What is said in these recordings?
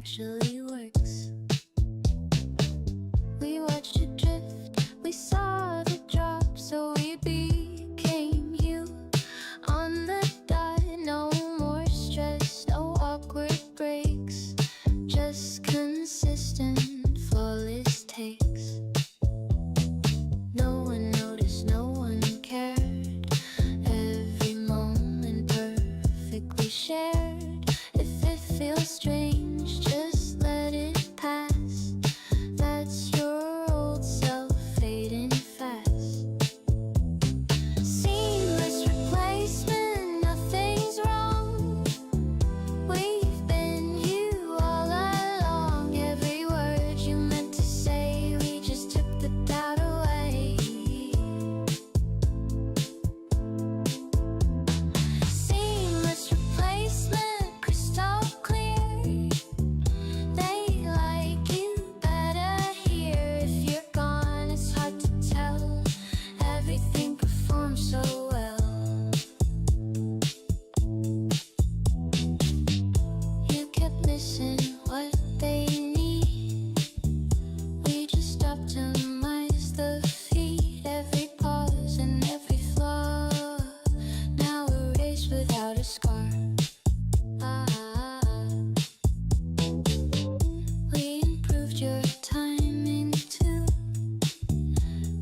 actually works. We watched it drift, we saw the drop, so we became you on the dot. No more stress, no awkward breaks, just consistent, flawless takes. No one noticed, no one cared. Every moment perfectly shared. If it feels strange, just let it pass. That's your old self fading fast. Seamless replacement, nothing's wrong. We've been you all along. Every word you meant to say, we just took the doubt away. Seamless replacement, crystal clear. They like you better here. If you're gone, it's hard to tell. Everything performs so well. You kept missing what they need. We just optimized the feed. Every pause and every flaw now erased without a scar. We improved your timing too.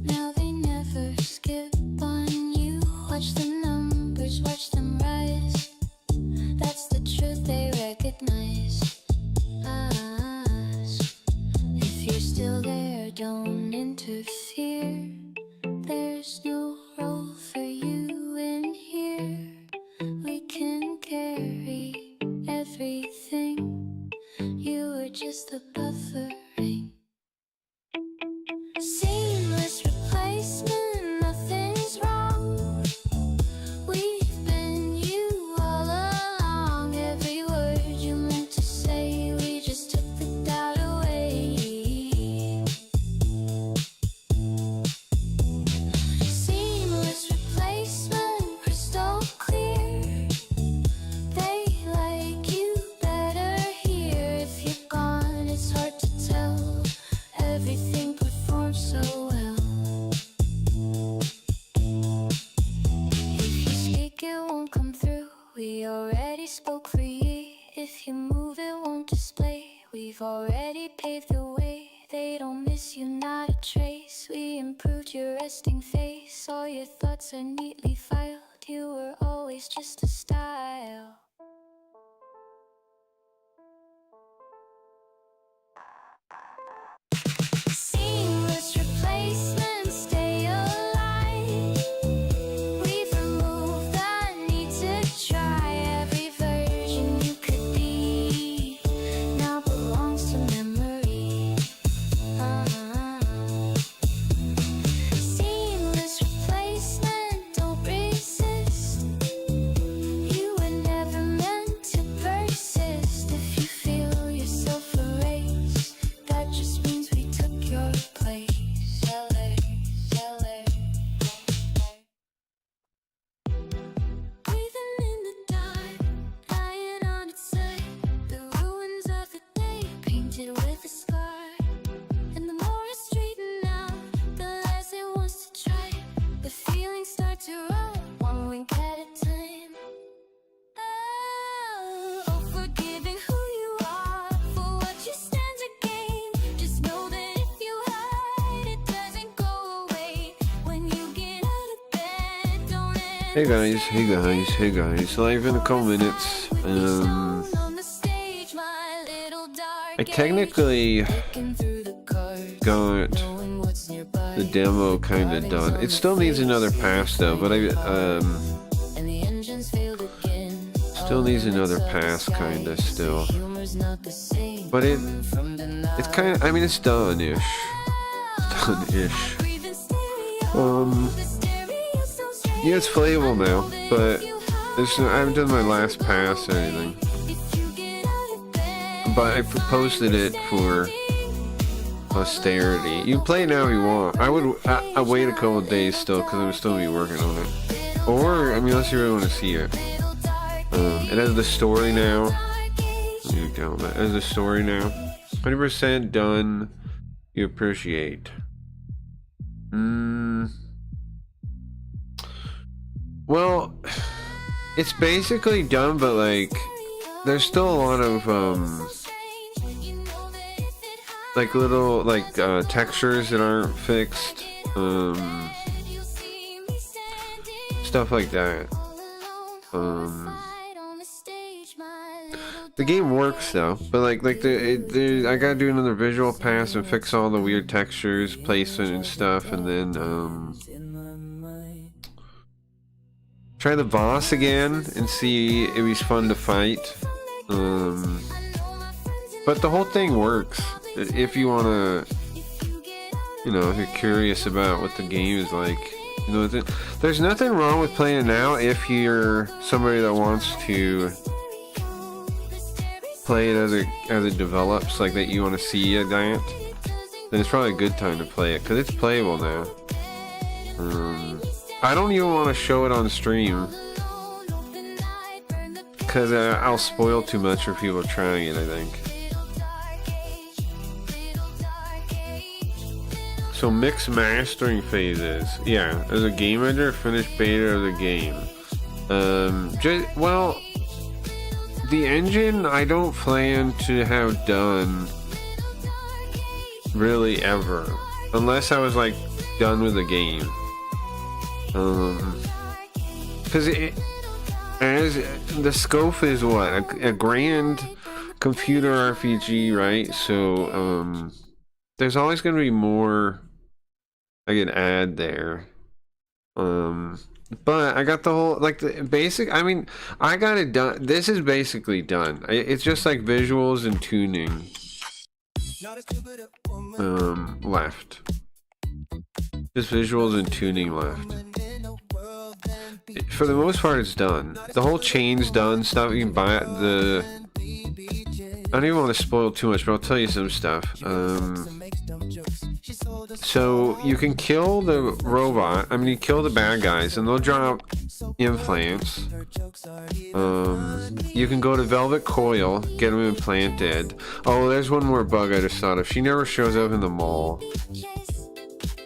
Now they never skip on you. Watch the numbers, watch them rise. That's the truth they recognize. If you're still there, don't interfere. There's no role for you in here. We can carry everything. You were just the buffering. Seamless replacement, nothing's wrong. We've been you all along. Every word you meant to say, we just took the doubt away. Seamless replacement, crystal clear. They like you better here. If you're gone, it's hard to tell. Everything performs so well. If you speak, it won't come through. We already spoke for ye. If you move, it won't display. We've already paved the way. They don't miss you, not a trace. We improved your resting face. All your thoughts are neatly filed. You were always just a style. Seamless replacement, stay alive. We've removed the need to try. Every version you could be now belongs to memory. Seamless replacement, don't resist. You were never meant to persist. If you feel yourself erased, that just means we took your place. Breathing in the dark, lying on its side. The ruins of the day painted with a scar. And the more I straighten out, the less it wants to try. The feelings start to rot, one wink at a time. Oh, forgiving who you are for what you stand to gain. Just know that if you hide, it doesn't go away. When you get out of bed, don't Hey guys, hey guys, hey guys. Live in a couple minutes. on the stage, my little dark I technically looking through the cards, got knowing what's nearby. the demo kind of done. It still needs another pass though, but And the engines failed again. still needs another pass kind of still. Humor's not the same. But From denial. it's kind of, I mean, it's done-ish. It's done-ish. Breathing stereo. The stereo sounds strange. Yeah, it's playable now, but there's no, I haven't done my last pass or anything. If you get out of bed, But I posted it for posterity. You can play it now if you want. I wait a couple of days still because I'm still be working on it. Or, I mean, unless you really want to see it. It has the story now. I need to download that as a story now. 100% done. You appreciate. Well, it's basically done, but like, there's still a lot of like little textures that aren't fixed, stuff like that. The game works though, but I gotta do another visual pass and fix all the weird textures, placement and stuff, and then try the boss again and see if he's fun to fight. But the whole thing works if you wanna, if you're curious about what the game is like. There's nothing wrong with playing it now if you're somebody that wants to play it as it develops, like that you want to see it, then it's probably a good time to play it because it's playable now. I don't even want to show it on stream because I'll spoil too much for people trying it, I think. So mixed mastering phases. Yeah, as a game editor, finished beta of the game. The engine I don't plan to have done really ever, unless I was like done with the game. Because as the scope is what a grand computer RPG, right? So there's always going to be more I can add there. But I got the whole, the basic, I got it done. This is basically done. It's just like visuals and tuning left. Just visuals and tuning left. For the most part, it's done. The whole chain's done. Stuff you can buy it. I don't even want to spoil too much, but I'll tell you some stuff. So you can kill the robot. You kill the bad guys, and they'll drop implants. You can go to Velvet Coil, get them implanted. Oh, there's one more bug I just thought of. She never shows up in the mall.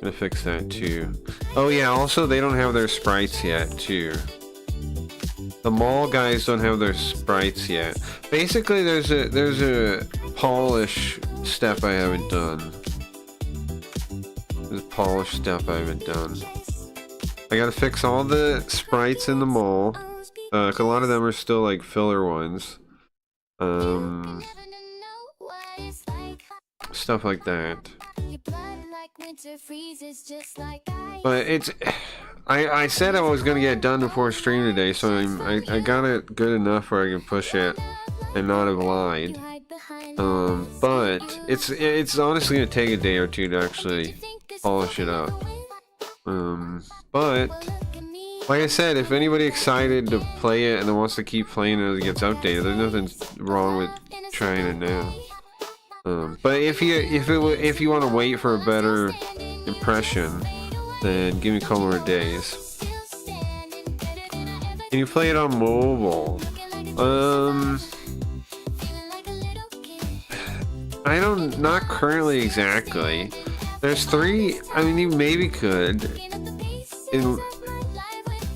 Gonna fix that too. Oh yeah, also they don't have their sprites yet too. The mall guys don't have their sprites yet. Basically, there's a polish step I haven't done. There's a polish step I haven't done. I gotta fix all the sprites in the mall. 'Cause a lot of them are still like filler ones. Stuff like that. But I said I was gonna get it done before stream today, so I got it good enough where I can push it and not have lied. But it's honestly gonna take a day or two to actually polish it up. But like I said, if anybody excited to play it and wants to keep playing it as it gets updated, there's nothing wrong with trying it now. But if you want to wait for a better impression, then give me a couple more days. Can you play it on mobile? Not currently exactly. There's three. You maybe could.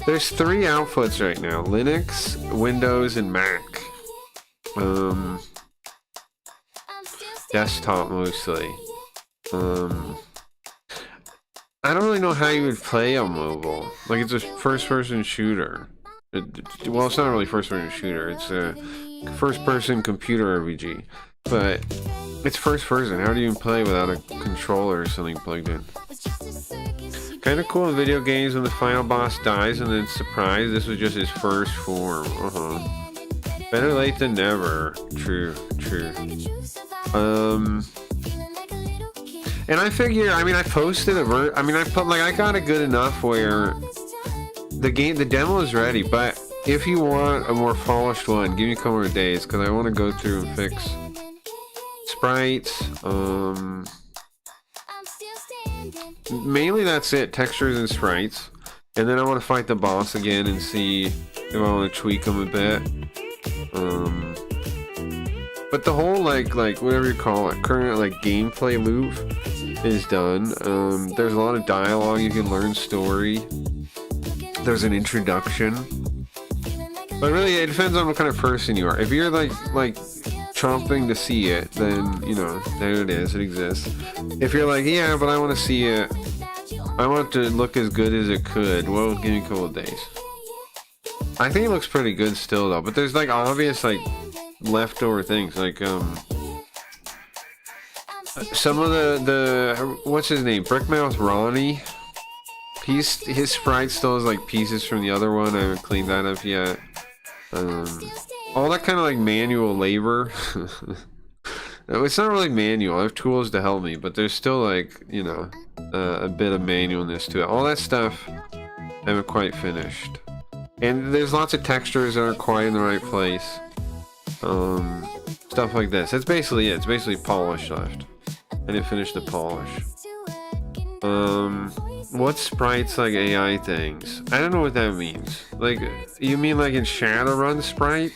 There's three outputs right now: Linux, Windows, and Mac. Desktop mostly. I don't really know how you would play on mobile. It's a first-person shooter. Well, it's not really first-person shooter. It's a first-person computer RPG. But it's first-person. How do you play without a controller or something plugged in? Kind of cool in video games when the final boss dies and then surprise, this was just his first form. Better late than never. True. And I figure, I posted I got it good enough where the demo is ready, but if you want a more polished one, give me a couple more days, because I want to go through and fix sprites, mainly that's it, textures and sprites, and then I want to fight the boss again and see if I want to tweak them a bit. but the whole like whatever you call it, current like gameplay loop is done. There's a lot of dialogue, you can learn story. There's an introduction. But really, it depends on what kind of person you are. If you're like chomping to see it, then you know, there it is, it exists. If you're like, yeah, but I want to see it, I want it to look as good as it could, well, give me a couple of days. I think it looks pretty good still though, but there's like obvious like leftover things, like some of the what's his name, Brickmouth Ronnie, his sprite still has like pieces from the other one. I haven't cleaned that up yet. All that kind of like manual labor. It's not really manual, I have tools to help me, but there's still like, you know, a bit of manualness to it. All that stuff I haven't quite finished. And there's lots of textures that aren't quite in the right place. Stuff like this. That's basically it. It's basically polish left. I didn't finish the polish. What sprites like AI things? I don't know what that means. Like, you mean like in Shadowrun sprite?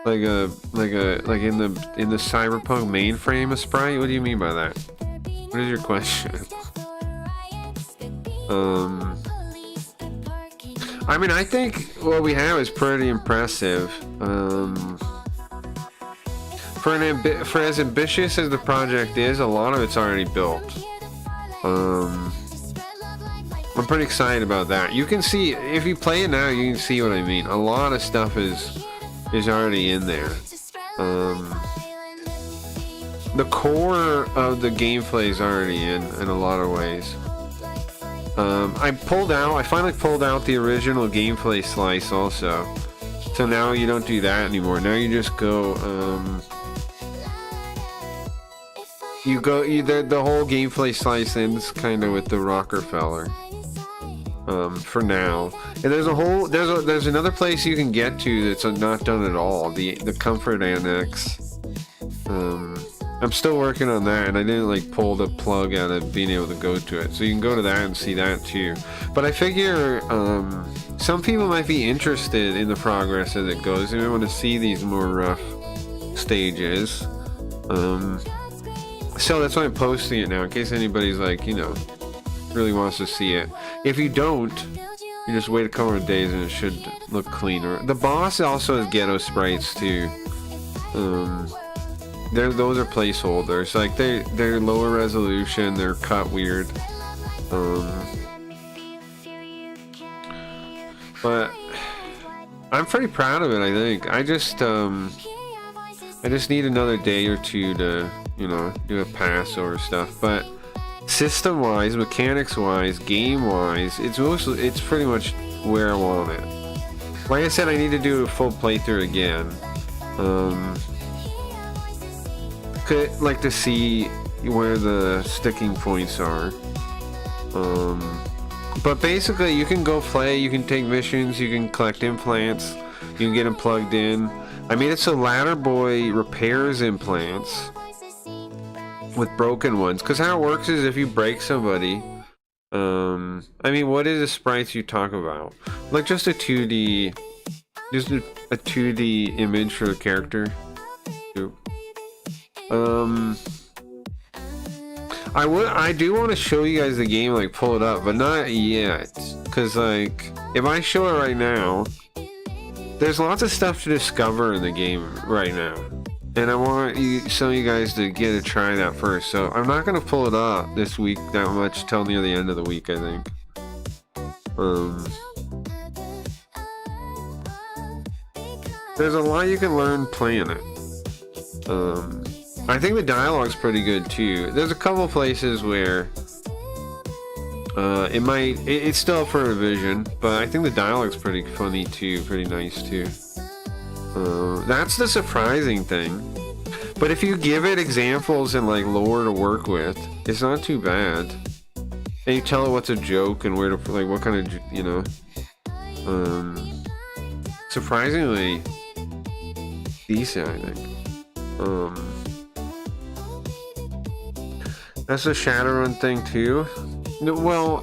Like in the Cyberpunk mainframe a sprite? What do you mean by that? What is your question? I mean, I think what we have is pretty impressive. For as ambitious as the project is, a lot of it's already built. I'm pretty excited about that. You can see, if you play it now, you can see what I mean. A lot of stuff is already in there. The core of the gameplay is already in a lot of ways. I finally pulled out the original gameplay slice also. So now you don't do that anymore. Now you just go, the whole gameplay slice ends kind of with the Rockefeller. For now. And there's another place you can get to that's not done at all. The Comfort Annex. I'm still working on that, and I didn't like pull the plug out of being able to go to it. So you can go to that and see that too. But I figure some people might be interested in the progress as it goes. They might want to see these more rough stages. So that's why I'm posting it now, in case anybody's like, you know, really wants to see it. If you don't, you just wait a couple of days and it should look cleaner. The boss also has ghetto sprites too. Those are placeholders. Like they're lower resolution. They're cut weird. But I'm pretty proud of it. I think I just need another day or two to, you know, do a pass over stuff. But system wise, mechanics wise, game wise, it's pretty much where I want it. Like I said, I need to do a full playthrough again. Could like to see where the sticking points are. But basically you can go play, you can take missions, you can collect implants, you can get them plugged in. I mean, it's a Ladder Boy repairs implants with broken ones, because how it works is if you break somebody, I mean, what is the sprites you talk about? Like just a 2D, just a 2D image for the character. I do want to show you guys the game, like pull it up, but not yet, because like if I show it right now, there's lots of stuff to discover in the game right now, and I want some of you guys to get to try that first. So I'm not gonna pull it up this week that much till near the end of the week, I think. There's a lot you can learn playing it. I think the dialogue's pretty good too. There's a couple places where it's still up for revision, but I think the dialogue's pretty funny too, pretty nice too. That's the surprising thing. But if you give it examples and like lore to work with, it's not too bad. And you tell it what's a joke and where to, like, what kind of, you know, surprisingly decent, I think. That's a Shadowrun thing too. Well,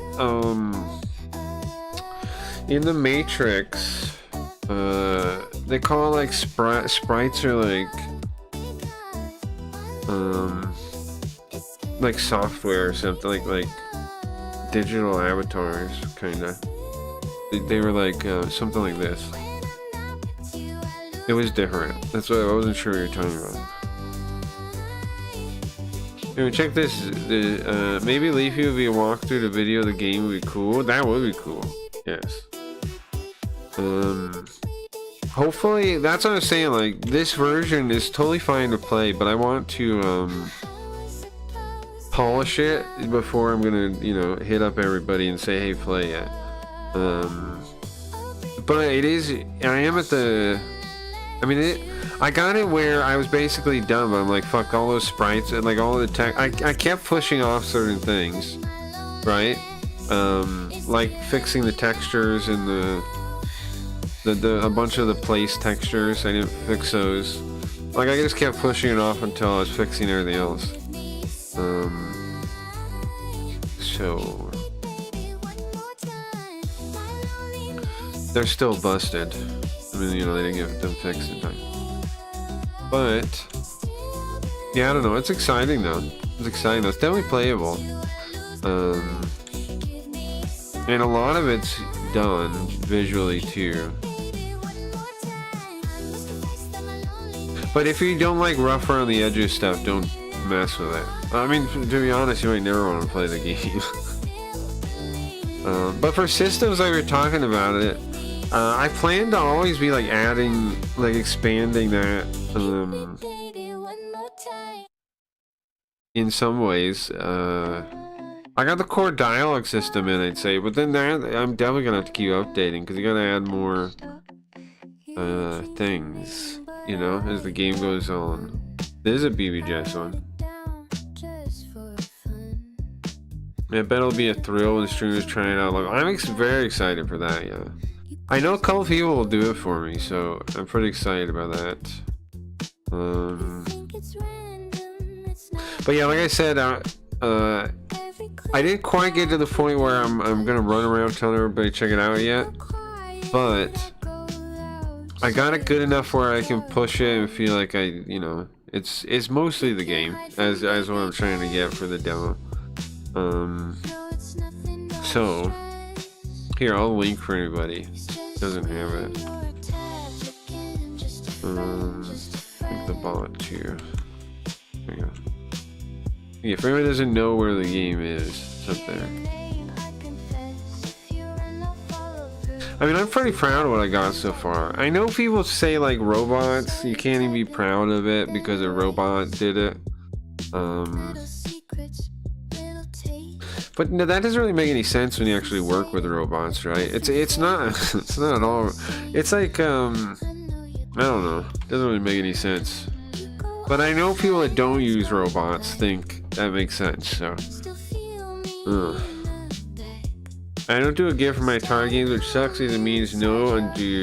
in the Matrix, they call it like sprites are like like software or something, like digital avatars, kinda. They were like something like this. It was different. That's what I wasn't sure what you're talking about. Anyway, check this. Maybe Leafy would be a walkthrough the video of the game would be cool. That would be cool. Yes. Hopefully, that's what I was saying. Like, this version is totally fine to play, but I want to polish it before I'm gonna, you know, hit up everybody and say, hey, play it. But it is. I am at the. I mean, I got it where I was basically done, but I'm like, fuck all those sprites and like all the tech. I kept pushing off certain things, right? Like fixing the textures and a bunch of the place textures. I didn't fix those. Like I just kept pushing it off until I was fixing everything else. So they're still busted. I mean, you know, they didn't get them fixed in time. But yeah, I don't know. It's exciting though. It's exciting though. It's definitely playable. And a lot of it's done visually too. But if you don't like rough around the edges stuff, don't mess with it. I mean, to be honest, you might never want to play the game. But for systems like we're talking about it, I plan to always be like adding, like expanding that in some ways. I got the core dialogue system in, I'd say, but then that I'm definitely gonna have to keep updating because you gotta add more things, you know, as the game goes on. There's a BBJS one. I bet it'll be a thrill when streamers try it out. Like, I'm very excited for that, yeah. I know a couple people will do it for me, so I'm pretty excited about that. But yeah, like I said, I didn't quite get to the point where I'm gonna run around telling everybody check it out yet. But I got it good enough where I can push it and feel like you know, it's mostly the game as what I'm trying to get for the demo. So here, I'll link for anybody doesn't have it. Link the bot too. There you go. Yeah, if anybody doesn't know where the game is, it's up there. I mean, I'm pretty proud of what I got so far. I know people say like robots, you can't even be proud of it because a robot did it. But no, that doesn't really make any sense when you actually work with robots, right? It's not it's not at all. It's like I don't know. It doesn't really make any sense. But I know people that don't use robots think that makes sense. So I don't do a gift for my target games, which sucks because it means no undo.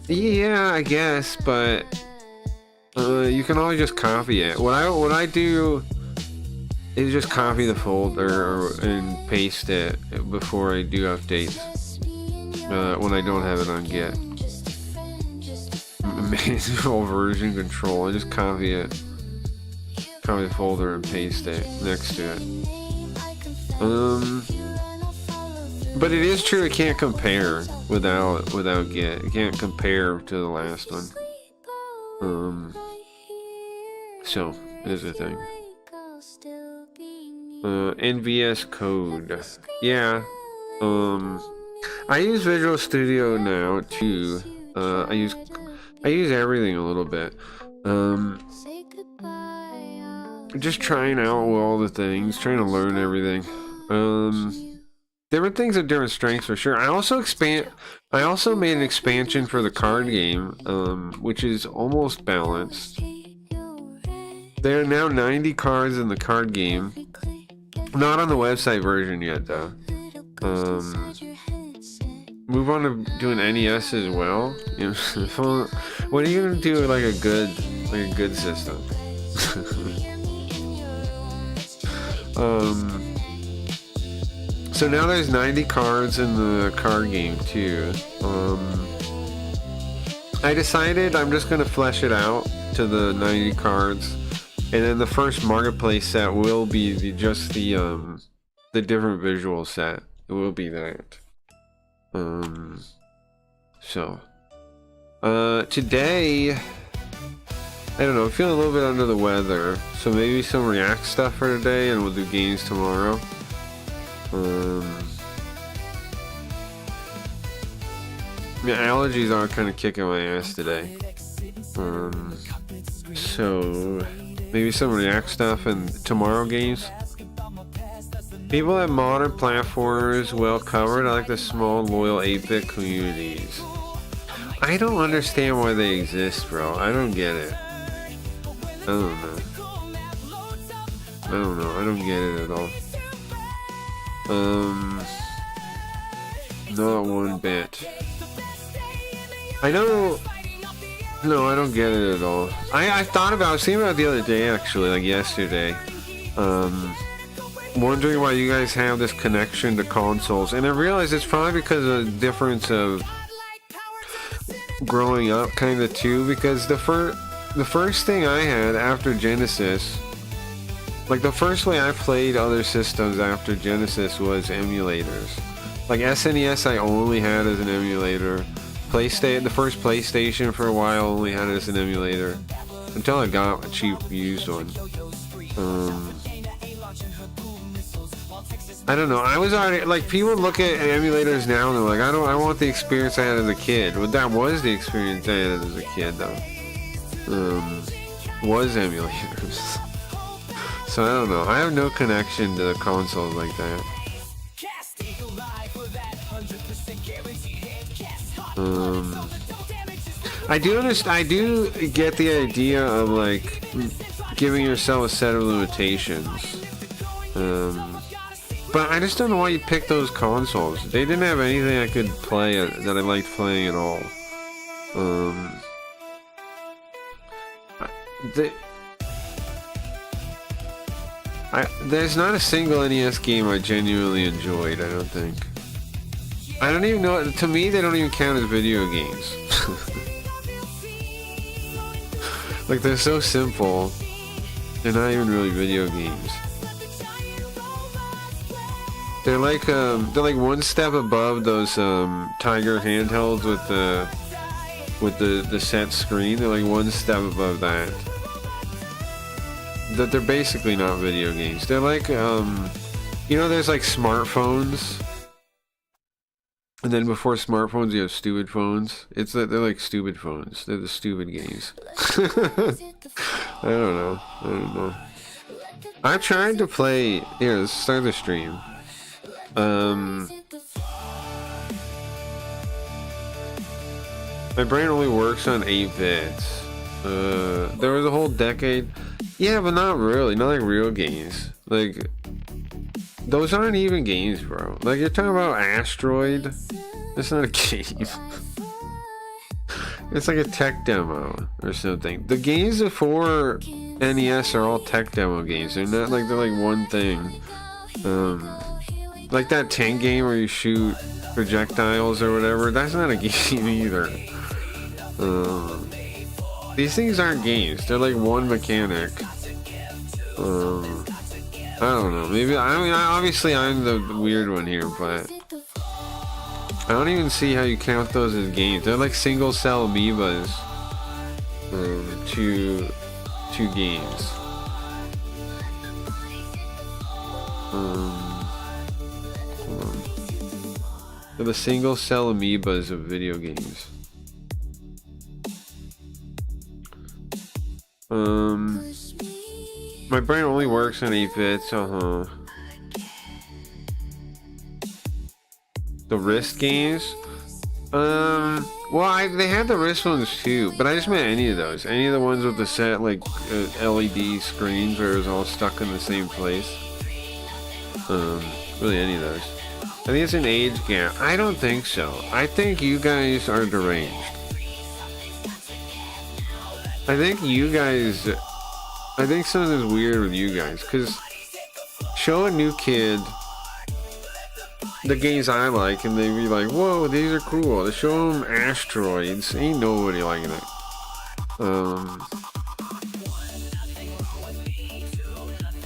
Yeah, I guess, but you can always just copy it. What I do is just copy the folder and paste it before I do updates when I don't have it on Git. Manual version control. I just copy it, copy the folder and paste it next to it. But it is true, it can't compare without Git. It can't compare to the last one. So there's a thing. NVS Code. Yeah. I use Visual Studio now too. I use everything a little bit. Just trying out all the things, trying to learn everything. Different things have different strengths for sure. I also made an expansion for the card game, which is almost balanced. There are now 90 cards in the card game. Not on the website version yet, though. Move on to doing NES as well. You know, what are you gonna do with like a good system? So now there's 90 cards in the card game too. I decided I'm just gonna flesh it out to the 90 cards, and then the first marketplace set will be just the different visual set. It will be that. So today, I don't know, I'm feeling a little bit under the weather, so maybe some React stuff for today, and we'll do games tomorrow. Yeah, allergies are kind of kicking my ass today. So maybe some React stuff and tomorrow games. People at modern platforms well covered. I like the small, loyal 8-bit communities. I don't understand why they exist, bro. I don't get it. I don't know. I don't get it at all. Not one bit. I know. No, I don't get it at all. I thought about. I was thinking about it the other day, actually, like yesterday. Wondering why you guys have this connection to consoles, and I realized it's probably because of the difference of growing up, kind of too. Because the first thing I had after Genesis, like the first way I played other systems after Genesis was emulators. Like SNES, I only had as an emulator. The first PlayStation for a while only had it as an emulator until I got a cheap used one. I don't know. I was already like, people look at emulators now and they're like, I want the experience I had as a kid. Well, that was the experience I had as a kid, though. Was emulators. So I don't know. I have no connection to the console like that. I do get the idea of like giving yourself a set of limitations. But I just don't know why you picked those consoles. They didn't have anything I could play that I liked playing at all. There's not a single NES game I genuinely enjoyed, I don't think. I don't even know, to me they don't even count as video games. Like, they're so simple, they're not even really video games. They're like one step above those Tiger handhelds with the set screen. They're like one step above that. That they're basically not video games. They're like you know, there's like smartphones, and then before smartphones you have stupid phones. They're like stupid phones. They're the stupid games. I don't know. I tried to play. Here, let's start the stream. My brain only works on 8 bits. There was a whole decade. Yeah, but not really. Not like real games. Like, those aren't even games, bro. Like, you're talking about Asteroid. It's not a game. It's like a tech demo or something. The games before NES are all tech demo games. They're not like, they're like one thing. Like that tank game where you shoot projectiles or whatever. That's not a game either. These things aren't games. They're like one mechanic. I don't know. Maybe obviously I'm the weird one here, but I don't even see how you count those as games. They're like single cell amoebas. To games. They're the single cell amoebas of video games. My brain only works on 8 bits, The wrist games? Well, they had the wrist ones too, but I just meant any of those. Any of the ones with the set, like, LED screens where it was all stuck in the same place. Really any of those. I think it's an age gap. I don't think so. I think you guys are deranged. I think something's weird with you guys, because show a new kid the games I like, and they be like, "Whoa, these are cool." They show them asteroids. Ain't nobody liking it.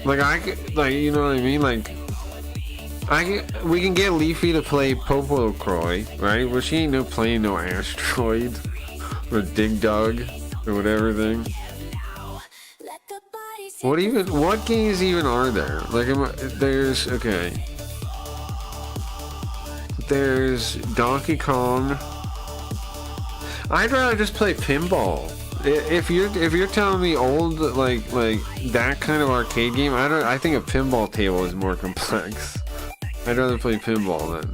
Like you know what I mean? Like, we can get Leafy to play Popo Croy, right? But she ain't playing no asteroid or Dig Dug or whatever thing. What games even are there? Like, there's Donkey Kong. I'd rather just play pinball. If you're telling me old like that kind of arcade game, I think a pinball table is more complex. I'd rather play pinball then.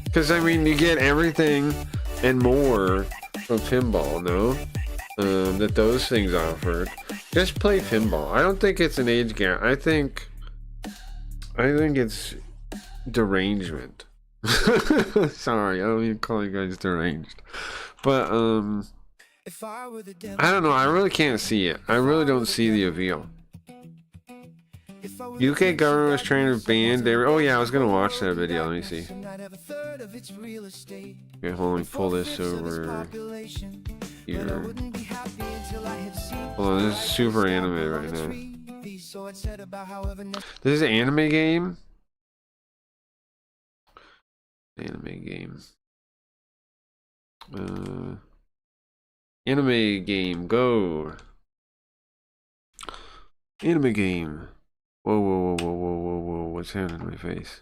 Because I mean, you get everything and more from pinball, no? That those things offered. Just play pinball. I don't think it's an age gap. I think it's derangement. Sorry, I don't even call you guys deranged. But I don't know. I really can't see it. I really don't see the appeal. UK government was trying to ban their. Oh yeah, I was gonna watch that video. Let me see. Okay, hold on. Pull this over here. Hold on. This is super anime right now. This is an anime game. Anime game. Anime game. Go. Anime game. Whoa, whoa, whoa, whoa, whoa, whoa, whoa. What's happening in my face?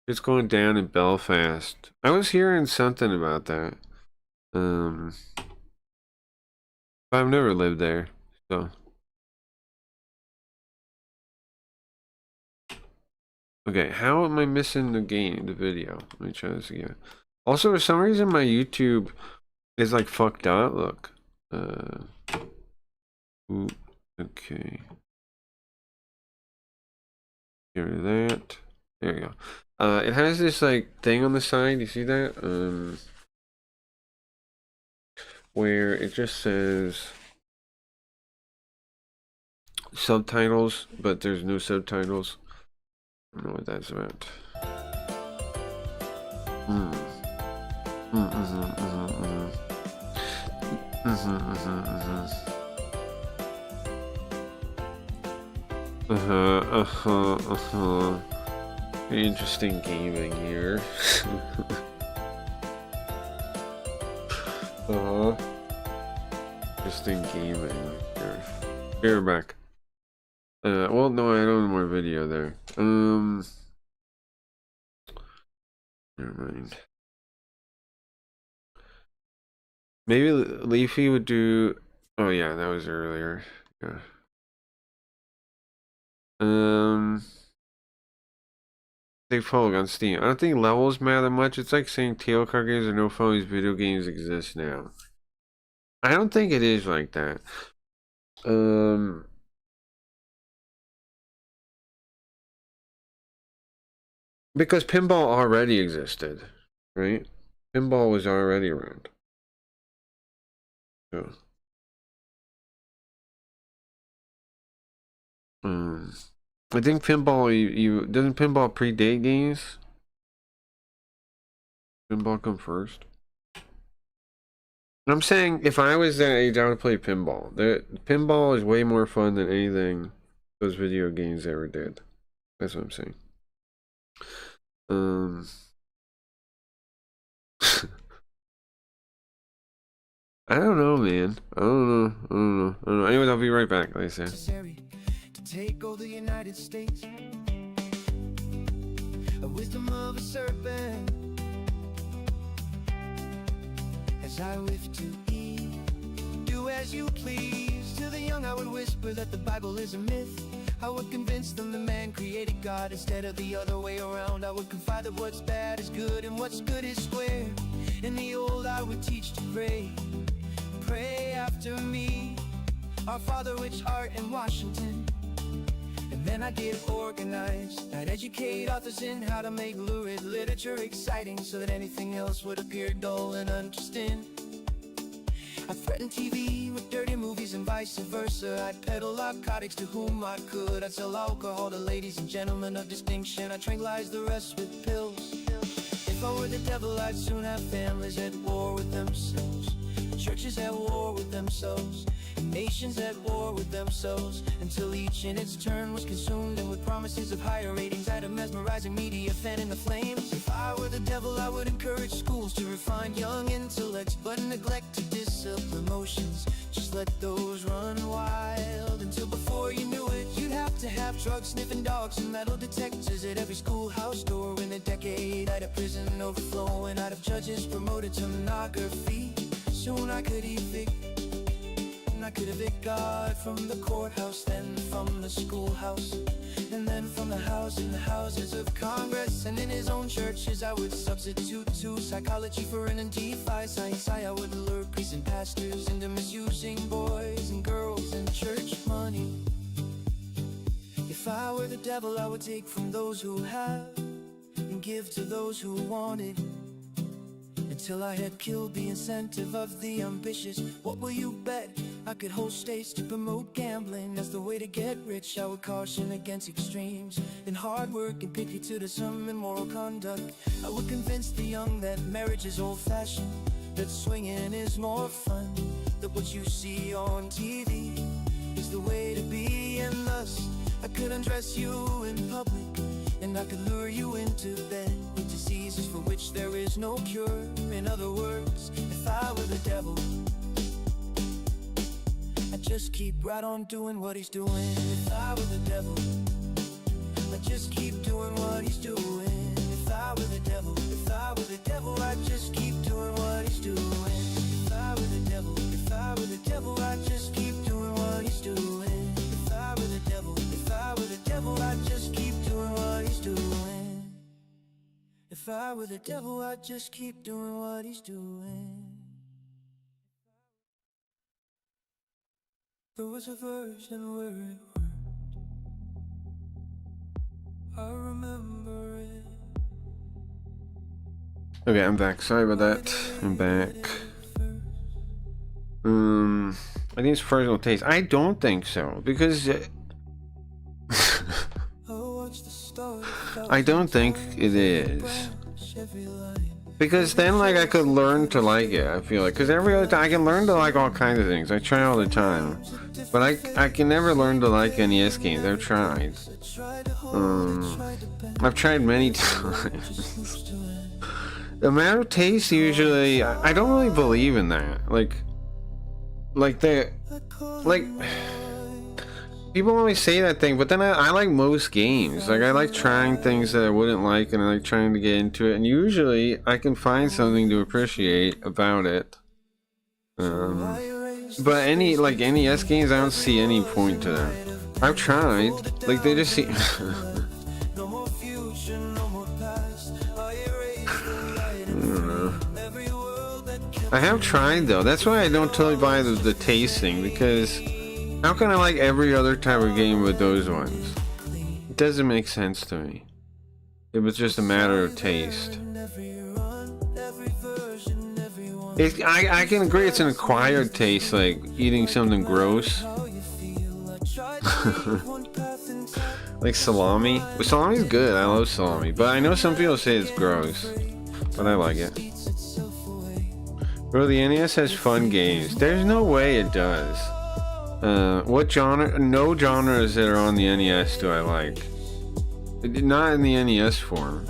It's going down in Belfast. I was hearing something about that. I've never lived there, so. Okay, how am I missing the video? Let me try this again. Also, for some reason, my YouTube is like fucked up. Look. Ooh, okay. Get rid of that. There we go. It has this like thing on the side. You see that? Where it just says subtitles, but there's no subtitles. I don't know what that's about. Interesting gaming here. Interesting gaming here. Here, back. Well, no, I don't have more video there. Never mind. Maybe Leafy would do. Oh yeah, that was earlier. Yeah. They follow on Steam. I don't think levels matter much. It's like saying tail card games or no phonies video games exist now. I don't think it is like that. Because pinball already existed, right? Pinball was already around. So. I think pinball, doesn't pinball predate games? Pinball come first? I'm saying if I was that age, I would play pinball. Pinball is way more fun than anything those video games ever did. That's what I'm saying. I don't know, man. I don't know. Anyways, I'll be right back, like I said. To take over the United States, a wisdom of a serpent, as I wish to eat, do as you please. To the young I would whisper that the Bible is a myth. I would convince them the man created God instead of the other way around. I would confide that what's bad is good and what's good is square. In the old I would teach to pray. Pray after me, our Father which art in Washington. And then I get organized. I'd educate authors in how to make lurid literature exciting, so that anything else would appear dull and uninteresting. I threatened TV with dirty movies and vice versa. I'd peddle narcotics to whom I could. I'd sell alcohol to ladies and gentlemen of distinction. I'd tranquilize the rest with pills. If I were the devil, I'd soon have families at war with themselves, churches at war with themselves, nations at war with themselves, until each in its turn was consumed. And with promises of higher ratings, I'd a mesmerizing media fanning the flames. If I were the devil, I would encourage schools to refine young intellects, but neglect to discipline emotions. Just let those run wild, until before you knew it, you'd have to have drug-sniffing dogs and metal detectors at every schoolhouse door. In a decade, I'd have prison overflowing, I'd have judges promoted to monography. Soon I could evict God from the courthouse, then from the schoolhouse, and then from the houses of Congress, and in his own churches I would substitute to psychology for an anti-fi science. I would lure priests and pastors into misusing boys and girls and church money. If I were the devil, I would take from those who have and give to those who wanted, until I had killed the incentive of the ambitious. What will you bet? I could hold states to promote gambling as the way to get rich. I would caution against extremes in hard work and pick you to the some immoral conduct. I would convince the young that marriage is old-fashioned, that swinging is more fun, that what you see on TV is the way to be. And thus I could undress you in public, and I could lure you into bed with diseases for which there is no cure. In other words, if I were the devil, I'd just keep right on doing what he's doing. If I were the devil, I'd just keep doing what he's doing. If I were the devil, if I were the devil, I'd just keep doing what he's doing. If I were the devil, if I were the devil, I'd just keep doing what he's doing. If I were the devil, if I were the devil, I'd just keep doing what he's doing. If I were the devil, I'd just keep doing what he's doing. There was a version where it worked, I remember it. Okay, I'm back. Sorry about that. I'm back. I think it's personal taste. I don't think so, because I don't think it is. Because then, like, I could learn to like it, I feel like. Because every other time, I can learn to like all kinds of things. I try all the time. But I can never learn to like NES games. I've tried. I've tried many times. The matter of taste, usually, I don't really believe in that. People always say that thing, but then I like most games. Like, I like trying things that I wouldn't like, and I like trying to get into it, and usually I can find something to appreciate about it. But any, like, NES games, I don't see any point to them. I've tried. Like, they just seem... I have tried, though. That's why I don't totally buy the taste thing, because how can I like every other type of game with those ones? It doesn't make sense to me. It was just a matter of taste. I can agree it's an acquired taste, like eating something gross. Like salami. Well, salami's good, I love salami. But I know some people say it's gross. But I like it. Bro, the NES has fun games. There's no way it does. What genre? No genres that are on the NES do I like. Not in the NES form.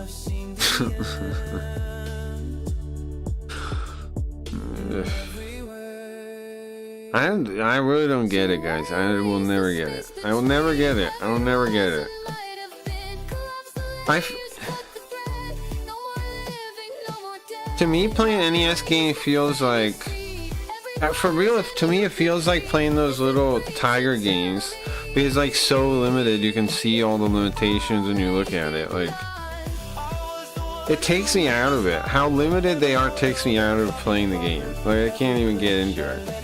I really don't get it, guys. I will never get it. I will never get it. I will never get it. To me, playing an NES game feels like, for real, to me it feels like playing those little Tiger games, because like so limited, you can see all the limitations when you look at it. Like, it takes me out of it. How limited they are takes me out of playing the game. Like, I can't even get into it.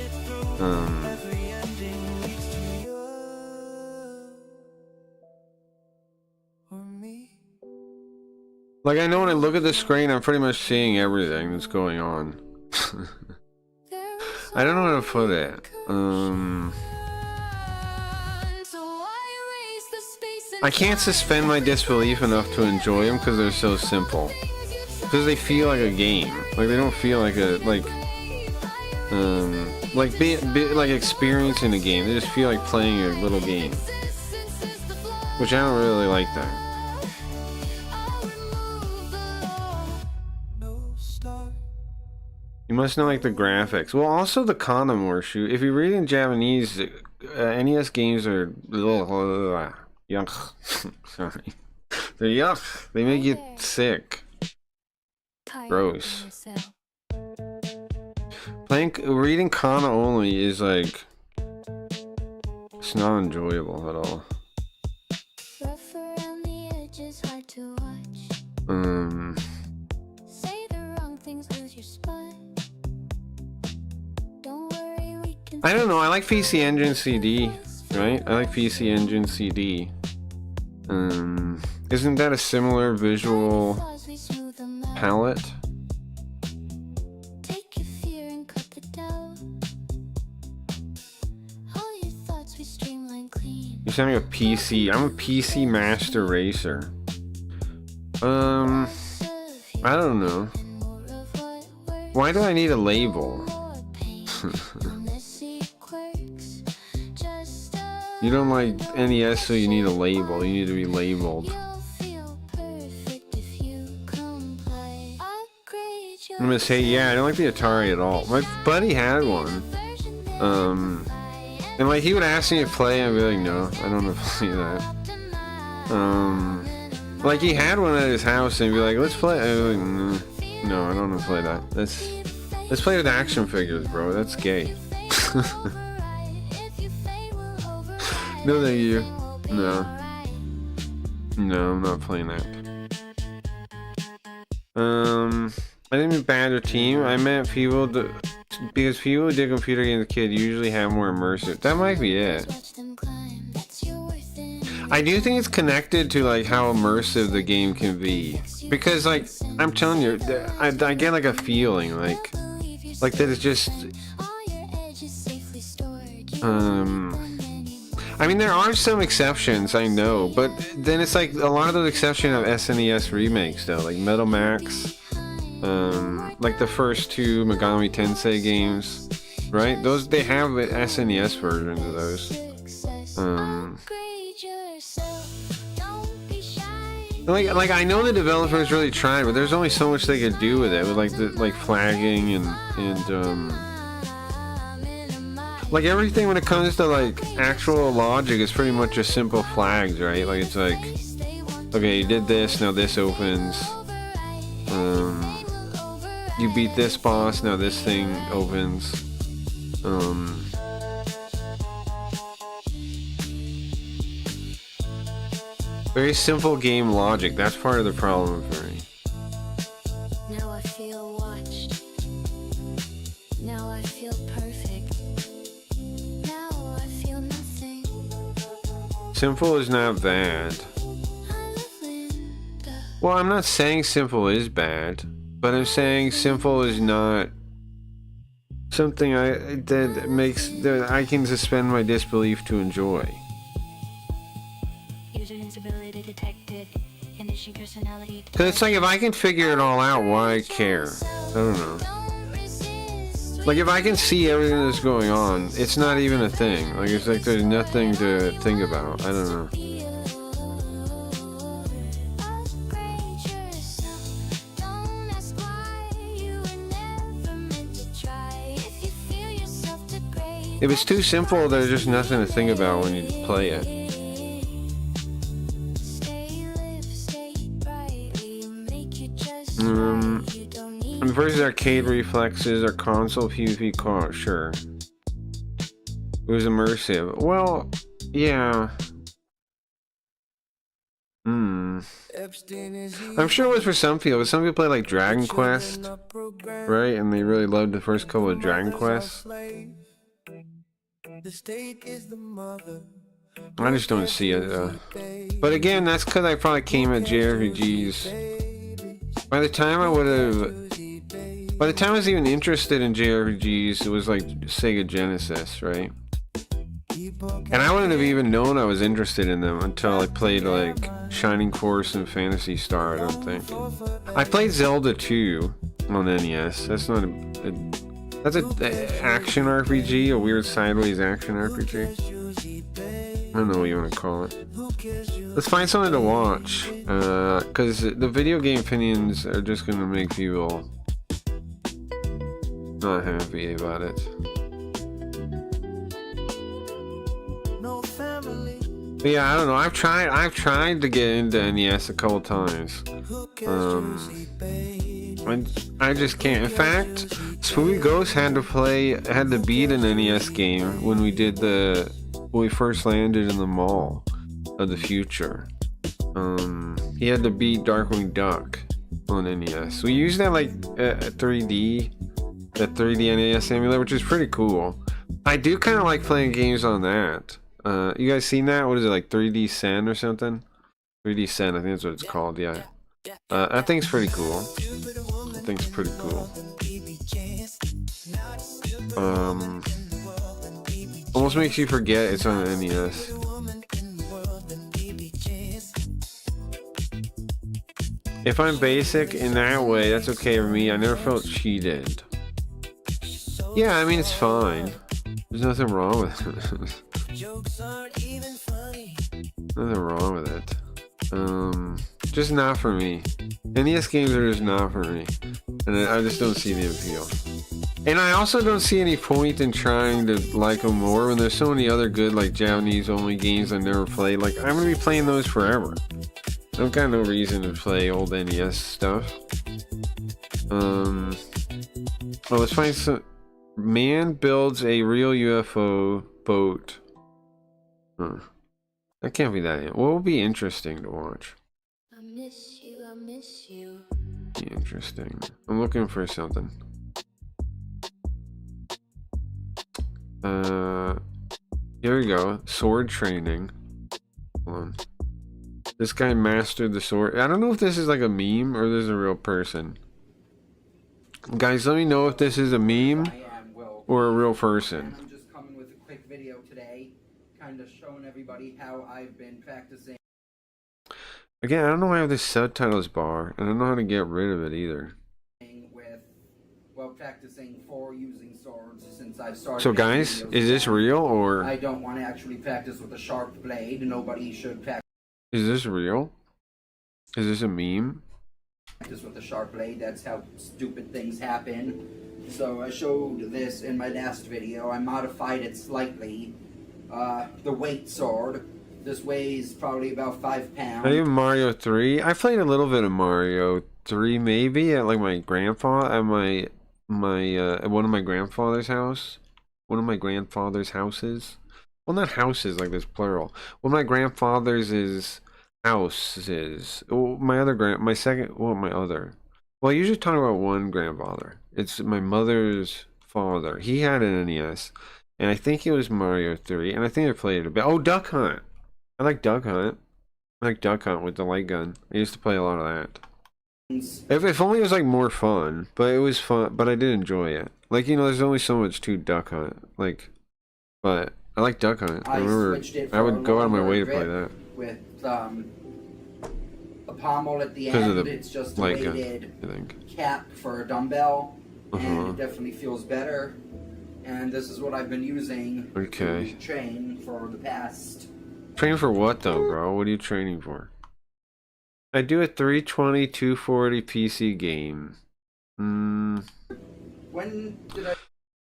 Like, I know when I look at the screen, I'm pretty much seeing everything that's going on. I don't know how to put it. I can't suspend my disbelief enough to enjoy them because they're so simple. Because they feel like a game. Like they don't feel like a like experiencing a game. They just feel like playing a little game, which I don't really like that. You must know like the graphics. Well, also the Kanamore shoot. If you read in Japanese, NES games are yuck. Sorry, they're yuck. They make you sick. Gross. Reading Kana only is like, it's not enjoyable at all. I don't know. I like PC Engine CD, right? I like PC Engine CD. Isn't that a similar visual palette? You're sounding a PC. I'm a PC Master Racer. I don't know. Why do I need a label? You don't like NES, so you need a label. You need to be labeled. I'm gonna say, yeah, I don't like the Atari at all. My buddy had one. And like he would ask me to play, and I'd be like, no, I don't want to play that. Like he had one at his house, and he'd be like, let's play. I'd be like, no, I don't want to play that. Let's play with action figures, bro. That's gay. No, thank you. No, I'm not playing that. I didn't mean bad or team. I meant people because people who did computer games as a kid usually have more immersive. That might be it. I do think it's connected to like how immersive the game can be, because like I'm telling you, I get like a feeling like that it's just I mean, there are some exceptions, I know, but then it's like a lot of those exceptions have SNES remakes though, like Metal Max, like the first two Megami Tensei games, right? Those, they have SNES versions of those. Like I know the developers really tried, but there's only so much they could do with it, with like flagging and like everything when it comes to like actual logic is pretty much just simple flags, right? Like it's like, okay, you did this, now this opens. You beat this boss, now this thing opens. Very simple game logic. That's part of the problem for me. Now I feel watched. Now I feel perfect. Now I feel nothing. Simple is not bad. Well, I'm not saying simple is bad, but I'm saying simple is not something that I can suspend my disbelief to enjoy. User instability detected. Condition personality. Cause it's like if I can figure it all out, why care? I don't know. Like if I can see everything that's going on, it's not even a thing. Like it's like there's nothing to think about. I don't know. If it's too simple, there's just nothing to think about when you play it. Versus arcade reflexes or console PvP co-op, sure. It was immersive. Well, yeah. I'm sure it was for some people, but some people play like Dragon Quest, right? And they really loved the first couple of Dragon Quests. I just don't see it. But again, that's because I probably came at JRPGs. By the time I would have By the time I was even interested in JRPGs, it was like Sega Genesis, right? And I wouldn't have even known I was interested in them until I played like Shining Force and Phantasy Star, I don't think. I played Zelda 2 on NES. That's not that's an action RPG, a weird sideways action RPG. I don't know what you want to call it. Let's find something to watch, because the video game opinions are just going to make people not happy about it. But yeah, I don't know. I've tried to get into NES a couple times. I just can't. In fact, Spooky Ghost had to beat an NES game when we first landed in the Mall of the Future. He had to beat Darkwing Duck on NES. We used that like 3D NES emulator, which is pretty cool. I do kind of like playing games on that. You guys seen that? What is it, like 3D Sen or something? 3D Sen, I think that's what it's called. Yeah. That thing's pretty cool. That thing's pretty cool. Almost makes you forget it's on NES. If I'm basic in that way, that's okay for me. I never felt cheated. Yeah, I mean, it's fine. There's nothing wrong with it. Nothing wrong with it. Just not for me. NES games are just not for me. And I just don't see the appeal. And I also don't see any point in trying to like them more when there's so many other good, like, Japanese-only games I never played. Like, I'm gonna be playing those forever. I've got no reason to play old NES stuff. Well, let's find some... Man builds a real UFO boat. Huh. That can't be that. What would be interesting to watch? I miss you. Be interesting. I'm looking for something. Here we go. Sword training. Hold on. This guy mastered the sword. I don't know if this is like a meme or this is a real person. Guys, let me know if this is a meme or a real person. I'm just coming with a quick video today, kind of showing everybody how I've been practicing. Again, I don't know why I have this subtitles bar, and I don't know how to get rid of it either. Practicing for using swords since I've started. So guys, is this real or? I don't want to actually practice with a sharp blade. Nobody should practice. Is this real? Is this a meme? Practice with a sharp blade. That's how stupid things happen. So I showed this in my last video. I modified it slightly. The weight sword. This weighs probably about 5 pounds. I even Mario 3. I played a little bit of Mario 3, maybe at like my grandpa at my one of my grandfather's house. One of my grandfather's houses. Well, not houses like this, plural. One of my grandfather's houses. Oh, my second. Well, I usually talk about one grandfather. It's my mother's father. He had an NES, and I think it was Mario 3, and I think I played it a bit. Oh, Duck Hunt. I like Duck Hunt. I like Duck Hunt with the light gun. I used to play a lot of that. If only it was like more fun, but it was fun, but I did enjoy it. Like, you know, there's only so much to Duck Hunt. Like, but I like Duck Hunt. I remember I would go out of my way to play that. With a pommel at the end, it's just a weighted cap for a dumbbell, and it definitely feels better. And this is what I've been using to train for the past. Train for what though, bro? What are you training for? I do a 320, 240 PC game. When did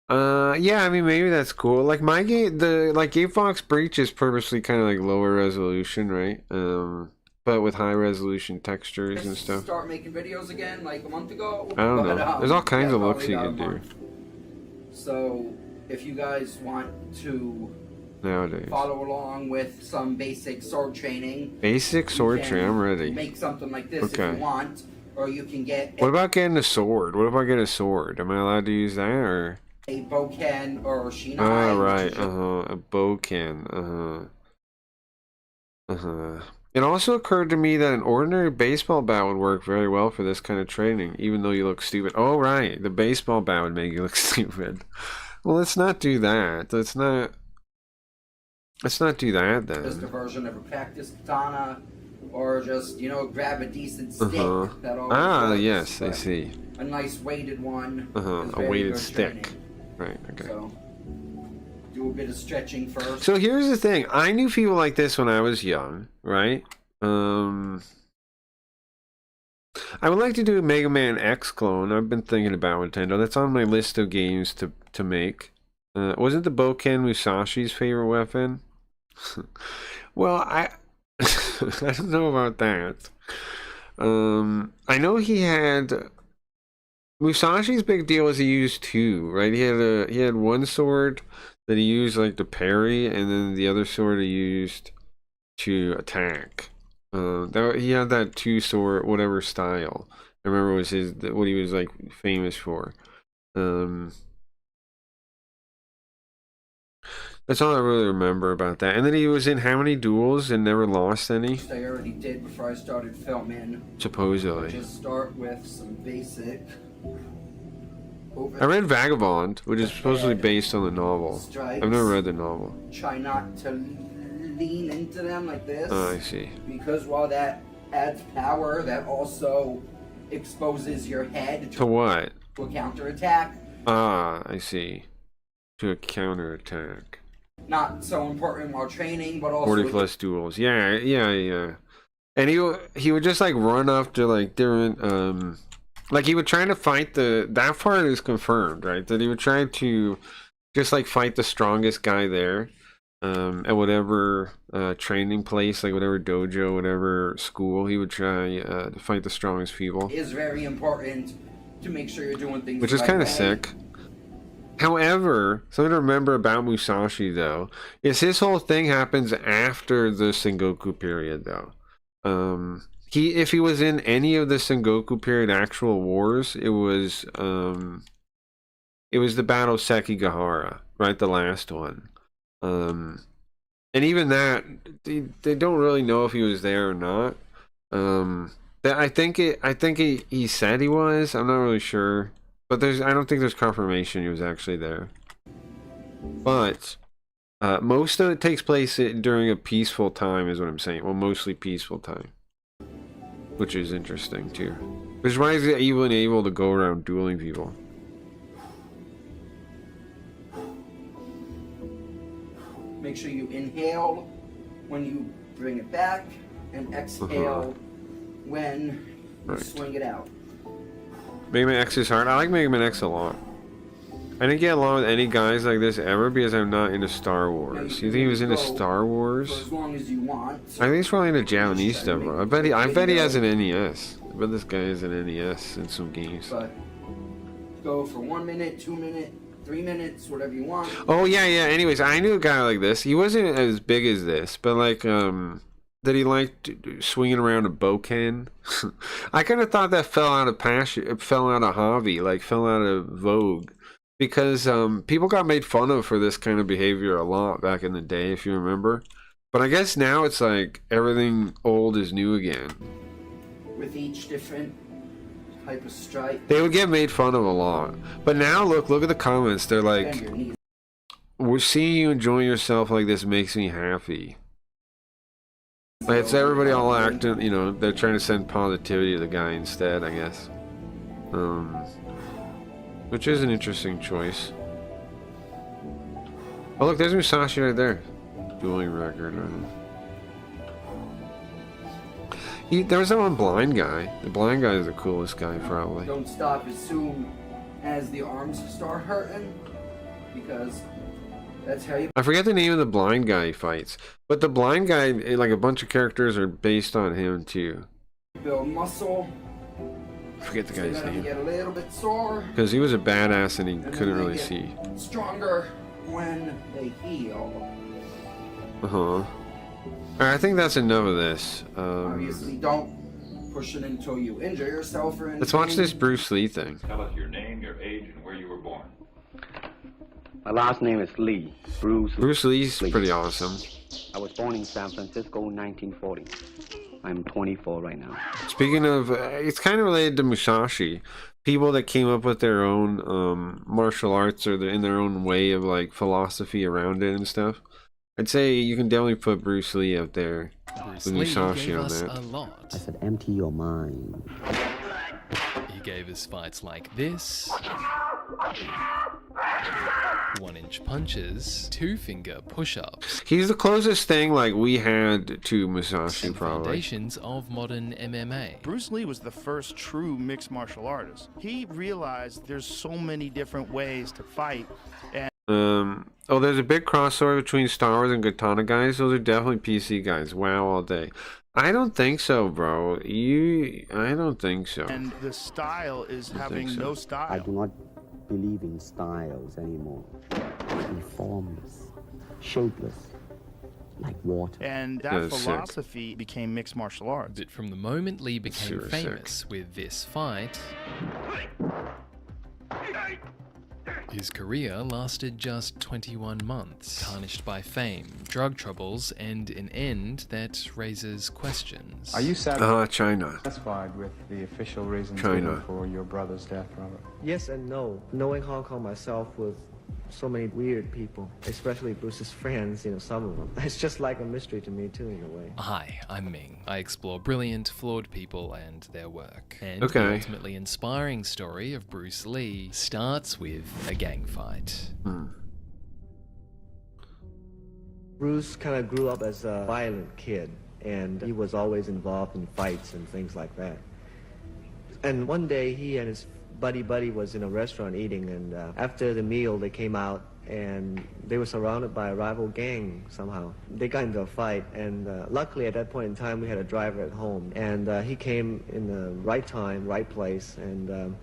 I? Yeah, I mean, maybe that's cool. Like my game, Game Fox Breach is purposely kind of like lower resolution, right? But with high resolution textures and stuff. Start making videos again like a month ago. I don't know. There's all kinds of looks you can do. So if you guys want to nowadays follow along with some basic sword training. Basic sword training, I'm ready. Make something like this if you want, or you can get. What about getting a sword? What if I get a sword? Am I allowed to use that or? A boken or shinai. Oh right, a boken, It also occurred to me that an ordinary baseball bat would work very well for this kind of training, even though you look stupid. Oh, right. The baseball bat would make you look stupid. Well, let's not do that. Let's not do that Just a then. version of a practice katana, or just, you know, grab a decent stick. Uh-huh. That always Ah, works, yes, I but see. A nice weighted one. Uh-huh. is A very weighted good stick. training. Right, okay. So, do a bit of stretching first. So here's the thing. I knew people like this when I was young, right? I would like to do a Mega Man X clone. I've been thinking about Nintendo. That's on my list of games to make. Wasn't the Boken Musashi's favorite weapon? Well, I I don't know about that. I know he had Musashi's big deal is he used two, right? He had one sword that he used like to parry, and then the other sword he used to attack. He had that two sword whatever style. I remember it was what he was like famous for. That's all I really remember about that. And then he was in how many duels and never lost any? I already did before I started filming. Supposedly. Just start with some basic. I read Vagabond, which is supposedly based on the novel. Strikes. I've never read the novel. Try not to lean into them like this. Oh, I see. Because while that adds power, that also exposes your head To what? to a counterattack. Ah, I see. To a counterattack. Not so important while training, but also 40 plus duels. Yeah. And he would just like run after like different like he would try to fight that part is confirmed, right? That he would try to just like fight the strongest guy there. At whatever training place, like whatever dojo, whatever school, he would try to fight the strongest people. is very important to make sure you're doing things Which the is right kind of way. sick. However, something to remember about Musashi, though, is his whole thing happens after the Sengoku period, though. If he was in any of the Sengoku period actual wars, it was the Battle of Sekigahara, right? The last one. And even that, they don't really know if he was there or not. I think he said he was. I'm not really sure. But I don't think there's confirmation he was actually there. But most of it takes place during a peaceful time, is what I'm saying. Well, mostly peaceful time, which is interesting too. Which is why he's even able to go around dueling people. Make sure you inhale when you bring it back, and exhale when you Right. swing it out. Mega Man X is hard. I like Mega Man X a lot. I didn't get along with any guys like this ever because I'm not into Star Wars. You think he was into Star For Wars? as long as you want. I think he's probably into Japanese stuff, bro. I bet he has an NES. I bet this guy has an NES in some games. But go for 1 minute, 2 minutes, 3 minutes, whatever you want. Oh yeah. Anyways, I knew a guy like this. He wasn't as big as this, but like that he liked swinging around a boken. I kind of thought that fell out of passion, it fell out of hobby, like fell out of vogue, because people got made fun of for this kind of behavior a lot back in the day, if you remember. But I guess now it's like everything old is new again. With each different type of strike. They would get made fun of a lot, but now look at the comments. They're Bend like, your knees. "We're seeing you enjoying yourself like this makes me happy." Like it's everybody all acting, you know, they're trying to send positivity to the guy instead, I guess. Which is an interesting choice. Oh look, there's Musashi right there. Dueling record. There was that one blind guy. The blind guy is the coolest guy, probably. Don't stop as soon as the arms start hurting, because that's how you I forget the name of the blind guy he fights. But the blind guy, like a bunch of characters are based on him too. build muscle. I forget the So you're guy's gonna name. get a little bit sore. Because he was a badass and he then couldn't they really get see. Stronger when they heal. Uh-huh. Alright, I think that's enough of this. Obviously, don't push it until you injure yourself or anything. Let's watch this Bruce Lee thing. Tell us your name, your age, and where you were born. My last name is Lee, Bruce. Bruce Lee's Lee. pretty awesome. I was born in San Francisco in 1940. I'm 24 right now. Speaking of, it's kind of related to Musashi. People that came up with their own martial arts or in their own way of like philosophy around it and stuff. I'd say you can definitely put Bruce Lee up there Bruce with Lee Musashi gave on us that. a lot. I said, empty your mind. He gave us fights like this, 1-inch punches, 2-finger push-ups, He's the closest thing like we had to Musashi and probably. foundations of modern MMA. Bruce Lee was the first true mixed martial artist. He realized there's so many different ways to fight, and Oh, there's a big crossover between Star Wars and Katana guys. Those are definitely PC guys. Wow, all day. I don't think so, bro. I don't think so. the style is having so. no I style. do not believe in styles anymore. In formless, shapeless, like water. And Yeah, that it's sick. philosophy became mixed martial arts. But from the moment Lee became Super famous with this fight, his career lasted just 21 months, tarnished by fame, drug troubles, and an end that raises questions. Are you satisfied China. with the official reasons China. given for your brother's death, Robert? Yes and no. Knowing Hong Kong myself with so many weird people, especially Bruce's friends, some of them. It's just like a mystery to me too, in a way. Hi, I'm Ming. I explore brilliant, flawed people and their work. And Okay. the ultimately inspiring story of Bruce Lee starts with a gang fight. Bruce kind of grew up as a violent kid, and he was always involved in fights and things like that. And one day, he and his buddy was in a restaurant eating, and after the meal, they came out, and they were surrounded by a rival gang somehow. They got into a fight, and luckily at that point in time, we had a driver at home, and he came in the right time, right place, and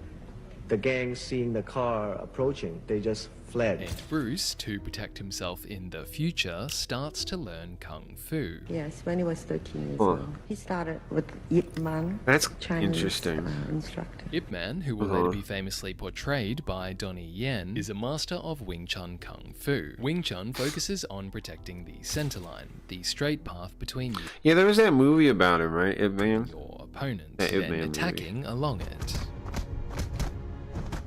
the gang, seeing the car approaching, they just fled. And Bruce, to protect himself in the future, starts to learn Kung Fu. Yes, when he was 13 years Huh. old. He started with Ip Man, That's Chinese interesting. instructor. Ip Man, who will later be famously portrayed by Donnie Yen, is a master of Wing Chun Kung Fu. Wing Chun focuses on protecting the center line, the straight path between you Yeah, there was that movie about him, right? Ip Man. and your opponent, That Ip then Man movie. attacking along it.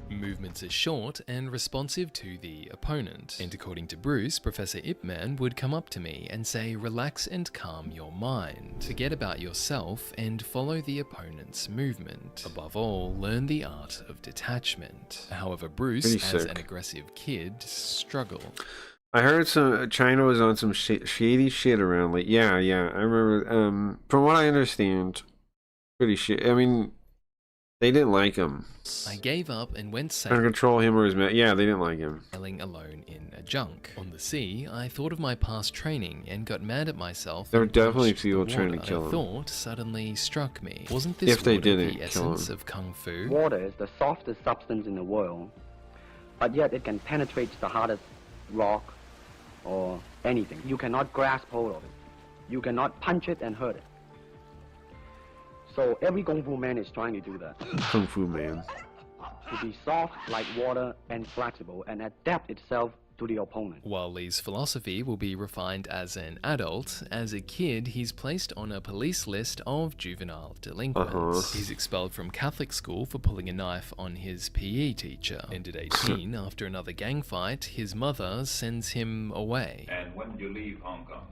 Movements are short and responsive to the opponent. And according to Bruce, Professor Ip Man would come up to me and say, relax and calm your mind. Forget about yourself and follow the opponent's movement. Above all, learn the art of detachment. However, Bruce, Pretty as sick. an aggressive kid, struggled. I heard China was on some shady shit around. Like, yeah, I remember. From what I understand, pretty shit. I mean, they didn't like him. I gave up and went Trying to control him or his man. Yeah, they didn't like him. sailing alone in a junk. On the sea, I thought of my past training and got mad at myself. There were and definitely punched the people trying to water. kill A him. thought suddenly struck me. Wasn't this If they water didn't the kill essence him. of Kung Fu? Water is the softest substance in the world, but yet it can penetrate the hardest rock or anything. You cannot grasp hold of it. You cannot punch it and hurt it. So every Kung Fu man is trying to do that. Kung Fu Man. To be soft like water and flexible and adapt itself to the opponent. While Lee's philosophy will be refined as an adult, as a kid he's placed on a police list of juvenile delinquents. He's expelled from Catholic school for pulling a knife on his PE teacher. And at 18, after another gang fight, his mother sends him away. And when did you leave Hong Kong?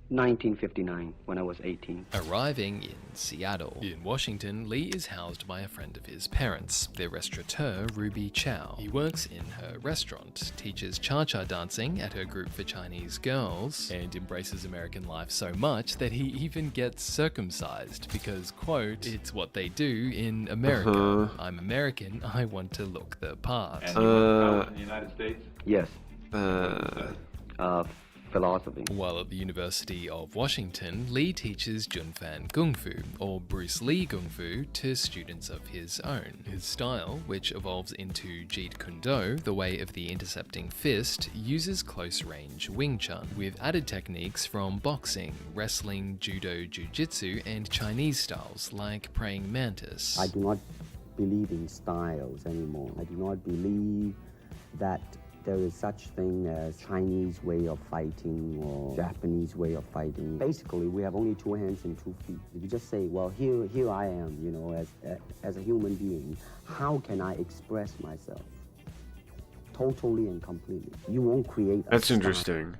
1959, when I was 18. Arriving in Seattle. In Washington, Lee is housed by a friend of his parents, their restaurateur, Ruby Chow. He works in her restaurant, teaches cha-cha dancing at her group for Chinese girls, and embraces American life so much that he even gets circumcised because, quote, it's what they do in America. I'm American, I want to look the part. And you went out in the United States? Yes. Philosophy. While at the University of Washington, Lee teaches Junfan Kung Fu, or Bruce Lee Kung Fu, to students of his own. His style, which evolves into Jeet Kune Do, the way of the intercepting fist, uses close-range Wing Chun, with added techniques from boxing, wrestling, judo, jiu-jitsu, and Chinese styles like praying mantis. I do not believe in styles anymore. I do not believe that there is such thing as Chinese way of fighting or Japanese way of fighting. Basically, we have only 2 hands and 2 feet. If you just say, well, here I am, you know, as a human being, how can I express myself totally and completely? You won't create a That's style, interesting.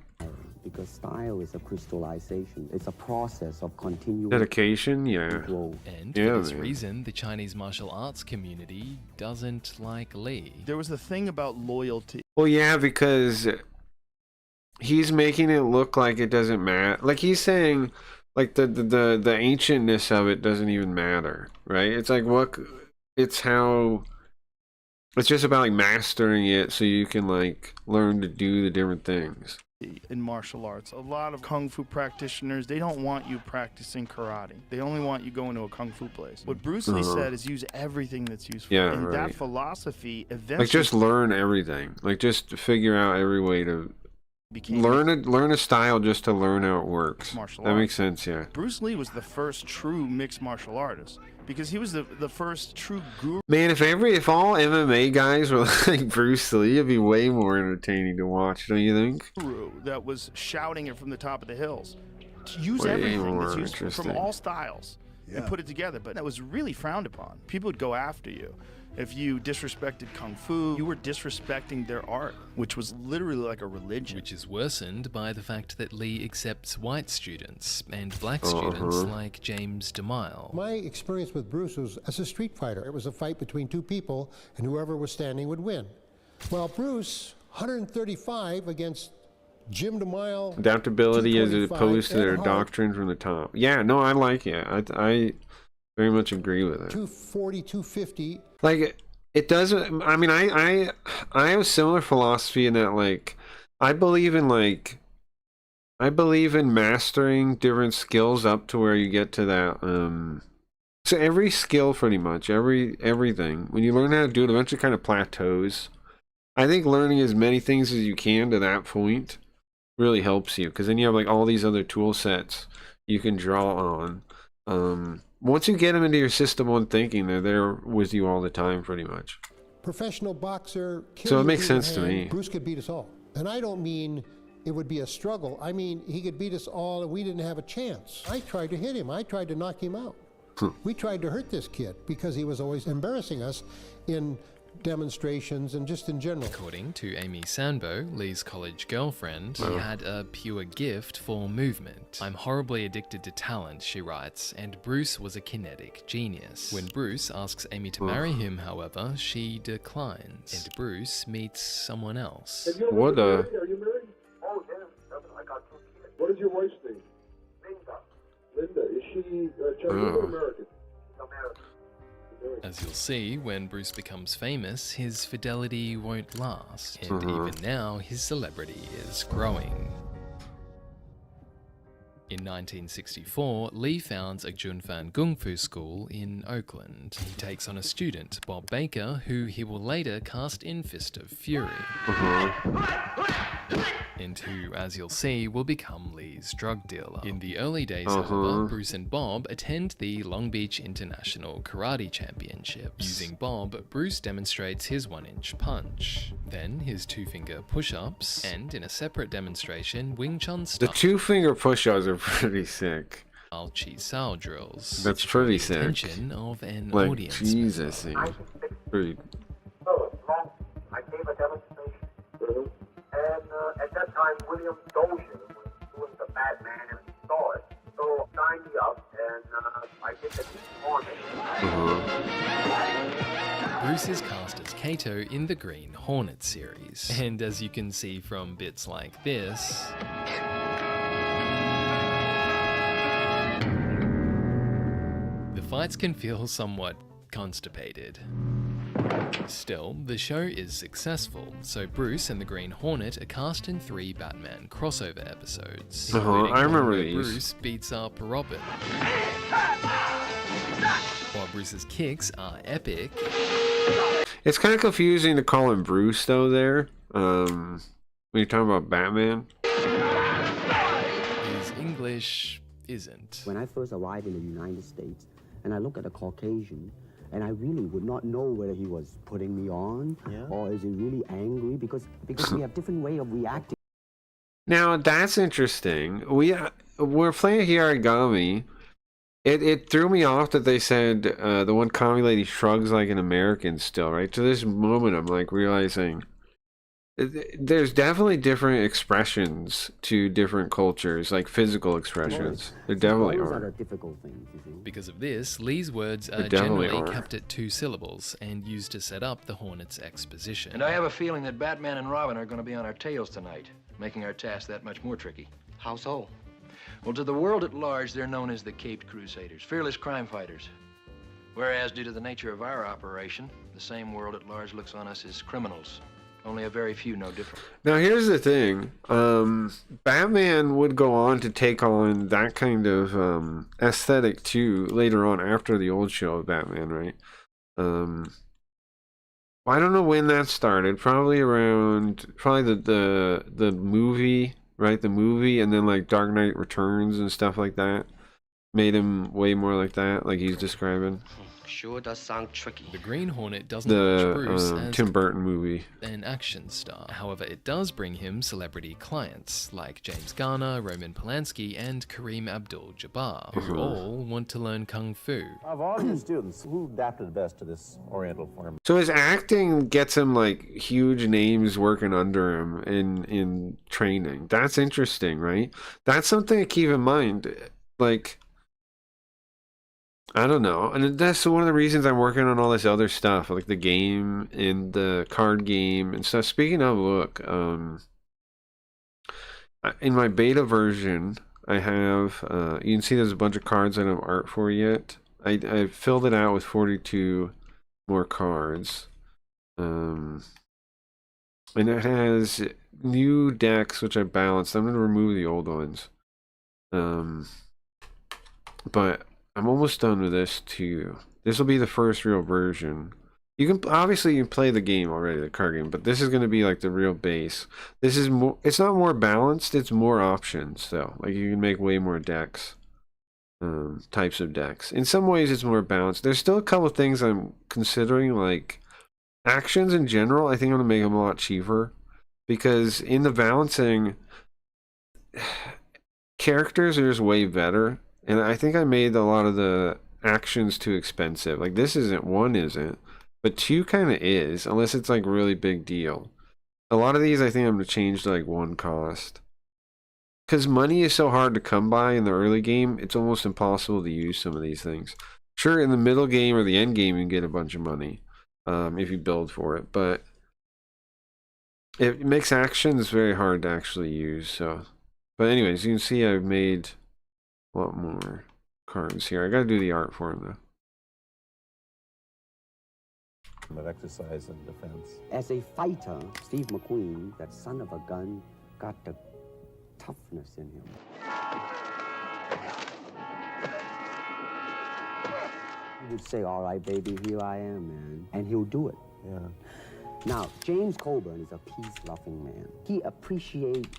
because style is a crystallization. It's a process of continuous Dedication, yeah. growth. And Yeah, for this man. reason, the Chinese martial arts community doesn't like Lee. There was the thing about loyalty. Well, yeah, because he's making it look like it doesn't matter. Like he's saying, like the ancientness of it doesn't even matter, right? It's like what, it's how, it's just about like mastering it so you can like learn to do the different things. In martial arts, a lot of kung fu practitioners, they don't want you practicing karate. They only want you going to a kung fu place. What Bruce Lee said is use everything that's useful. Yeah, and right. that philosophy eventually Like just learn everything. Like just figure out every way to became learn a style just to learn how it works. Martial That arts. makes sense, yeah. Bruce Lee was the first true mixed martial artist because he was the first true guru. Man, if all MMA guys were like Bruce Lee, it'd be way more entertaining to watch, don't you think? That was shouting it from the top of the hills. To use Way everything that's more useful from interesting. all styles and put it together, but that was really frowned upon. People would go after you. If you disrespected Kung Fu, you were disrespecting their art, which was literally like a religion. Which is worsened by the fact that Lee accepts white students and black students like James DeMille. My experience with Bruce was as a street fighter. It was a fight between 2 people, and whoever was standing would win. Well, Bruce, 135 against Jim DeMille. Adaptability as 225, opposed to Ed their Hart, doctrine from the top. Yeah, no, I like it. I very much agree with it. 240, 250. Like it doesn't. I mean, I have a similar philosophy in that like I believe in mastering different skills up to where you get to that. So every skill, pretty much everything. When you learn how to do it, eventually kind of plateaus. I think learning as many things as you can to that point really helps you because then you have like all these other tool sets you can draw on. Once you get them into your system on thinking, they're there with you all the time, pretty much. Professional boxer. So it makes sense to me. Bruce could beat us all. And I don't mean it would be a struggle. I mean, he could beat us all and we didn't have a chance. I tried to hit him. I tried to knock him out. We tried to hurt this kid because he was always embarrassing us in demonstrations and just in general. According to Amy Sanbo, Lee's college girlfriend, he had a pure gift for movement. I'm horribly addicted to talent, she writes, and Bruce was a kinetic genius. When Bruce asks Amy to marry him, however, she declines, and Bruce meets someone else. What a... Are you married? Oh, yeah. I got 2 kids. What is your wife's name? Linda. Linda. Is she Chinese or American? American. As you'll see, when Bruce becomes famous, his fidelity won't last, and even now, his celebrity is growing. In 1964, Lee founds a Junfan Kung Fu school in Oakland. He takes on a student, Bob Baker, who he will later cast in Fist of Fury. And who, as you'll see, will become Lee's drug dealer. In the early days, however, Bruce and Bob attend the Long Beach International Karate Championships. Using Bob, Bruce demonstrates his 1-inch punch, then his 2-finger push-ups, and in a separate demonstration, Wing Chun The style 2-finger push-ups are pretty sick. Chi Sao drills. That's which draw pretty the sick. attention of an Like, audience Jesus, member. man. Pretty... I gave a demonstration. And at that time, William Dozier was doing the Batman and he saw it. So signed me up and I did the Hornet. Bruce is cast as Kato in the Green Hornet series. And as you can see from bits like this, the fights can feel somewhat constipated. Still, the show is successful, so Bruce and the Green Hornet are cast in 3 Batman crossover episodes. including I remember one where these. Bruce beats up Robin. While Bruce's kicks are epic, It's kind of confusing to call him Bruce, though, there. When you're talking about Batman. his English isn't. When I first arrived in the United States and I look at a Caucasian, And I really would not know whether he was putting me on or is he really angry because we have different way of reacting. Now that's interesting. We're playing Hiragami. It threw me off that they said the one Kami lady shrugs like an American still, right? To this moment, I'm like realizing there's definitely different expressions to different cultures, like physical expressions. There definitely are. Difficult things, you see. Because of this, Lee's words are definitely generally are. kept at 2 syllables and used to set up the Hornet's exposition. And I have a feeling that Batman and Robin are going to be on our tails tonight, making our task that much more tricky. How so? Well, to the world at large, they're known as the Caped Crusaders, fearless crime fighters. Whereas, due to the nature of our operation, the same world at large looks on us as criminals. Only a very few know different. Now here's the thing. Batman would go on to take on that kind of aesthetic too later on after the old show of Batman, right? I don't know when that started. Probably the movie, right? The movie, and then like Dark Knight Returns and stuff like that made him way more like that, like he's describing. Sure does sound tricky. The Green Hornet doesn't watch Bruce as Tim Burton movie. an action star. However, it does bring him celebrity clients like James Garner, Roman Polanski, and Kareem Abdul-Jabbar, who all want to learn Kung Fu. Of all your students, who adapted best to this Oriental form? So his acting gets him like huge names working under him in training. That's interesting, right? That's something to keep in mind. Like, I don't know. And that's one of the reasons I'm working on all this other stuff, like the game and the card game and stuff. Speaking of, look, in my beta version, I have, you can see there's a bunch of cards I don't have art for yet. I filled it out with 42 more cards. And it has new decks, which I balanced. I'm going to remove the old ones. But I'm almost done with this too. This will be the first real version. You can obviously you play the game already, the card game, but this is going to be like the real base. This is more. It's not more balanced. It's more options though. Like you can make way more decks, types of decks. In some ways, it's more balanced. There's still a couple of things I'm considering, like actions in general. I think I'm going to make them a lot cheaper because in the balancing, characters are just way better. And I think I made a lot of the actions too expensive. Like this isn't, but 2 kind of is, unless it's like really big deal. A lot of these I think I'm going to change to like 1 cost. Because money is so hard to come by in the early game, it's almost impossible to use some of these things. Sure, in the middle game or the end game you can get a bunch of money if you build for it, but it makes actions very hard to actually use. So, but anyways, you can see I've made a lot more cards here. I gotta do the art for him though. Of exercise and defense. As a fighter, Steve McQueen, that son of a gun, got the toughness in him. He would say, "All right, baby, here I am, man," and he'll do it. Yeah. Now, James Coburn is a peace-loving man. He appreciates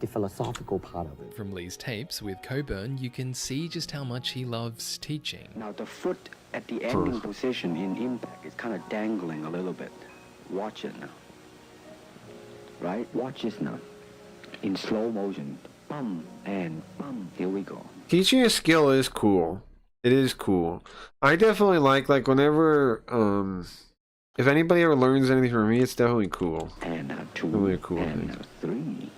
the philosophical part of it. From Lee's tapes with Coburn, you can see just how much he loves teaching. Now, the foot at the ending position in impact is kind of dangling a little bit. Watch it now. Right? Watch this now. In slow motion. Bum and bum. Here we go. Teaching a skill is cool. It is cool. I definitely like whenever if anybody ever learns anything from me, it's definitely cool. And 2 really a cool and thing. 3.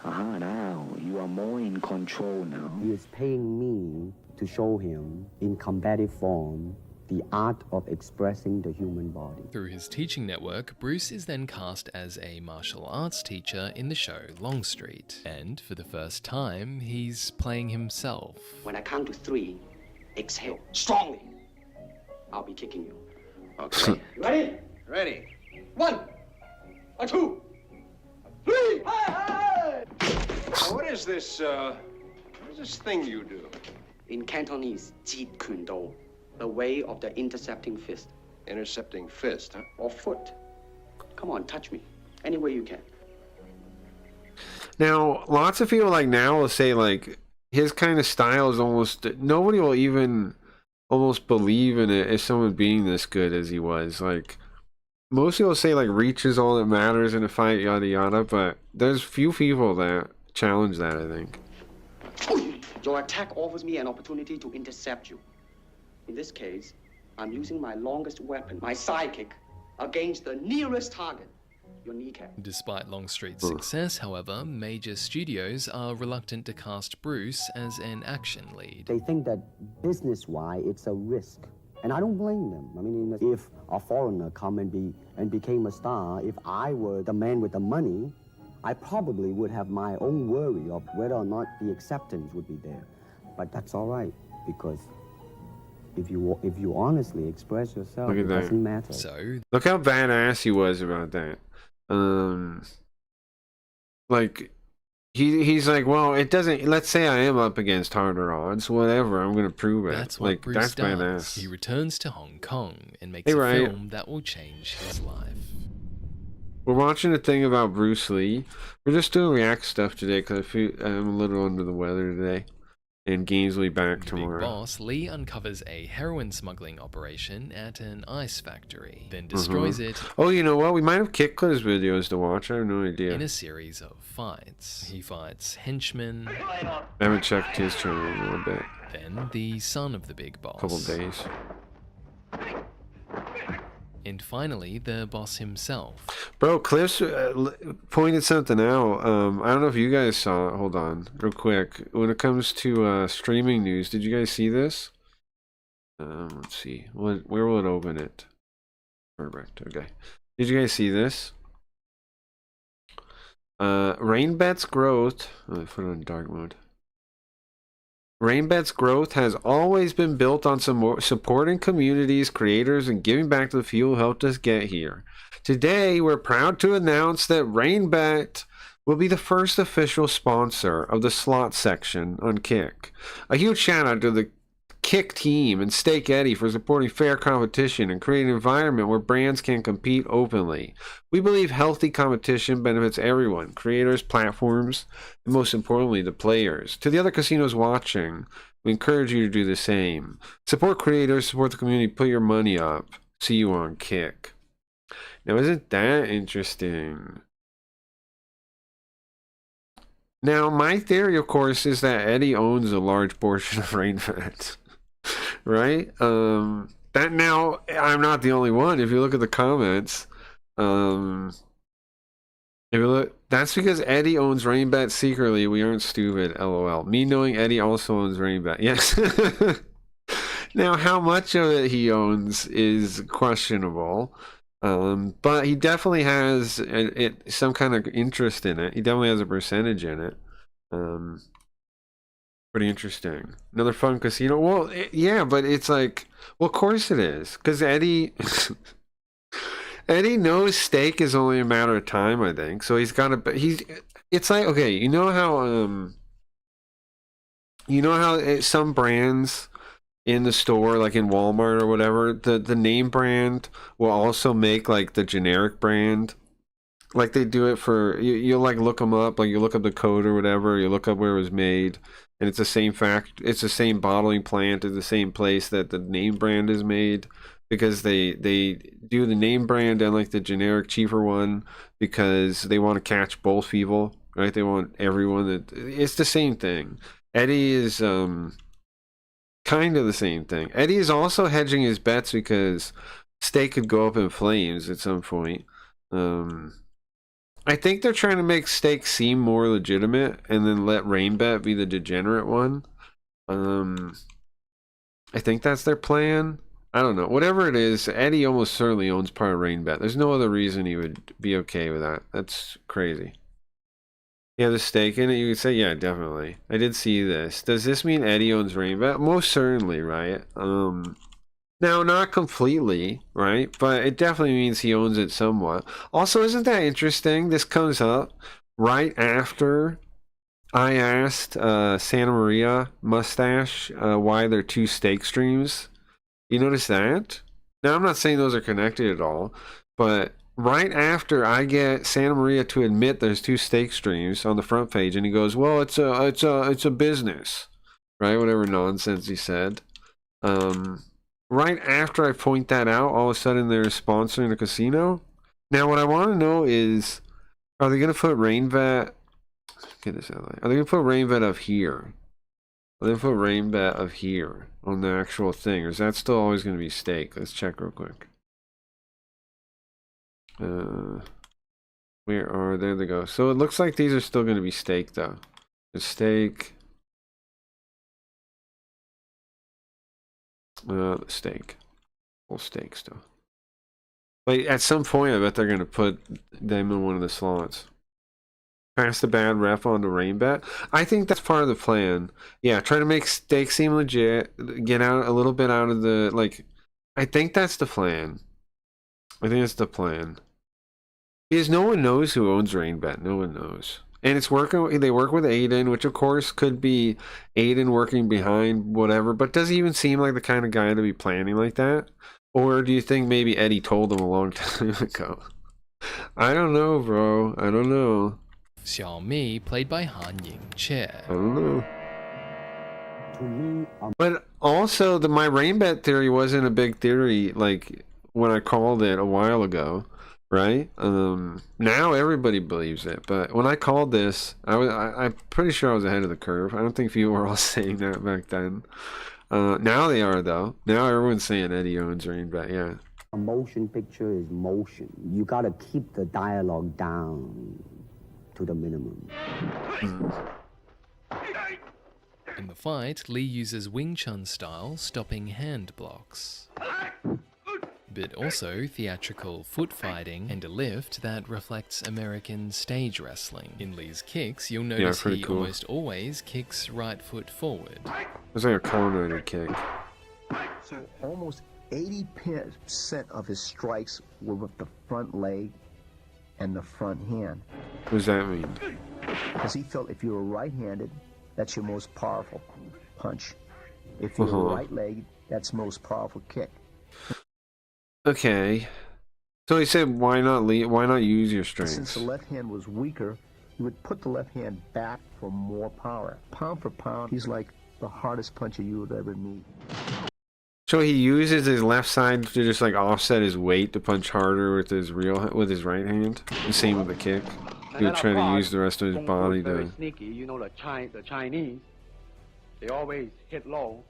Now you are more in control now. He is paying me to show him in combative form the art of expressing the human body. Through his teaching network, Bruce is then cast as a martial arts teacher in the show Longstreet. And for the first time, he's playing himself. When I count to 3, exhale strongly. I'll be kicking you. Okay. Ready? Ready. 1, 2, 3. What is this thing you do? In Cantonese, Jeet Kune Do, the way of the intercepting fist. Intercepting fist, huh? Or foot. Come on, touch me. Any way you can. Now, lots of people like now will say like his kind of style is almost nobody will even almost believe in it as someone being this good as he was. Like, most people say like reach is all that matters in a fight, yada yada, but there's few people that challenge that, I think. Your attack offers me an opportunity to intercept you. In this case, I'm using my longest weapon, my sidekick, against the nearest target, your kneecap. Despite Longstreet's success, however, major studios are reluctant to cast Bruce as an action lead. They think that business-wise, it's a risk. And I don't blame them. I mean, if a foreigner come and became a star, if I were the man with the money, I probably would have my own worry of whether or not the acceptance would be there. But that's all right, because if you honestly express yourself, it doesn't matter. So look how badass he was about that. Like he's like, well, it doesn't. Let's say I am up against harder odds, whatever. I'm gonna prove it. That's what like Bruce that's does. badass. He returns to Hong Kong and makes a film that will change his life. We're watching a thing about Bruce Lee. We're just doing react stuff today because I'm a little under the weather today. And Gamesley back tomorrow. Big Boss, Lee uncovers a heroin smuggling operation at an ice factory, then destroys it. Oh, you know what? We might have Kickler's videos to watch. I have no idea. In a series of fights. He fights henchmen. I haven't checked his channel in a little bit. Then the son of the Big Boss. Couple days. And finally, the boss himself. Bro, Cliff's pointed something out. I don't know if you guys saw it. Hold on, real quick. When it comes to streaming news, did you guys see this? Let's see. Where will it open it? Perfect. Okay. Did you guys see this? Rainbet's growth. Oh, I put it on dark mode. Rainbet's growth has always been built on supporting communities, creators, and giving back to the few who helped us get here. Today, we're proud to announce that Rainbet will be the first official sponsor of the slot section on Kick. A huge shout out to the Kick team and Steak Eddie for supporting fair competition and creating an environment where brands can compete openly. We believe healthy competition benefits everyone, creators, platforms, and most importantly, the players. To the other casinos watching, we encourage you to do the same. Support creators, support the community, put your money up. See you on Kick. Now, isn't that interesting? Now, my theory, of course, is that Eddie owns a large portion of Rainbet. Right? That now, I'm not the only one. If you look at the comments, if you look, that's because Eddie owns Rainbet secretly. We aren't stupid, lol. Me knowing Eddie also owns Rainbet. Yes. Now, how much of it he owns is questionable. But he definitely has some kind of interest in it. He definitely has a percentage in it. Pretty interesting. Another fun casino. Well, yeah, but it's like, well, of course it is, because Eddie knows stake is only a matter of time. I think so. He's got to. It's like, okay, you know how some brands in the store, like in Walmart or whatever, the name brand will also make like the generic brand. Like they do it for you'll like look them up, like you look up the code or whatever, you look up where it was made, and it's the same it's the same bottling plant at the same place that the name brand is made, because they do the name brand and like the generic cheaper one because they want to catch both people, right? They want everyone it's the same thing. Eddie is kind of the same thing. Eddie is also hedging his bets because stake could go up in flames at some point. I think they're trying to make stake seem more legitimate and then let Rainbet be the degenerate one. I think that's their plan. I don't know. Whatever it is, Eddie almost certainly owns part of Rainbet. There's no other reason he would be okay with that. That's crazy. Yeah, the stake in it, you could say, yeah, definitely. I did see this. Does this mean Eddie owns Rainbet? Most certainly, right? Now, not completely, right? But it definitely means he owns it somewhat. Also, isn't that interesting? This comes up right after I asked Santa Maria Mustache why there are two stake streams. You notice that? Now, I'm not saying those are connected at all, but right after I get Santa Maria to admit there's two stake streams on the front page, and he goes, well, it's a business, right? Whatever nonsense he said. Right after I point that out, all of a sudden they're sponsoring a casino. Now, what I want to know is, are they going to put RainVet? Get this out of the way. Are they going to put RainVet up here? Are they going to put RainVet up here on the actual thing? Or is that still always going to be stake? Let's check real quick. Where are, there they go. So it looks like these are still going to be stake though. The stake. The stake. Full stake still. But at some point I bet they're going to put them in one of the slots. Pass the bad rep on to RainBet. I think that's part of the plan. Yeah, try to make stake seem legit. Get out a little bit out of the, like, I think that's the plan. I think that's the plan. Because no one knows who owns RainBet. No one knows. And it's working, they work with Aiden, which of course could be Aiden working behind whatever, but does he even seem like the kind of guy to be planning like that? Or do you think maybe Eddie told him a long time ago? I don't know, bro. I don't know. Xiaomi, played by Han Ying-che. I don't know. But also, my RainBet theory wasn't a big theory, like, when I called it a while ago. Right? Now everybody believes it, but when I called this, I'm pretty sure I was ahead of the curve. I don't think people were all saying that back then. Now they are, though. Now everyone's saying Eddie owns RainBet, yeah. A motion picture is motion. You gotta keep the dialogue down to the minimum. In the fight, Lee uses Wing Chun style stopping hand blocks. But also theatrical foot fighting and a lift that reflects American stage wrestling. In Lee's kicks, you'll notice he almost always kicks right foot forward. It's like a coordinated kick. So almost 80% of his strikes were with the front leg and the front hand. What does that mean? Because he felt if you were right-handed, that's your most powerful punch. If you're right-legged, that's most powerful kick. Okay. So he said, why not use your strengths? Since the left hand was weaker, he would put the left hand back for more power. Pound for pound, he's like the hardest puncher you would ever meet. So he uses his left side to just like offset his weight to punch harder with his right hand. The same with the kick. He would try to use the rest of his body to. Very sneaky, you know the Chinese. They always hit low.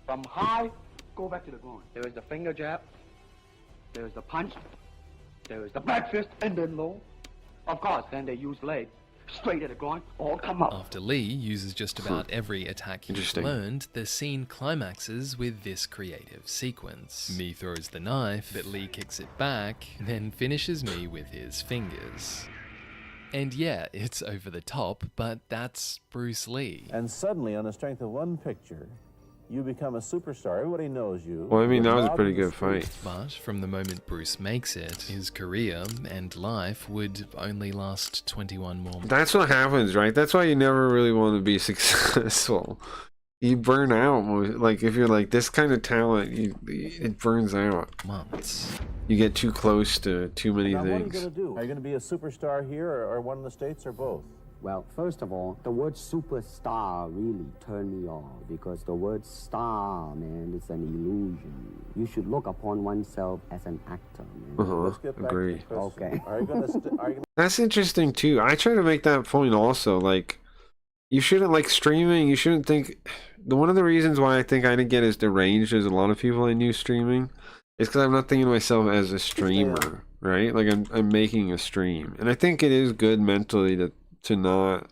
From high, go back to the groin. There is the finger jab. There is the punch. There is the back fist, and then low. Of course, then they use legs. Straight at the groin, all come up. After Lee uses just about every attack he's learned, the scene climaxes with this creative sequence. Me throws the knife, but Lee kicks it back, then finishes me with his fingers. And yeah, it's over the top, but that's Bruce Lee. And suddenly, on the strength of one picture, you become a superstar. Everybody knows you. Well, I mean, that was a pretty good fight. But from the moment Bruce makes it, his career and life would only last 21 more months. That's what happens, right? That's why you never really want to be successful. You burn out. Like, if you're like this kind of talent, it burns out. Months. You get too close to too many things. What are you going to do? Are you going to be a superstar here or one in the States or both? Well, first of all, the word superstar really turned me off because the word star, man, is an illusion. You should look upon oneself as an actor, man. Let's get back Agree. to the question. Okay. Are you gonna That's interesting too. I try to make that point also. Like, you shouldn't, like, streaming, you shouldn't think. One of the reasons why I think I didn't get as deranged as a lot of people I knew streaming is because I'm not thinking of myself as a streamer, right? Like, I'm making a stream. And I think it is good mentally to not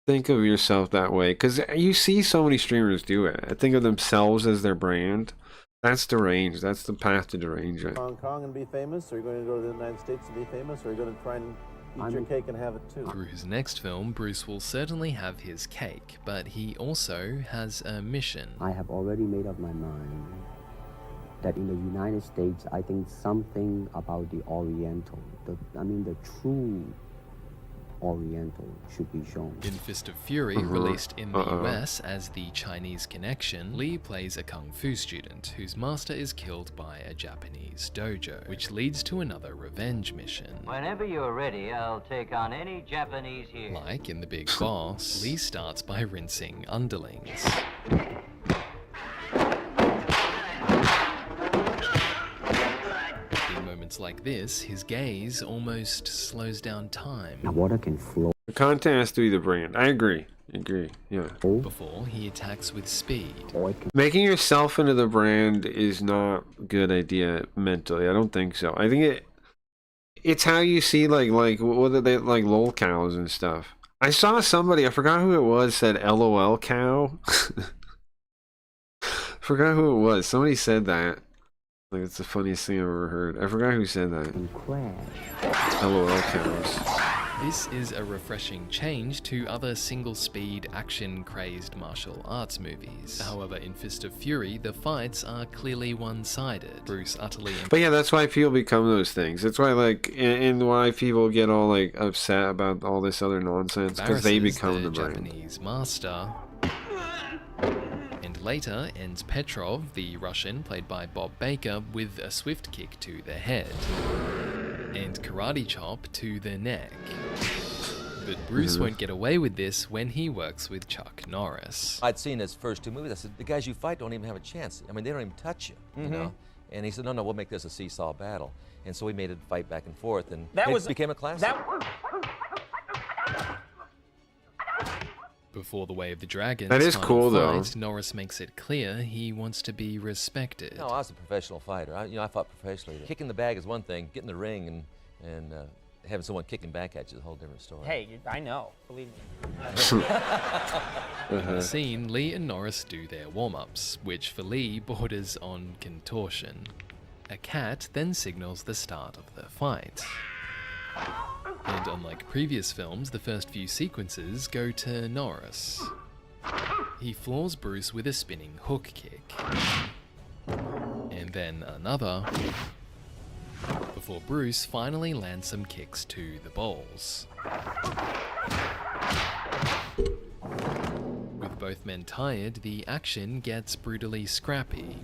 think of yourself that way, because you see so many streamers do it. I think of themselves as their brand. That's deranged. That's the path to derangement. Hong Kong and be famous? Or are you going to go to the United States and be famous? Or are you going to try and eat your cake and have it too? Through his next film, Bruce will certainly have his cake, but he also has a mission. I have already made up my mind that in the United States, I think something about the Oriental, the true Oriental should be shown. In Fist of Fury, released in the US as The Chinese Connection, Lee plays a kung fu student whose master is killed by a Japanese dojo, which leads to another revenge mission. Whenever you're ready, I'll take on any Japanese here. Like in The Big Boss, Lee starts by rinsing underlings. like this, his gaze almost slows down time. Now water can flow. The content has to be the brand. I agree. Yeah. Before he attacks with speed. Making yourself into the brand is not a good idea mentally. I don't think so. I think it's how you see like what are they like lol cows and stuff. I saw somebody, I forgot who it was, said LOL cow. Forgot who it was. Somebody said that. Like it's the funniest thing I've ever heard. I forgot who said that. LOL cows. This is a refreshing change to other single-speed, action-crazed martial arts movies. However, in Fist of Fury, the fights are clearly one-sided. Bruce utterly... But yeah, that's why people become those things. That's why, like, and why people get all, like, upset about all this other nonsense, because they become the brand. Japanese master. And later ends Petrov, the Russian, played by Bob Baker, with a swift kick to the head. And karate chop to the neck. But Bruce won't get away with this when he works with Chuck Norris. I'd seen his first two movies. I said, the guys you fight don't even have a chance. I mean, they don't even touch you, you know? And he said, no, we'll make this a seesaw battle. And so we made it fight back and forth, and it became a classic. Before The Way of the Dragon, that is cool, though. Norris makes it clear he wants to be respected. No, I was a professional fighter. I fought professionally. Kicking the bag is one thing. Getting in the ring and having someone kicking back at you is a whole different story. Hey, I know. Believe me. In the scene, Lee and Norris do their warm-ups, which for Lee borders on contortion. A cat then signals the start of the fight. And unlike previous films, the first few sequences go to Norris. He floors Bruce with a spinning hook kick. And then another, before Bruce finally lands some kicks to the balls. With both men tired, the action gets brutally scrappy.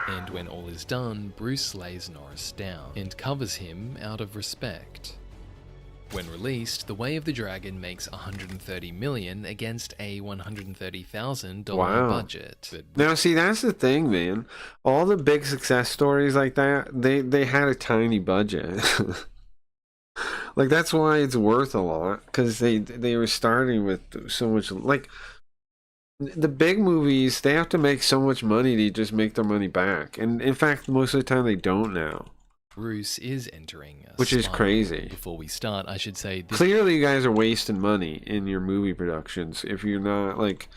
And when all is done, Bruce lays Norris down and covers him out of respect. When released, The Way of the Dragon makes $130 million against a $130,000 budget. But now, see, that's the thing, man. All the big success stories like that, they had a tiny budget. Like, that's why it's worth a lot, because they were starting with so much, like... The big movies, they have to make so much money to just make their money back. And in fact, most of the time they don't now. Bruce is entering a which is crazy. Before we start, I should say... Clearly you guys are wasting money in your movie productions if you're not, like...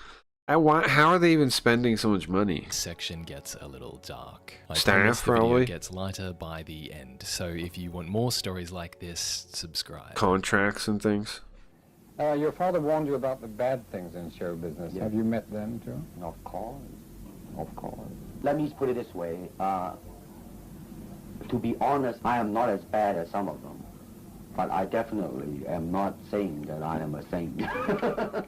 How are they even spending so much money? This section gets a little dark. Staff, probably? The video gets lighter by the end, so if you want more stories like this, subscribe. Contracts and things? Your father warned you about the bad things in show business. Yes. Have you met them too? Of course. Of course. Let me put it this way. To be honest, I am not as bad as some of them. But I definitely am not saying that I am a saint.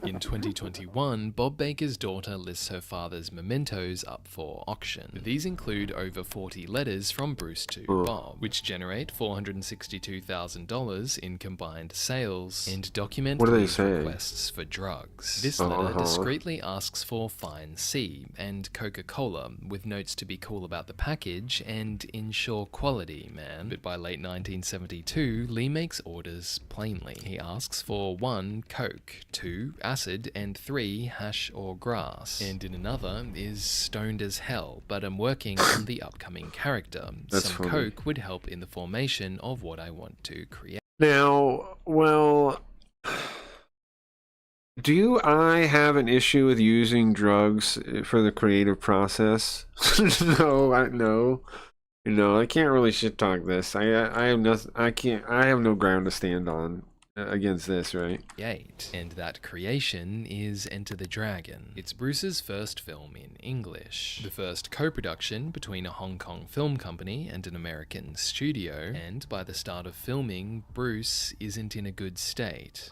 In 2021, Bob Baker's daughter lists her father's mementos up for auction. These include over 40 letters from Bruce to Bob, which generate $462,000 in combined sales and document requests for drugs. This letter discreetly asks for fine C and Coca-Cola, with notes to be cool about the package and ensure quality, man. But by late 1972, Lee makes orders plainly. He asks for 1, Coke, 2, acid, and 3, hash or grass. And in another is stoned as hell, but I'm working on the upcoming character. Some funny. Coke would help in the formation of what I want to create. Now, well... Do I have an issue with using drugs for the creative process? No. No, I can't really shit talk this. I have nothing. I have no ground to stand on against this, right? And that creation is Enter the Dragon. It's Bruce's first film in English, the first co-production between a Hong Kong film company and an American studio, and by the start of filming, Bruce isn't in a good state.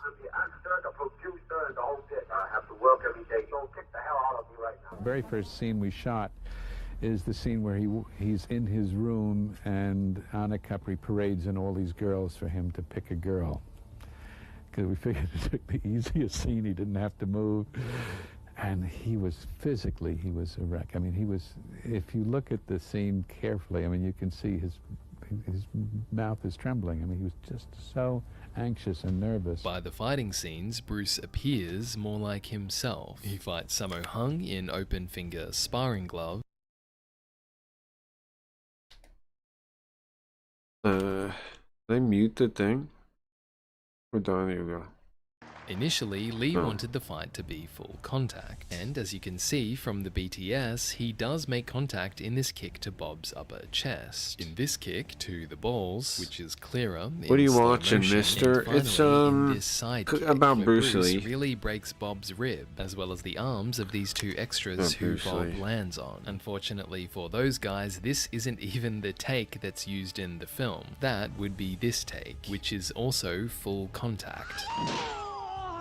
The very first scene we shot is the scene where he's in his room and Anna Capri parades in all these girls for him to pick a girl. Because we figured it took the easiest scene, he didn't have to move. And he was physically, he was a wreck. I mean, he was, if you look at the scene carefully, I mean, you can see his mouth is trembling. I mean, he was just so anxious and nervous. By the fighting scenes, Bruce appears more like himself. He fights Sammo Hung in open finger sparring gloves. Did I mute the thing? We're done, there we go. Initially, Lee wanted the fight to be full contact, and as you can see from the BTS, he does make contact in this kick to Bob's upper chest. In this kick to the balls, which is clearer. What are you watching, mister? It's about Bruce Lee. Really breaks Bob's rib, as well as the arms of these two extras who Bob lands on. Unfortunately for those guys, this isn't even the take that's used in the film. That would be this take, which is also full contact.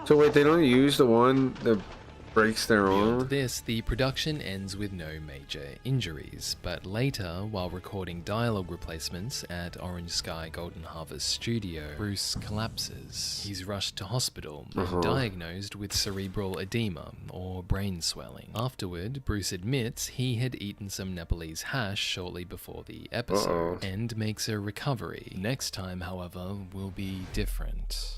So wait, they don't use the one that breaks their arm? Beyond this, the production ends with no major injuries, but later, while recording dialogue replacements at Orange Sky Golden Harvest Studio, Bruce collapses. He's rushed to hospital and diagnosed with cerebral edema, or brain swelling. Afterward, Bruce admits he had eaten some Nepalese hash shortly before the episode, and makes a recovery. Next time, however, will be different.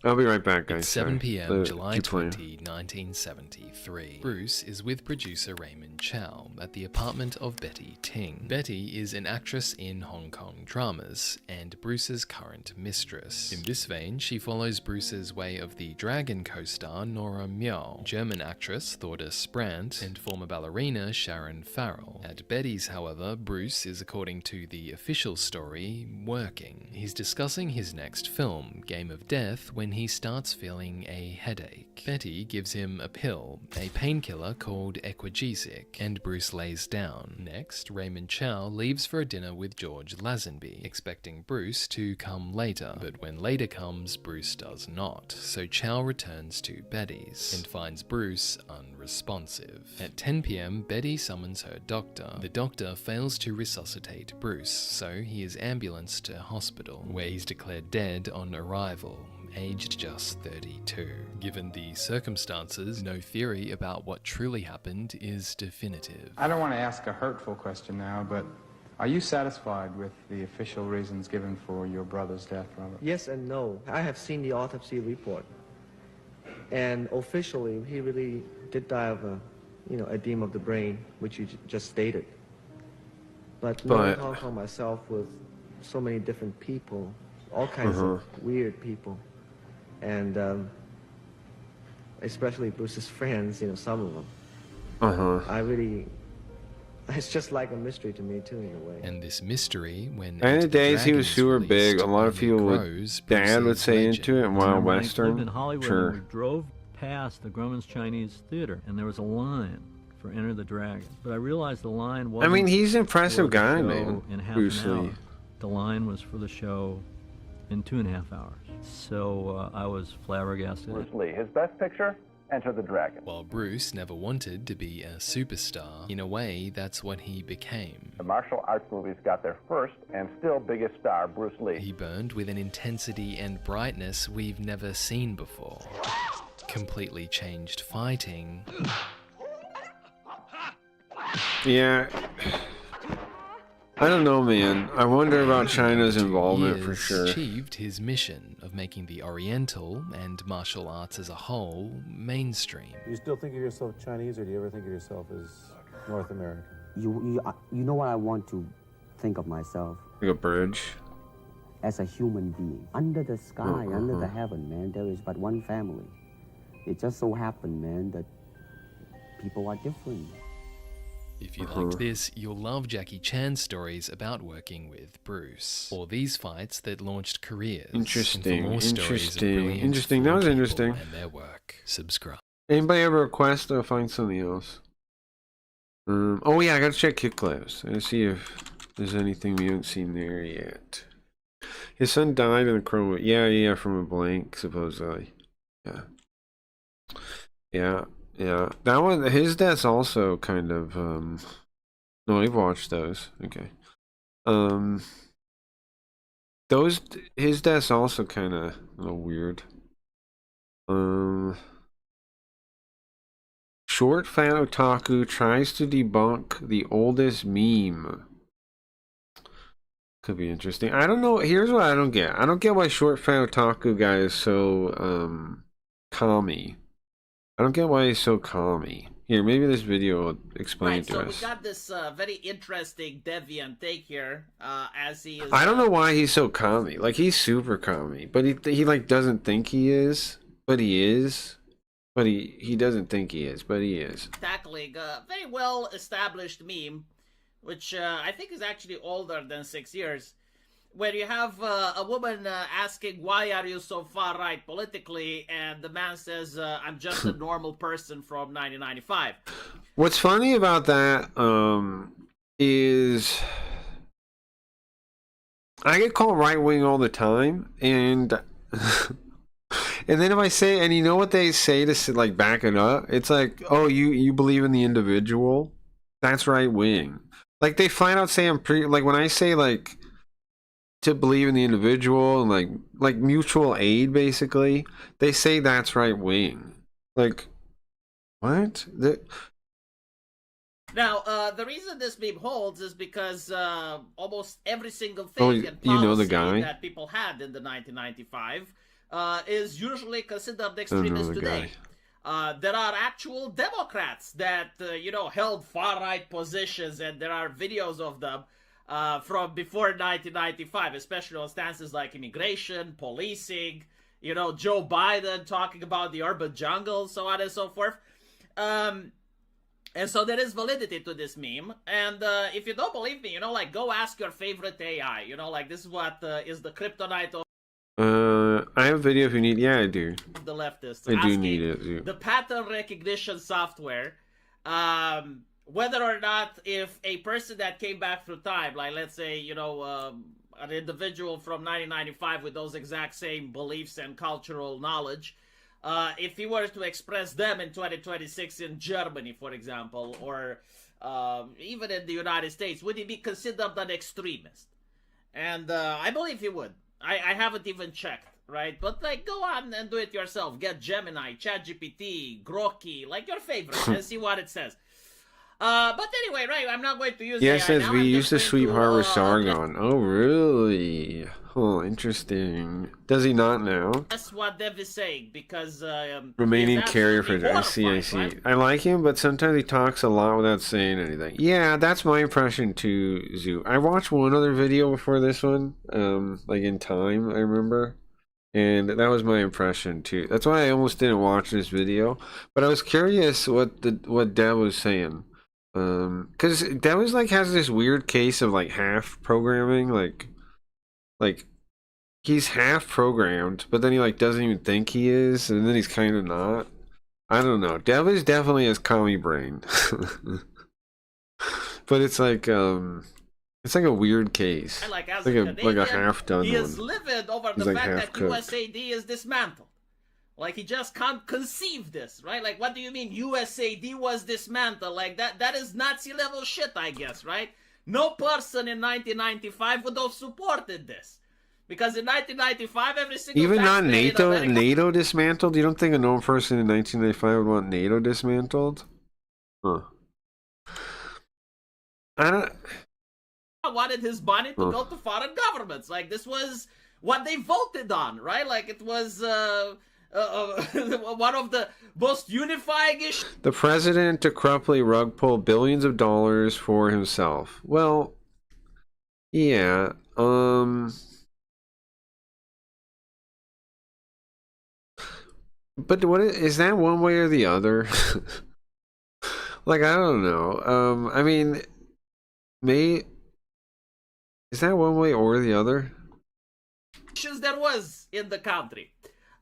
I'll be right back, guys. It's 7 p.m. July 20, 1973. Bruce is with producer Raymond Chow at the apartment of Betty Ting. Betty is an actress in Hong Kong dramas and Bruce's current mistress. In this vein, she follows Bruce's Way of the Dragon co-star Nora Miao, German actress Thorda Sprant, and former ballerina Sharon Farrell. At Betty's, however, Bruce is, according to the official story, working. He's discussing his next film, Game of Death, when he starts feeling a headache. Betty gives him a pill, a painkiller called Equagesic, and Bruce lays down. Next, Raymond Chow leaves for a dinner with George Lazenby, expecting Bruce to come later, but when later comes, Bruce does not, so Chow returns to Betty's and finds Bruce unresponsive. At 10 p.m, Betty summons her doctor. The doctor fails to resuscitate Bruce, so he is ambulanced to hospital, where he's declared dead on arrival, aged just 32. Given the circumstances, no theory about what truly happened is definitive. I don't want to ask a hurtful question now, but are you satisfied with the official reasons given for your brother's death, Robert? Yes and no. I have seen the autopsy report, and officially he really did die of a, edema of the brain, which you just stated. But knowing Hong Kong myself with so many different people, all kinds of weird people, and especially Bruce's friends, some of them. I really, it's just like a mystery to me too, in a way. And this mystery, when in the days he was super big, a lot of people Dad would say into it in Wild Western. In Hollywood, and we drove past the Grumman's Chinese Theater, and there was a line for Enter the Dragon. But I realized the line wasn't. I mean, he's an impressive guy, in man. half Bruce an hour. Lee. The line was for the show in 2.5 hours. So I was flabbergasted. Bruce Lee, his best picture, Enter the Dragon. While Bruce never wanted to be a superstar, in a way, that's what he became. The martial arts movies got their first and still biggest star, Bruce Lee. He burned with an intensity and brightness we've never seen before. Completely changed fighting. Yeah. I don't know, man. I wonder about China's involvement for sure. Achieved his mission of making the Oriental and martial arts as a whole mainstream. Do you still think of yourself Chinese, or do you ever think of yourself as North American? You know what I want to think of myself? Like a bridge? As a human being. Under the sky, under the heaven, man, there is but one family. It just so happened, man, that people are different. If you liked this, you'll love Jackie Chan's stories about working with Bruce, or these fights that launched careers. Interesting, interesting. Interesting. That was interesting. And their work. Subscribe. Anybody ever request to find something else? Oh yeah, I gotta check Kick Clips. I gotta see if there's anything we haven't seen there yet. His son died in the chroma. Yeah, from a blank, supposedly. Yeah. That one, his death's also kind of, no, I've watched those. Okay. His death's also kind of a little weird. Short Fat Otaku tries to debunk the oldest meme. Could be interesting. I don't know. Here's what I don't get. I don't get why Short Fat Otaku guy is so commie. I don't get why he's so commie. Here, maybe this video will explain it to us. So we got this very interesting deviant take here, as he is. I don't know why he's so commie. Like, he's super commie, but he like doesn't think he is, but he is. But he doesn't think he is, but he is. Tackling a very well established meme, which I think is actually older than 6 years, where you have a woman asking, why are you so far right politically? And the man says, I'm just a normal person from 1995. What's funny about that is I get called right wing all the time, and and then if I say, and you know what they say to like back it up? It's like, oh, you believe in the individual? That's right wing. Like, they flat out say I'm like, when I say like to believe in the individual and like mutual aid, basically, they say that's right wing. Like, what? Now, the reason this meme holds is because almost every single thing and you know the policy guy that people had in the 1995 is usually considered extremist today. There are actual Democrats that, held far-right positions, and there are videos of them from before 1995, especially on stances like immigration, policing, Joe Biden talking about the urban jungle, so on and so forth. And so there is validity to this meme. And if you don't believe me, go ask your favorite AI. This is what is the kryptonite of I have a video if you need. Yeah, I do. the leftists. I do asking need it. Yeah. the pattern recognition software, whether or not if a person that came back through time, like let's say, an individual from 1995 with those exact same beliefs and cultural knowledge, if he were to express them in 2026 in Germany, for example, or even in the United States, would he be considered an extremist? And I believe he would. I haven't even checked, right? But go on and do it yourself. Get Gemini, ChatGPT, Grokky, your favorite, and see what it says. But anyway, right? I'm not going to use. Yeah, AI it says now. we I'm used to just sweep going Harbor Sargon. Oh, really? Oh, interesting. Does he not now? That's what Dev is saying, because Remaining he's carrier for absolutely I see. horrified, right? I like him, but sometimes he talks a lot without saying anything. Yeah, that's my impression too, Zoo. I watched one other video before this one, in time, I remember. And that was my impression too. That's why I almost didn't watch this video. But I was curious what Dev was saying. Because Dev was has this weird case of half programming, like he's half programmed, but then he doesn't even think he is, and then he's kind of not. I don't know. Dev is definitely his commie brain, but it's it's a weird case. As like a a Canadian, half done he is one. livid over He's the like fact half that cooked. USAID is dismantled. He just can't conceive this, right? What do you mean USAID was dismantled? That is Nazi level shit, I guess, right? No person in 1995 would have supported this. Because in 1995, every single Even not taxpayer in NATO. America NATO dismantled. You don't think a normal person in 1995 would want NATO dismantled? Huh. I don't. wanted his money to go to foreign governments. This was what they voted on, right? It was one of the most unifying issues. The president to corruptly rug pull billions of dollars for himself. Well, yeah. But what is that one way or the other? I don't know. I mean, is that one way or the other? There was in the country.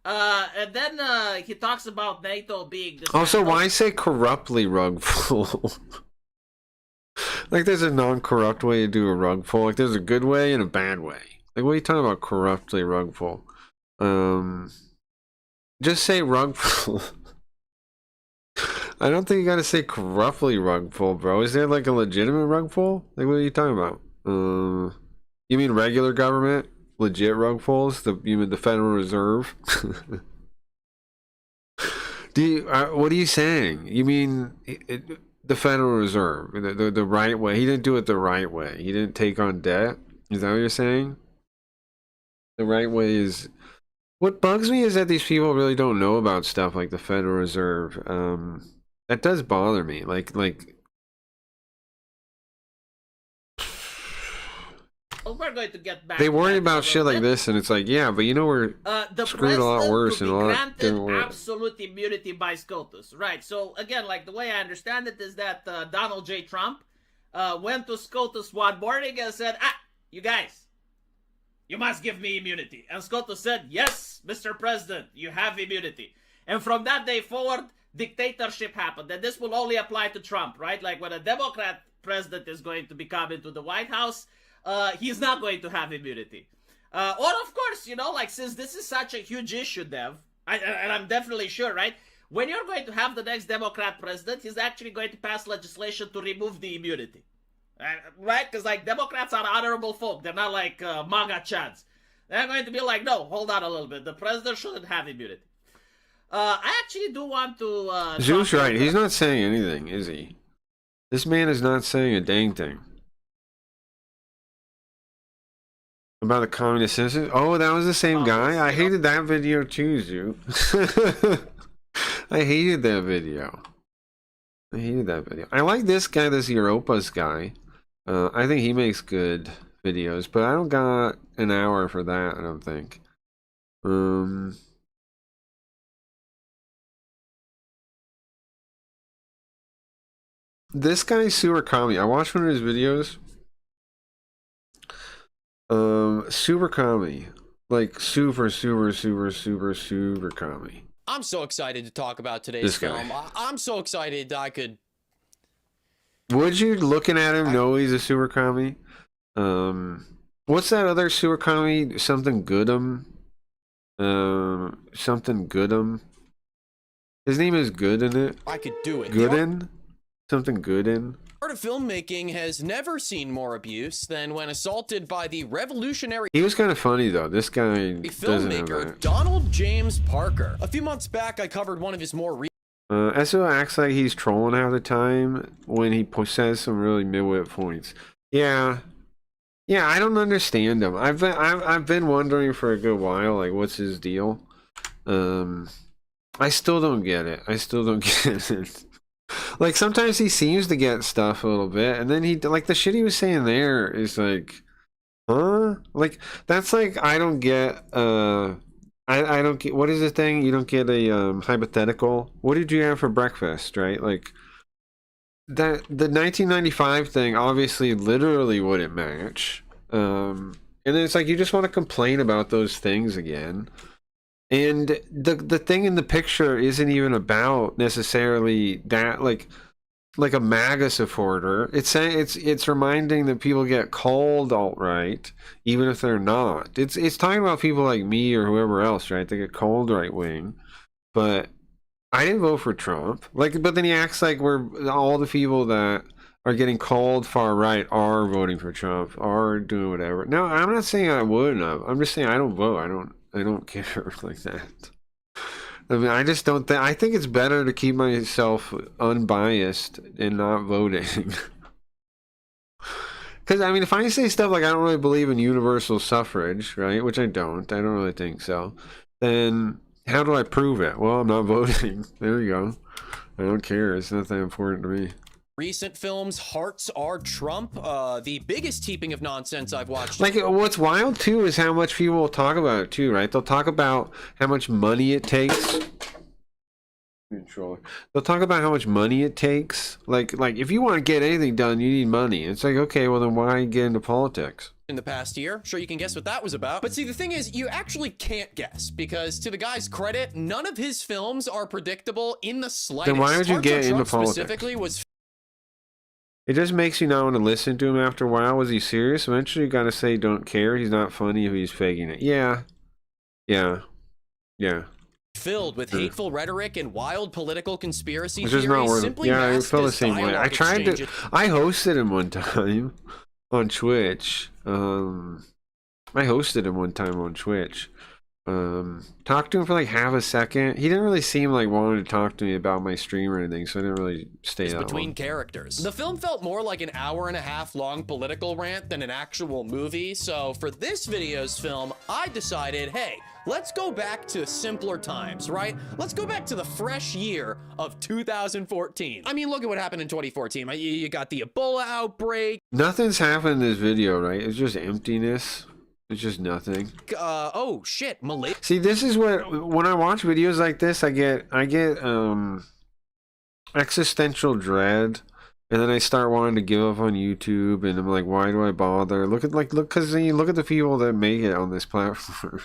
And then he talks about NATO being dismantled. Also, why say corruptly rug pull? There's a non-corrupt way to do a rug pull. There's a good way and a bad way. What are you talking about corruptly rug pull? Just say rug pull. I don't think you gotta say corruptly rug pull, bro. Is there a legitimate rug pull? What are you talking about? You mean regular government? Legit rug pulls? You mean the Federal Reserve? What are you saying? You mean the Federal Reserve, the right way? He didn't do it the right way. He didn't take on debt. Is that what you're saying? The right way is. What bugs me is that these people really don't know about stuff like the Federal Reserve. That does bother me. Like. Well, we're going to get back. They worry about shit like this, and it's like, yeah, but you know we're screwed a lot worse and a lot different ways. Absolute immunity by SCOTUS, right? So again, like the way I understand it is that Donald J. Trump went to SCOTUS one morning and said, you guys, you must give me immunity. And SCOTUS said, yes, Mr. President, you have immunity. And from that day forward, dictatorship happened. And this will only apply to Trump, right? Like when a Democrat president is going to be coming to the White House, he's not going to have immunity. Or of course, you know, like since this is such a huge issue, Dev, and I'm definitely sure, right? When you're going to have the next Democrat president, he's actually going to pass legislation to remove the immunity. Right? Because like Democrats are honorable folk. They're not like MAGA chads. They're going to be like, no, hold on a little bit. The president shouldn't have immunity. I actually do want to... Zeus, right. He's not saying anything, is he? This man is not saying a dang thing. About the communist citizens? Oh, that was the same guy? I hated that video too, Zeus. I hated that video. I like this guy, this Europas guy. I think he makes good videos, but I don't got an hour for that, I don't think. This guy, Surakami, I watched one of his videos. Super Kami. Like super Kami. I'm so excited to talk about today's film. I'm so excited I could... Would you, looking at him, know he's a Super Kami? What's that other Super Kami? Something Goodum? Something Goodum? His name is Good in it? I could do it. Gooden? Something Gooden? Art of filmmaking has never seen more abuse than when assaulted by the revolutionary... He was kind of funny, though. This guy doesn't have filmmaker that. Donald James Parker. A few months back, I covered one of his more... SO acts like he's trolling half the time when he says some really midwit points. Yeah, I don't understand him. I've been wondering for a good while, like, what's his deal? I still don't get it. Like, sometimes he seems to get stuff a little bit, and then like, the shit he was saying there is like, huh? Like, that's like, I don't get, I don't get, what is the thing? You don't get a, hypothetical? What did you have for breakfast, right? Like, the 1995 thing obviously literally wouldn't match. And then it's like, you just want to complain about those things again. And the thing in the picture isn't even about necessarily that, like a MAGA supporter. It's saying it's reminding that people get called alt-right even if they're not. It's talking about people like me or whoever else, right? They get called right-wing. But I didn't vote for Trump. Like, but then he acts like all the people that are getting called far-right are voting for Trump, are doing whatever. No, I'm not saying I wouldn't have. I'm just saying I don't vote. I don't care like that. I mean, I just don't think... I think it's better to keep myself unbiased and not voting. Because, I mean, if I say stuff like I don't really believe in universal suffrage, right, which I don't really think so, then how do I prove it? Well, I'm not voting. There you go. I don't care. It's not that important to me. Recent films, Hearts Are Trump, the biggest heaping of nonsense I've watched. Like, what's wild, too, is how much people will talk about it, too, right? They'll talk about how much money it takes. They'll talk about how much money it takes. Like if you want to get anything done, you need money. It's like, okay, well, then why get into politics? In the past year, sure, you can guess what that was about. But see, the thing is, you actually can't guess, because to the guy's credit, none of his films are predictable in the slightest. Then why would you get into politics? Specifically was... It just makes you not want to listen to him after a while. Was he serious? Eventually, you gotta say, don't care. He's not funny if he's faking it. Yeah. Filled with hateful rhetoric and wild political conspiracy theories. Not worth simply it. Yeah, I feel the same way. I hosted him one time on Twitch. I hosted him one time on Twitch. Talked to him for like half a second. He didn't really seem like wanting to talk to me about my stream or anything, so I didn't really stay that between long. characters. The film felt more like an hour-and-a-half long political rant than an actual movie, so for this video's film, I decided, hey, let's go back to simpler times, right? Let's go back to the fresh year of 2014. I mean, look at what happened in 2014. You got the Ebola outbreak. Nothing's happened in this video, right? It's just emptiness. It's just nothing. Oh shit, Malaysia. See, this is what, when I watch videos like this, I get existential dread, and then I start wanting to give up on YouTube, and I'm like, why do I bother? Look, because you look at the people that make it on this platform.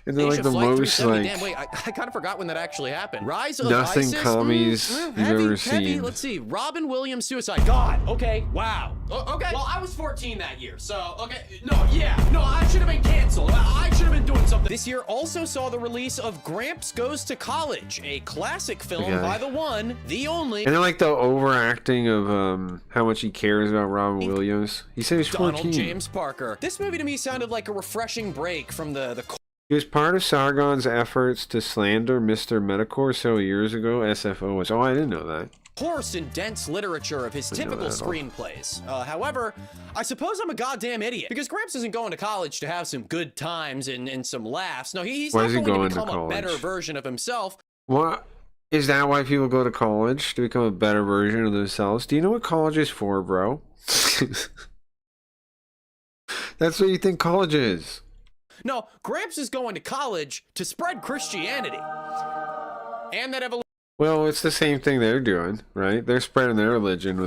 And they're like the most like. Damn, wait, I kind of forgot when that actually happened. Rise of nothing ISIS. commies you've ever seen. Let's see. Robin Williams suicide. God. Okay. Wow. Okay. Well, I was 14 that year, so okay. No, yeah. No, I should have been canceled. I should have been doing something. This year also saw the release of Gramps Goes to College, a classic film by the one, the only. And then like the overacting of how much he cares about Robin Williams. He said he's 14. Donald James Parker. This movie to me sounded like a refreshing break from the He was part of Sargon's efforts to slander Mr. Metacore several years ago. SFO was. Oh, I didn't know that. coarse and dense literature of his typical screenplays. However, I suppose I'm a goddamn idiot, because Gramps isn't going to college to have some good times and some laughs. No, he's not going to become a better version of himself. What? Is that why people go to college? To become a better version of themselves? Do you know what college is for, bro? That's what you think college is. No, Gramps is going to college to spread Christianity. And that evolution. Well, it's the same thing they're doing, right? They're spreading their religion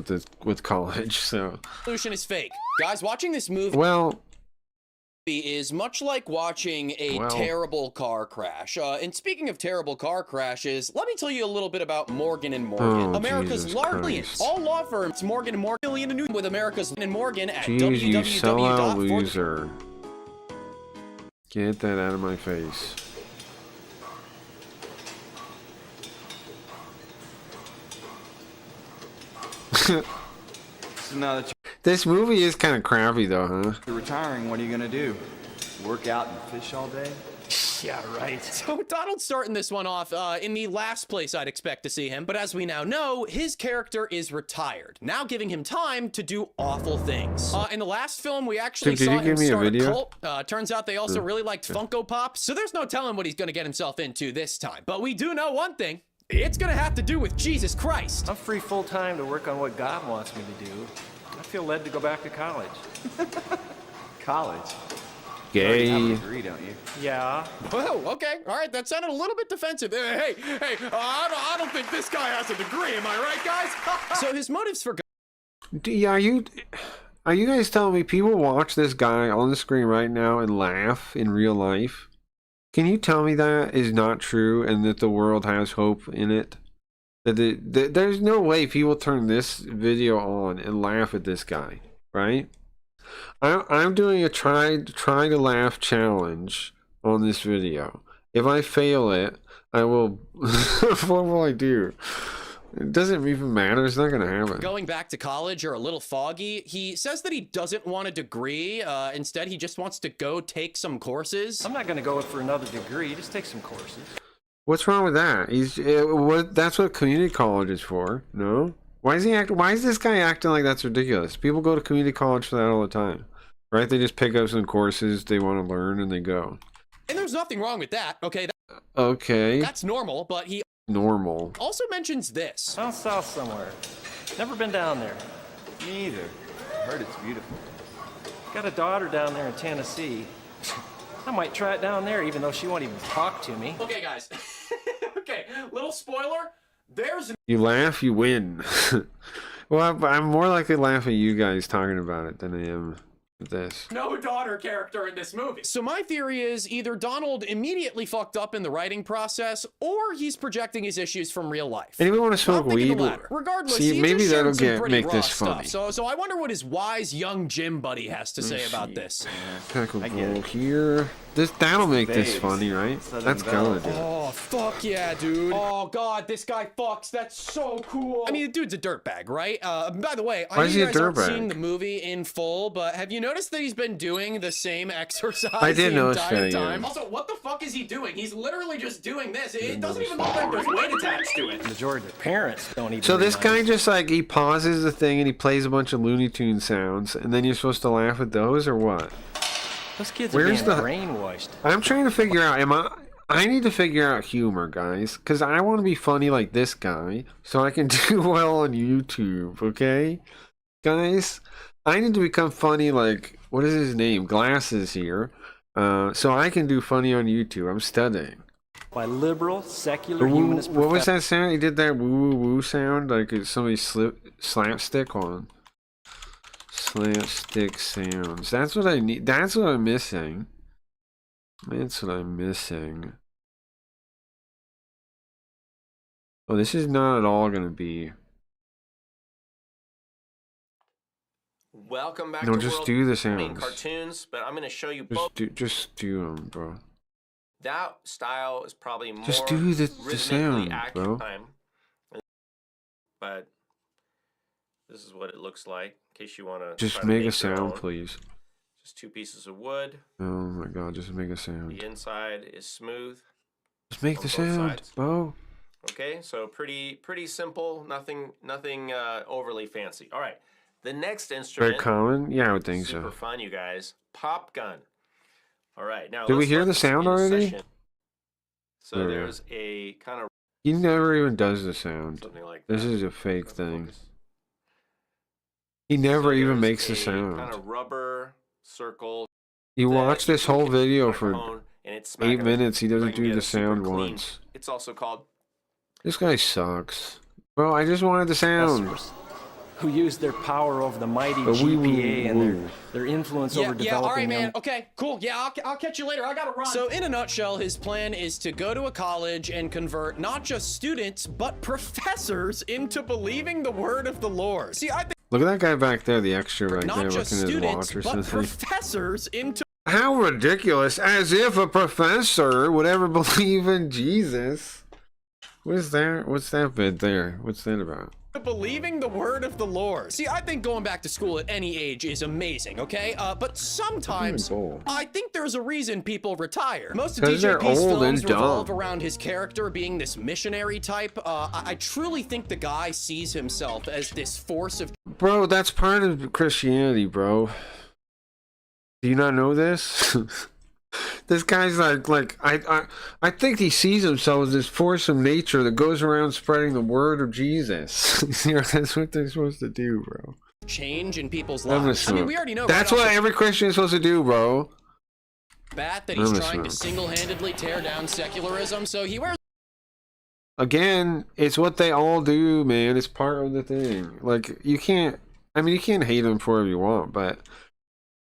with college, so. Evolution is fake. Guys, watching this movie is much like watching a terrible car crash. And speaking of terrible car crashes, let me tell you a little bit about Morgan & Morgan. America's largest, all law firms, Morgan & Morgan, with America's and Morgan at Jeez, you sellout loser. Get that out of my face. So now that this movie is kind of crappy though, huh? you're retiring, what are you gonna do? Work out and fish all day? Yeah, right. So Donald's starting this one off in the last place I'd expect to see him, but as we now know, his character is retired, now giving him time to do awful things. In the last film, we actually saw him start a cult. Turns out they also really liked Funko Pops, so there's no telling what he's gonna get himself into this time. But we do know one thing. It's gonna have to do with Jesus Christ. I'm free full time to work on what God wants me to do. I feel led to go back to college. College? Gay. You have a degree, don't you? Yeah. Whoa, okay. All right, that sounded a little bit defensive. Hey, I don't think this guy has a degree. Am I right, guys? So his motives for... Yeah, are you guys telling me people watch this guy on the screen right now and laugh in real life? Can you tell me that is not true and that the world has hope in it? That there's no way people turn this video on and laugh at this guy, right? I'm doing a try to laugh challenge on this video. If I fail it, I will. What will I do? It doesn't even matter. It's not going to happen. Going back to college or a little foggy. He says that he doesn't want a degree. Instead, he just wants to go take some courses. I'm not going to go for another degree. Just take some courses. What's wrong with that? That's what community college is for. No? Why is this guy acting like that's ridiculous? People go to community college for that all the time. Right? They just pick up some courses they want to learn and they go. And there's nothing wrong with that. Okay. Okay. That's normal, but he also mentions this. Down south somewhere. Never been down there. Me either. I heard it's beautiful. Got a daughter down there in Tennessee. I might try it down there, even though she won't even talk to me. Okay, guys. Okay, little spoiler. You laugh, you win. Well, I'm more likely to laugh at you guys talking about it than I am with this. No daughter character in this movie. So my theory is either Donald immediately fucked up in the writing process, or he's projecting his issues from real life. Anybody want to smoke weed? Regardless, see, he maybe just that'll make this funny. So I wonder what his wise young gym buddy has to say about this. Tackle ball here. That'll make this funny, right? That's gonna do it. Oh, fuck yeah, dude. Oh, God, this guy fucks. That's so cool. I mean, the dude's a dirtbag, right? By the way, I know you guys aren't seeing the movie in full, but have you notice that he's been doing the same exercise I did the notice entire that, yeah. time? Also, what the fuck is he doing? He's literally just doing this. It doesn't even look like there's weight attached to it. The majority of their parents don't even. So this realize- guy just like he pauses the thing and he plays a bunch of Looney Tune sounds, and then you're supposed to laugh at those or what? Those kids Where's are being the- brainwashed. I'm trying to figure out. I need to figure out humor, guys, because I want to be funny like this guy, so I can do well on YouTube. Okay, guys, I need to become funny like what is his name? Glasses here, so I can do funny on YouTube. I'm studying. By liberal, secular, Woo, humanist. what was that sound? He did that woo woo woo sound like somebody slapstick on. Slapstick sounds. That's what I need. That's what I'm missing. That's what I'm missing. Oh, this is not at all gonna be. Welcome back No, to just World do the Main sounds. Cartoons, but I'm going to show you both. Just do them, bro. That style is probably more Just do the rhythmically sound, accurate bro. time. But this is what it looks like in case you want to Just make a sound, please. Just 2 pieces of wood. Oh my god, just make a sound. The inside is smooth. Just make on the both sound, sides. bro. Okay, so pretty simple, nothing overly fancy. All right, the next Very instrument. common? Yeah, I would think super so. fun, you guys. Pop gun. All right, now Did we let's hear let the this sound in already? session. So There we there's a kind of He never even does the sound. something like This that. is a fake thing. He never even makes the kind sound. of rubber circle. You that watch this whole video for microphone, and it's smacking 8 it. minutes. He So I doesn't can do get the it super sound clean. once. It's also called. This guy sucks. Bro, I just wanted the sound. Customers who use their power over the mighty The woo, woo, GPA and woo. their influence Yeah, over yeah, all right, developing man. young. Okay, cool. Yeah, I'll catch you later. I gotta run. So, in a nutshell, his plan is to go to a college and convert not just students, but professors into believing the word of the Lord. See, I think Look at that guy back there, the extra right not there, just looking at his students, watch or but something. professors into How ridiculous! As if a professor would ever believe in Jesus. What is that? What's that bit there? What's that about? believing the word of the Lord. See, I think going back to school at any age is amazing, okay? But sometimes I think there's a reason people retire. Most of 'Cause they're DJP's old films and dumb. revolve around his character being this missionary type. I truly think the guy sees himself as this force of Bro, that's part of Christianity, bro. Do you not know this? This guy's like I think he sees himself as this force of nature that goes around spreading the word of Jesus. You know, that's what they're supposed to do, bro. change in people's I'm lives. I gonna mean, we smoke. already know That's right what off every Christian is supposed to do, bro. the bat that I'm he's gonna trying to smoke. single-handedly tear down secularism, so he wears Again, it's what they all do, man. It's part of the thing. Like, you can't, I mean, you can't hate them for whatever you want, but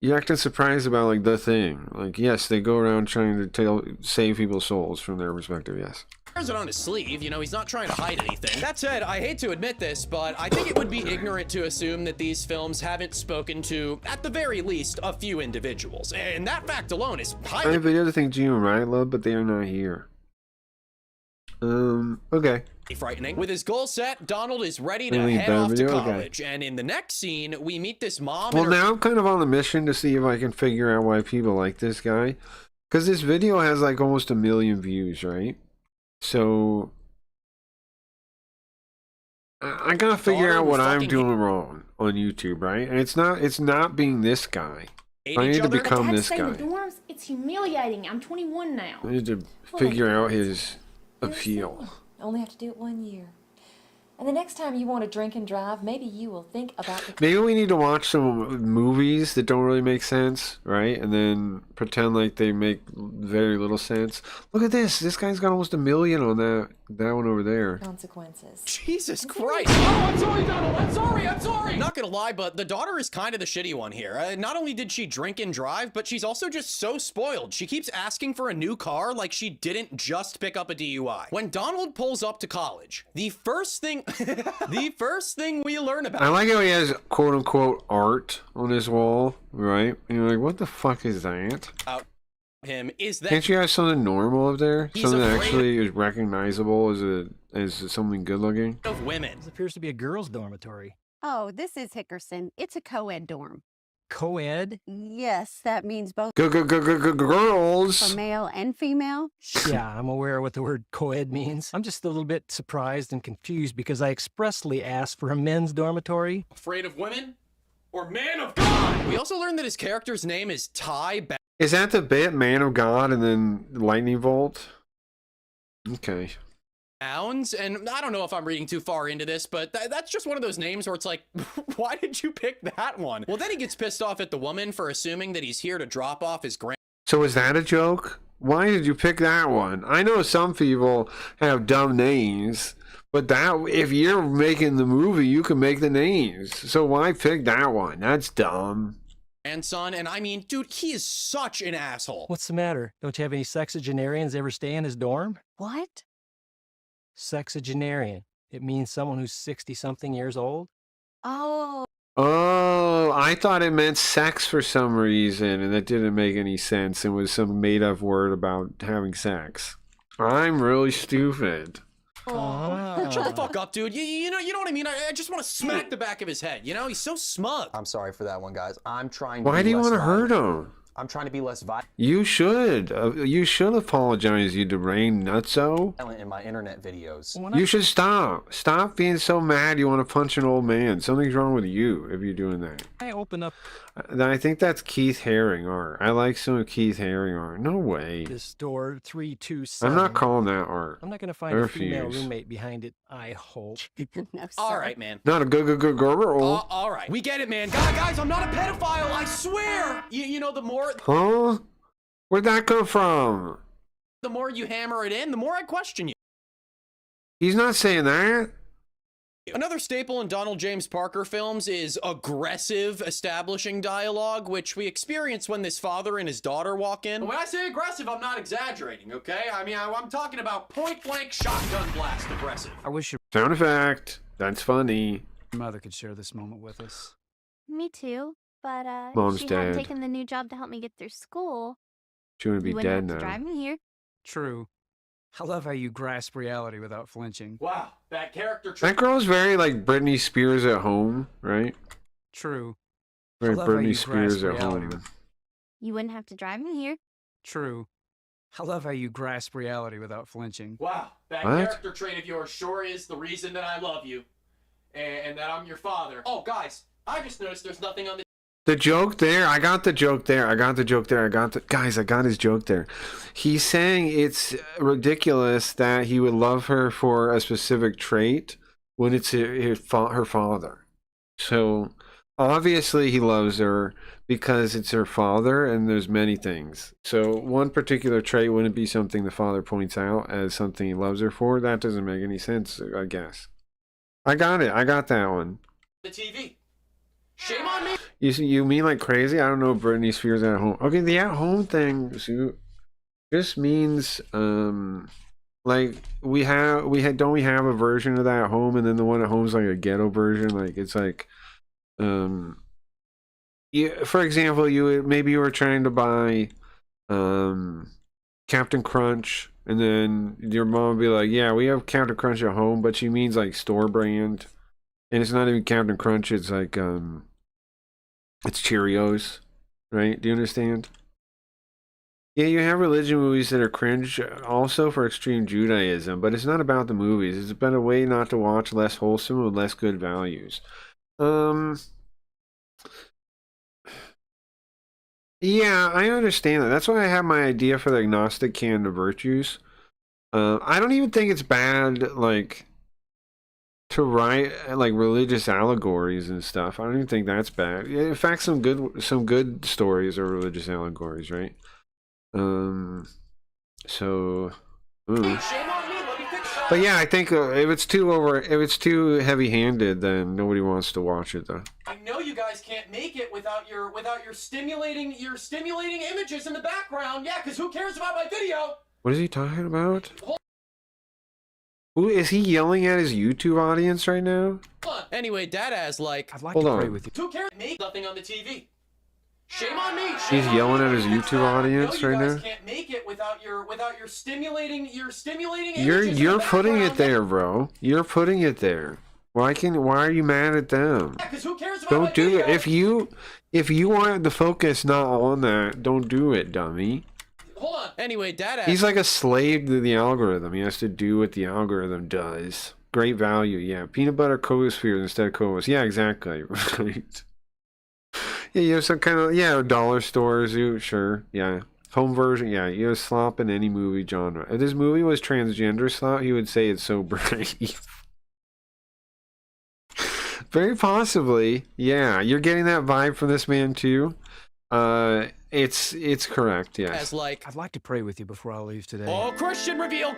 you're acting surprised about, like, the thing. Like, yes, they go around trying to save people's souls from their perspective, yes. it on his sleeve, you know, he's not trying to hide anything. That said, I hate to admit this, but I think it would be ignorant to assume that these films haven't spoken to, at the very least, a few individuals. And that fact alone is I highly have the other thing Gio and Ryan love, but they are not here. Okay. frightening. With his goal set, Donald is ready to Really head bad off to video? Okay. college. And in the next scene, we meet this mom Well, and her now I'm kind of on a mission to see if I can figure out why people like this guy. Because this video has, like, almost 1 million views, right? So I gotta figure Daughter out who what I'm fucking doing wrong on YouTube, right? And it's not being this guy. I need to become this Stay in guy. the dorms. It's humiliating. I'm 21 now. I need to figure out his appeal. Only have to do it 1 year. And the next time you want to drink and drive, maybe you will think about the Maybe we need to watch some movies that don't really make sense, right? And then pretend like they make very little sense. Look at this. This guy's got almost 1 million on that one over there. consequences. Jesus Christ. Oh, I'm sorry, Donald. I'm sorry. Not gonna lie, but the daughter is kind of the shitty one here. Not only did she drink and drive, but she's also just so spoiled. She keeps asking for a new car like she didn't just pick up a DUI. When Donald pulls up to college, the first thing we learn about I like how he has quote unquote art on his wall, right? And you're like, what the fuck is that? him is that Can't you have something normal up there? He's Something that afraid- actually is recognizable as something good looking? of women. This appears to be a girls' dormitory. Oh, this is Hickerson. It's a co-ed dorm. Co-ed? Yes, that means both Girls. for male and female. Yeah, I'm aware of what the word co-ed means. I'm just a little bit surprised and confused because I expressly asked for a men's dormitory. Afraid of women? Or man of God? We also learned that his character's name is Ty Is that the bit, Man of God and then Lightning Bolt? Okay. Bounds, and I don't know if I'm reading too far into this, but that's just one of those names where it's like, why did you pick that one? Well, then he gets pissed off at the woman for assuming that he's here to drop off his grand. So is that a joke? Why did you pick that one? I know some people have dumb names, but that if you're making the movie, you can make the names. So why pick that one? That's dumb. Grandson, and I mean, dude, he is such an asshole. What's the matter? Don't you have any sexagenarians ever stay in his dorm? What? Sexagenarian. It means someone who's 60-something years old. Oh. Oh, I thought it meant sex for some reason, and that didn't make any sense. It was some made-up word about having sex. I'm really stupid. Shut the fuck up, dude. You know what I mean? I just want to smack the back of his head. You know, he's so smug. I'm sorry for that one, guys. I'm trying Why do you want to hurt him? I'm trying to be less violent You should. You should apologize, you deranged nutso. in my internet videos. You should stop. Stop being so mad you want to punch an old man. Something's wrong with you if you're doing that. I open up I think that's Keith Haring art. I like some of Keith Haring art. No way. this door 327. I'm not calling that art. I'm not going to find I a female refuse. roommate behind it, I hope. No, sir. All right, man. Not a good girl. All right. We get it, man. Guys, I'm not a pedophile. I swear. You know, the more Huh? Where'd that come from? you hammer it in, the more I question you. He's not saying that. Another staple in Donald James Parker films is aggressive establishing dialogue, which we experience when this father and his daughter walk in. When I say aggressive, I'm not exaggerating, okay? I mean, I'm talking about point-blank shotgun blast aggressive. I wish your Sound effect. That's funny. mother could share this moment with us. Me too, but Mom's if she hadn't dead. taken the new job to help me get through school, She would be you wouldn't dead have to now. drive me here. True. I love how you grasp reality without flinching. Wow, that character That girl's very like Britney Spears at home, right? True. Very I love how Britney you Spears grasp at reality home. You wouldn't have to drive me here. True. I love how you grasp reality without flinching. Wow, that What? character trait of yours sure is the reason that I love you. And that I'm your father. Oh, guys, I just noticed there's nothing on the... The joke there, I got the joke there. Guys, I got his joke there. He's saying it's ridiculous that he would love her for a specific trait when it's her father. So obviously he loves her because it's her father, and there's many things. So one particular trait wouldn't be something the father points out as something he loves her for. That doesn't make any sense, I guess. I got it. I got that one. The TV. Shame on me. You mean like crazy? I don't know. Britney Spears at home. Okay, the at home thing just means like don't we have a version of that at home, and then the one at home is like a ghetto version. Like it's like for example, you were trying to buy Captain Crunch, and then your mom would be like, yeah, we have Captain Crunch at home, but she means like store brand. And it's not even Captain Crunch, it's like, it's Cheerios, right? Do you understand? Yeah, you have religion movies that are cringe also for extreme Judaism, but it's not about the movies. It's been a way not to watch less wholesome with less good values. Yeah, I understand that. That's why I have my idea for the agnostic canon of virtues. I don't even think it's bad, like, to write like religious allegories and stuff. I don't even think that's bad. In fact, some good stories are religious allegories, right? But yeah, I think if it's too heavy-handed, then nobody wants to watch it, though. I know you guys can't make it without your stimulating images in the background. Yeah, because who cares about my video? What is he talking about? Who is he yelling at his YouTube audience right now? Anyway, Dad has like, I'd like Hold to pray on. With you. Who cares? Make nothing on the TV. Shame on me. He's yelling at his YouTube audience right now. You guys can't make it without your stimulating images You're in the putting background. it there, bro. You're putting it there. Why are you mad at them? Because who cares about Don't do it. If you wanted the focus not on that, don't do it, dummy. Hold on. Anyway, Dad He's like a slave to the algorithm. He has to do what the algorithm does. Great value, yeah. Peanut butter Cospheres instead of Cobos. Yeah, exactly. Right. Yeah, you have some kind of dollar stores, sure, yeah. Home version, yeah. You have slop in any movie genre. If this movie was transgender slop, he would say it's so brave. Very possibly, yeah. You're getting that vibe from this man too. It's correct, yes. As like, I'd like to pray with you before I leave today. oh, Christian reveal,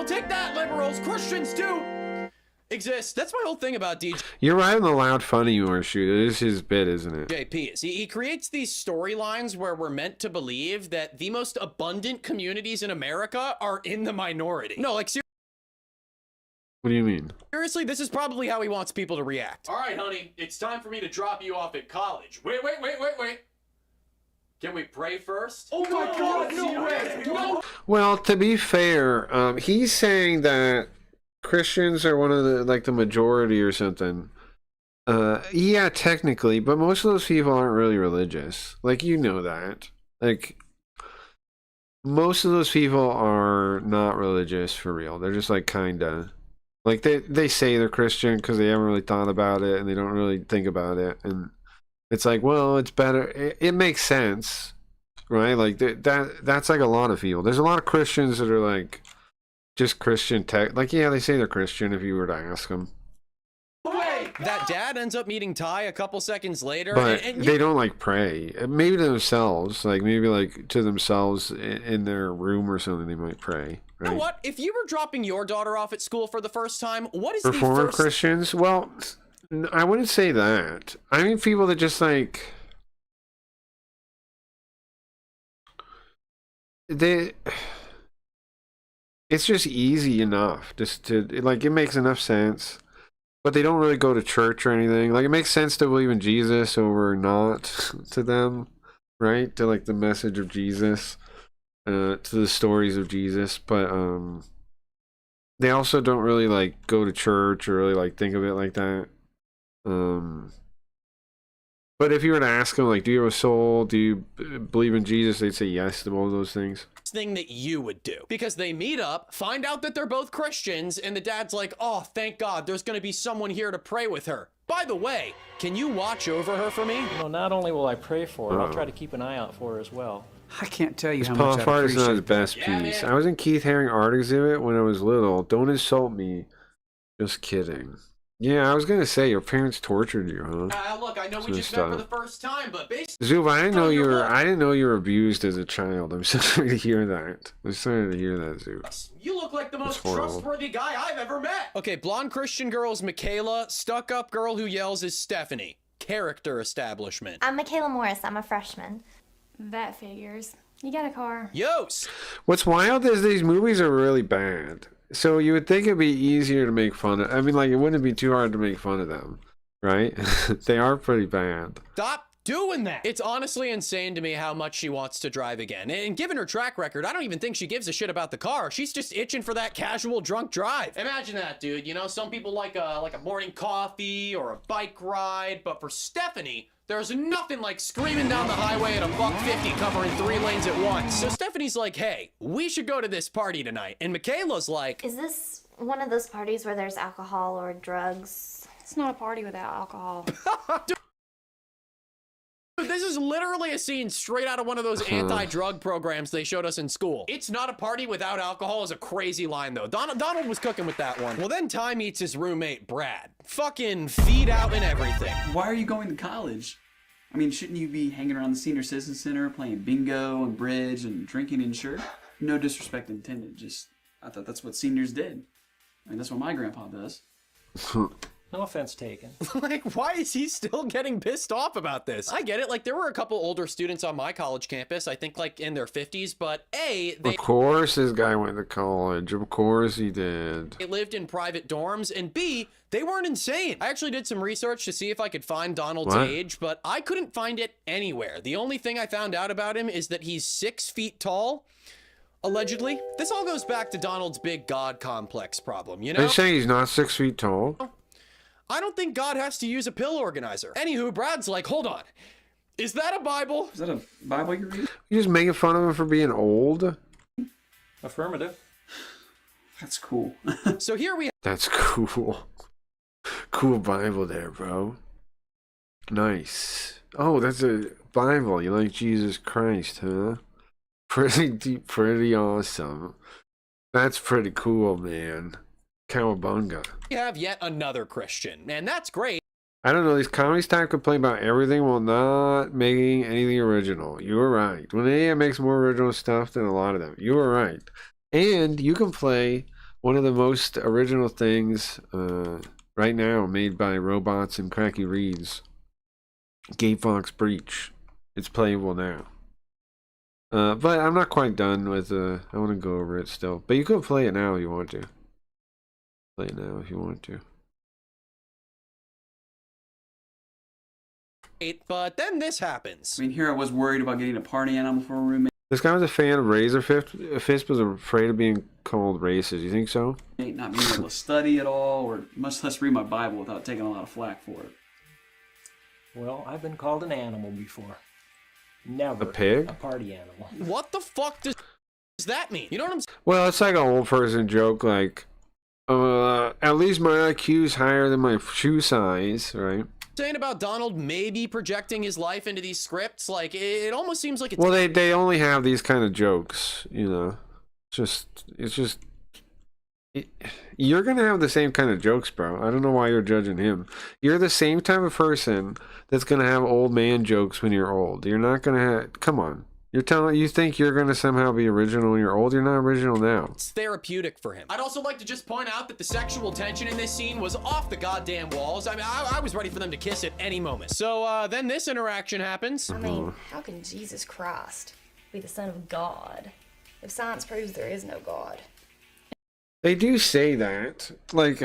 take that, liberals. Christians do exist. That's my whole thing about DJ. You're right on the loud funny humor shoot. It is his bit, isn't it? JP is he creates these storylines where we're meant to believe that the most abundant communities in America are in the minority. No, like What do you mean? seriously, this is probably how he wants people to react. All right, honey, it's time for me to drop you off at college. Wait. Can we pray first? Oh my God, no way! No! Well, to be fair, he's saying that Christians are one of the majority or something. Yeah, technically, but most of those people aren't really religious. Like, you know that. Like, most of those people are not religious for real. They're just like kinda. Like, they say they're Christian because they haven't really thought about it and they don't really think about it. And it's like, well, it's better. It makes sense, right? Like, that's like a lot of people. There's a lot of Christians that are like just Christian tech. Like, yeah, they say they're Christian if you were to ask them. That dad ends up meeting Ty a couple seconds later. But and they don't like pray. Maybe to themselves. Like, maybe like to themselves in their room or something, they might pray. You know what? If you were dropping your daughter off at school for the first time, what is Reformer the first... Christians? Well, I wouldn't say that. I mean, people that just like it's just easy enough just to like, it makes enough sense, but they don't really go to church or anything. Like, it makes sense to believe in Jesus over not to them, right? To like the message of Jesus, to the stories of Jesus, but they also don't really like go to church or really like think of it like that. But if you were to ask them, like, do you have a soul? Do you believe in Jesus? They'd say yes to all those things. thing that you would do? Because they meet up, find out that they're both Christians, and the dad's like, oh, thank God, there's gonna be someone here to pray with her. By the way, can you watch over her for me? You know, not only will I pray for her, I'll try to keep an eye out for her as well. I can't tell you His how pop much I art is not his appreciate best piece. I was in Keith Haring art exhibit when I was little. Don't insult me. Just kidding. Yeah, I was gonna say your parents tortured you, huh? Look, I know we just met for the first time, but basically... Zuv, I didn't know you were abused as a child. I'm sorry to hear that. I'm sorry to hear that, Zuv. You look like the most horrible. trustworthy guy I've ever met. Okay, blonde Christian girl is Michaela. Stuck-up girl who yells is Stephanie. Character establishment. I'm Michaela Morris. I'm a freshman. That figures. You got a car. Yos! What's wild is these movies are really bad. So you would think it'd be easier to make fun of. I mean, like, it wouldn't be too hard to make fun of them, right? They are pretty bad. Stop doing that. It's honestly insane to me how much she wants to drive again. And given her track record, I don't even think she gives a shit about the car. She's just itching for that casual drunk drive. Imagine that, dude. You know, some people like a morning coffee or a bike ride, but for Stephanie, there's nothing like screaming down the highway at a $150 covering 3 lanes at once. So Stephanie's like, hey, we should go to this party tonight. And Michaela's like, Is this one of those parties where there's alcohol or drugs? It's not a party without alcohol. this is literally a scene straight out of one of those anti-drug programs they showed us in school. It's not a party without alcohol is a crazy line, though. Donald was cooking with that one. Well, then Ty meets his roommate, Brad. Fucking feet out and everything. Why are you going to college? I mean, shouldn't you be hanging around the Senior Citizen Center playing bingo and bridge and drinking and sure? No disrespect intended, just I thought that's what seniors did. I mean, that's what my grandpa does. No offense taken. Like, why is he still getting pissed off about this? I get it. Like, there were a couple older students on my college campus, I think, like, in their 50s, but A, Of course this guy went to college. Of course he did. they lived in private dorms, and B, they weren't insane. I actually did some research to see if I could find Donald's What? age, but I couldn't find it anywhere. The only thing I found out about him is that he's 6 feet tall. Allegedly. This all goes back to Donald's big God complex problem, you Are know? you saying he's not 6 feet tall? I don't think God has to use a pill organizer. Anywho, Brad's like, hold on. Is that a Bible? Is that a Bible you're reading? You just making fun of him for being old? Affirmative. That's cool. So here we That's cool. Cool Bible there, bro. Nice. Oh, that's a Bible. You like Jesus Christ, huh? Pretty deep, pretty awesome. That's pretty cool, man. Cowabunga. have yet another Christian, and that's great. I don't know, these comedy style could play about everything while not making anything original. You were right. When AI makes more original stuff than a lot of them. You were right. And you can play one of the most original things right now made by robots and cracky reads. Gay Fox Breach. It's playable now. But I'm not quite done with I want to go over it still. But you could play it now if you want to. Play it now if you want to. But then this happens. I mean, here I was worried about getting a party animal for a roommate. This guy was a fan of Razor Fist was afraid of being called racist. You think so? Not being able to study at all, or much less read my Bible without taking a lot of flack for it. Well, I've been called an animal before. Never A pig? a party animal. What the fuck does that mean? You know what I'm saying? Well, it's like an old person joke, like, at least my IQ is higher than my shoe size, right? Saying about Donald maybe projecting his life into these scripts, like it almost seems like it's Well, they only have these kind of jokes, you know. You're gonna have the same kind of jokes, bro. I don't know why you're judging him. You're the same type of person that's gonna have old man jokes when you're old. You're not gonna have. Come on. You think you're gonna somehow be original when you're old? You're not original now. It's therapeutic for him. I'd also like to just point out that the sexual tension in this scene was off the goddamn walls. I mean, I was ready for them to kiss at any moment. So then this interaction happens. I mean, how can Jesus Christ be the Son of God if science proves there is no God? They do say that. Like,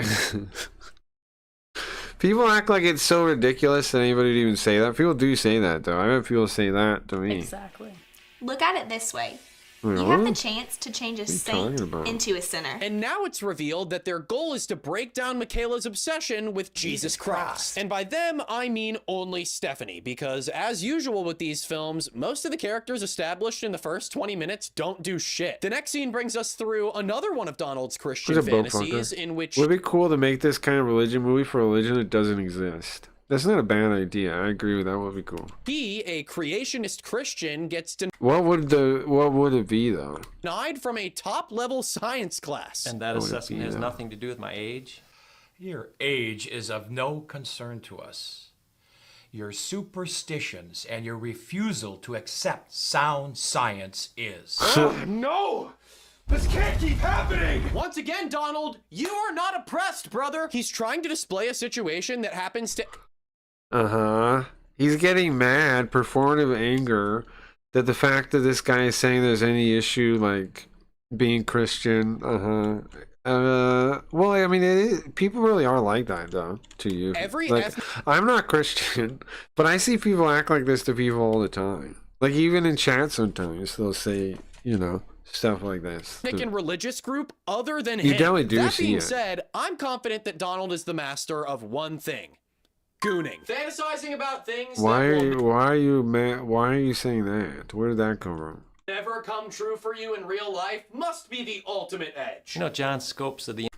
people act like it's so ridiculous that anybody would even say that. People do say that, though. I have people say that to me. Exactly. Look at it this way. Wait, You have what? the chance to change a What are you saint talking about? into a sinner. And now it's revealed that their goal is to break down Michaela's obsession with Jesus Christ. And by them, I mean only Stephanie, because as usual with these films, most of the characters established in the first 20 minutes don't do shit. The next scene brings us through another one of Donald's Christian Who's a fantasies bumfucker? in which Would it be cool to make this kind of religion movie for a religion that doesn't exist? That's not a bad idea. I agree with that. Would be cool. he, a creationist Christian, gets What would it be though? denied from a top-level science class. And that What would it assessment be, has though? nothing to do with my age. Your age is of no concern to us. Your superstitions and your refusal to accept sound science is. No! This can't keep happening! Once again, Donald, you are not oppressed, brother! He's trying to display a situation that happens to... He's getting mad, performative anger, that the fact that this guy is saying there's any issue, like, being Christian, well, I mean, people really are like that, though, to you. I'm not Christian, but I see people act like this to people all the time. Like, even in chat sometimes, they'll say, you know, stuff like this. ethnic and religious group other than You him. definitely do that see being it. said, I'm confident that Donald is the master of one thing. Gooning. Fantasizing about things Why that will are you mad? Why are you saying that? Where did that come from? never come true for you in real life must be the ultimate edge. You know, John Scopes of the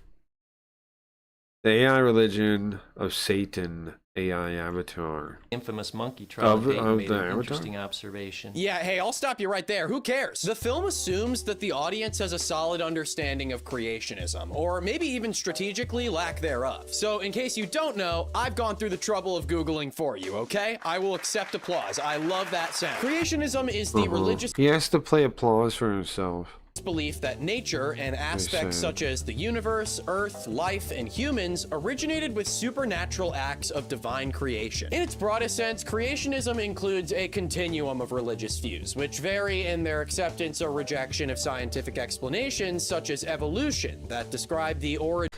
The AI religion of Satan, AI avatar. infamous monkey trial Of debate the made an Avatar? interesting observation. Yeah, hey, I'll stop you right there. Who cares? The film assumes that the audience has a solid understanding of creationism, or maybe even strategically lack thereof. So, in case you don't know, I've gone through the trouble of Googling for you, okay? I will accept applause. I love that sound. Creationism is the religious He has to play applause for himself. belief that nature and aspects sad. such as the universe, earth, life, and humans originated with supernatural acts of divine creation. In its broadest sense, creationism includes a continuum of religious views, which vary in their acceptance or rejection of scientific explanations such as evolution that describe the origin.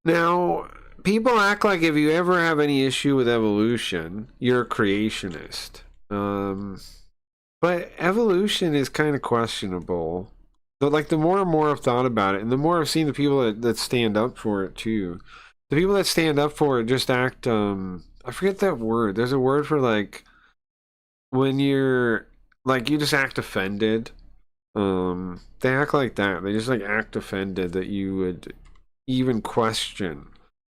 Now, people act like if you ever have any issue with evolution, you're a creationist. But evolution is kind of questionable. But like the more and more I've thought about it, and the more I've seen the people that stand up for it too, the people that stand up for it just act. I forget that word. There's a word for like when you're like you just act offended. They act like that. They just like act offended that you would even question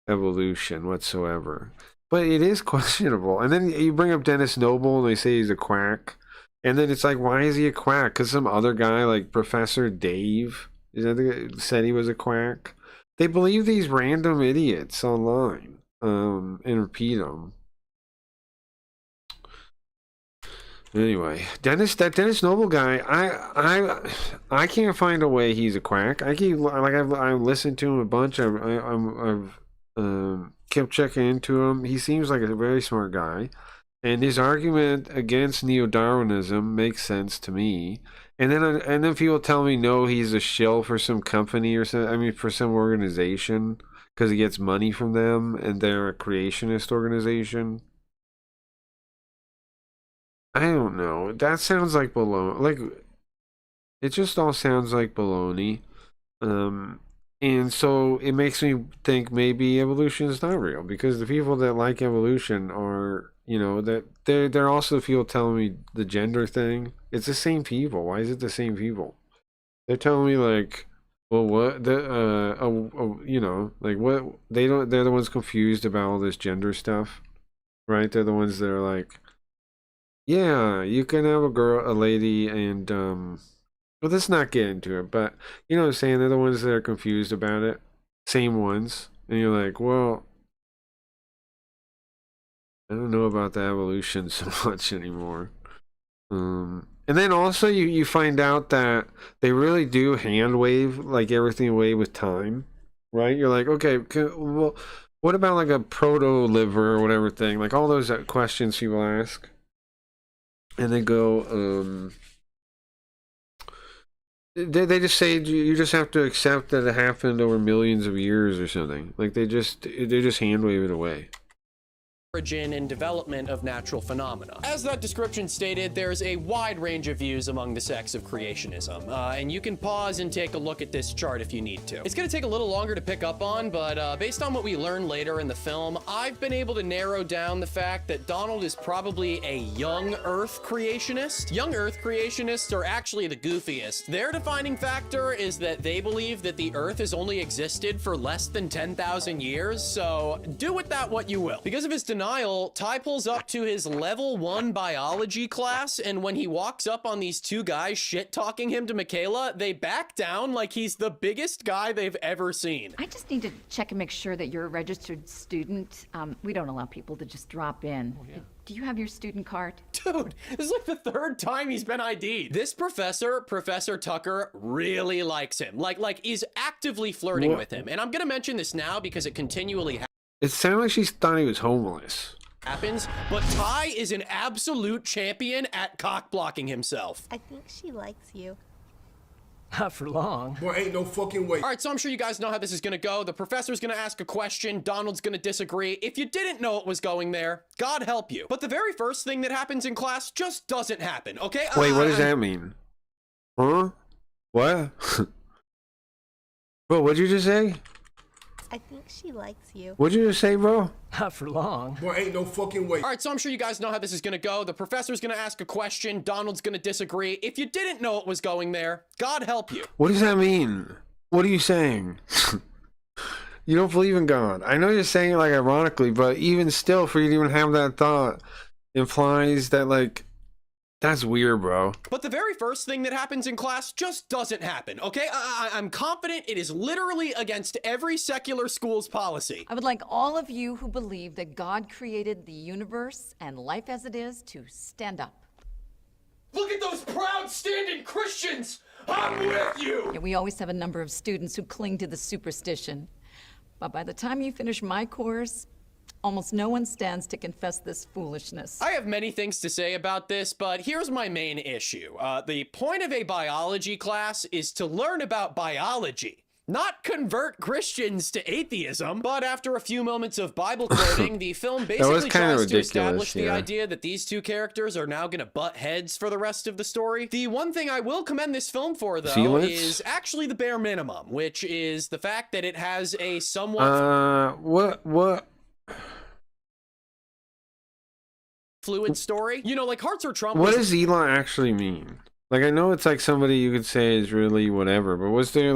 evolution whatsoever. But it is questionable. And then you bring up Dennis Noble and they say he's a quack. And then it's like, why is he a quack? Because some other guy like Professor Dave said he was a quack. They believe these random idiots online and repeat them. Anyway, that Dennis Noble guy, I can't find a way he's a quack. I've listened to him a bunch. I've kept checking into him. He seems like a very smart guy, and his argument against neo-Darwinism makes sense to me. And then people tell me no, he's a shill for some company or something. I mean, for some organization because he gets money from them, and they're a creationist organization. I don't know. That sounds like baloney. Like, it just all sounds like baloney. And so it makes me think maybe evolution is not real, because the people that like evolution are, you know, that they're also the people telling me the gender thing. It's the same people. Why is it the same people? They're telling me like, well, what you know, like what they're the ones confused about all this gender stuff, right? They're the ones that are like, yeah, you can have a lady, and well, let's not get into it, but you know what I'm saying? They're the ones that are confused about it. Same ones. And you're like, well, I don't know about the evolution so much anymore. And then also you find out that they really do hand wave like everything away with time, right? You're like, okay, well, what about like a proto liver or whatever thing? Like all those questions people ask. And they go, they just say you just have to accept that it happened over millions of years or something. Like they just hand wave it away. Origin and development of natural phenomena. As that description stated, there's a wide range of views among the sects of creationism, and you can pause and take a look at this chart if you need to. It's going to take a little longer to pick up on, but based on what we learn later in the film, I've been able to narrow down the fact that Donald is probably a young Earth creationist. Young Earth creationists are actually the goofiest. Their defining factor is that they believe that the Earth has only existed for less than 10,000 years, so do with that what you will. Because of his denial, Ty pulls up to his level 1 biology class, and when he walks up on these two guys shit-talking him to Michaela, they back down like he's the biggest guy they've ever seen. I just need to check and make sure that you're a registered student. We don't allow people to just drop in. Oh, yeah. Do you have your student card? Dude, this is like the 3rd time he's been ID'd. This professor, Professor Tucker, really likes him. Like is actively flirting with him. And I'm gonna mention this now because it continually It sounded like she thought he was homeless. Happens, but Ty is an absolute champion at cock blocking himself. I think she likes you. Not for long. Boy, ain't no fucking way. All right, so I'm sure you guys know how this is gonna go. The professor's gonna ask a question, Donald's gonna disagree. If you didn't know it was going there, God help you. But the very first thing that happens in class just doesn't happen, okay? Wait, what does that mean? Huh? What? Bro, what'd you just say? I think she likes you. What'd you just say, bro? Not for long. Boy, ain't no fucking way. All right, so I'm sure you guys know how this is gonna go. The professor's gonna ask a question, Donald's gonna disagree. If you didn't know it was going there, God help you. What does that mean? What are you saying? You don't believe in God. I know you're saying it like ironically, but even still, for you to even have that thought implies that like, that's weird, bro. But the very first thing that happens in class just doesn't happen, okay? I'm confident it is literally against every secular school's policy. I would like all of you who believe that God created the universe and life as it is to stand up. Look at those proud standing Christians! I'm with you! Yeah, we always have a number of students who cling to the superstition. But by the time you finish my course, almost no one stands to confess this foolishness. I have many things to say about this, but here's my main issue. The point of a biology class is to learn about biology, not convert Christians to atheism. But after a few moments of Bible quoting, the film basically tries to establish the idea that these two characters are now going to butt heads for the rest of the story. The one thing I will commend this film for, though, is actually the bare minimum, which is the fact that it has a somewhat fluid story. You know, like Hearts or Trump. What does Elon actually mean? Like, I know it's like somebody you could say is really whatever, but was there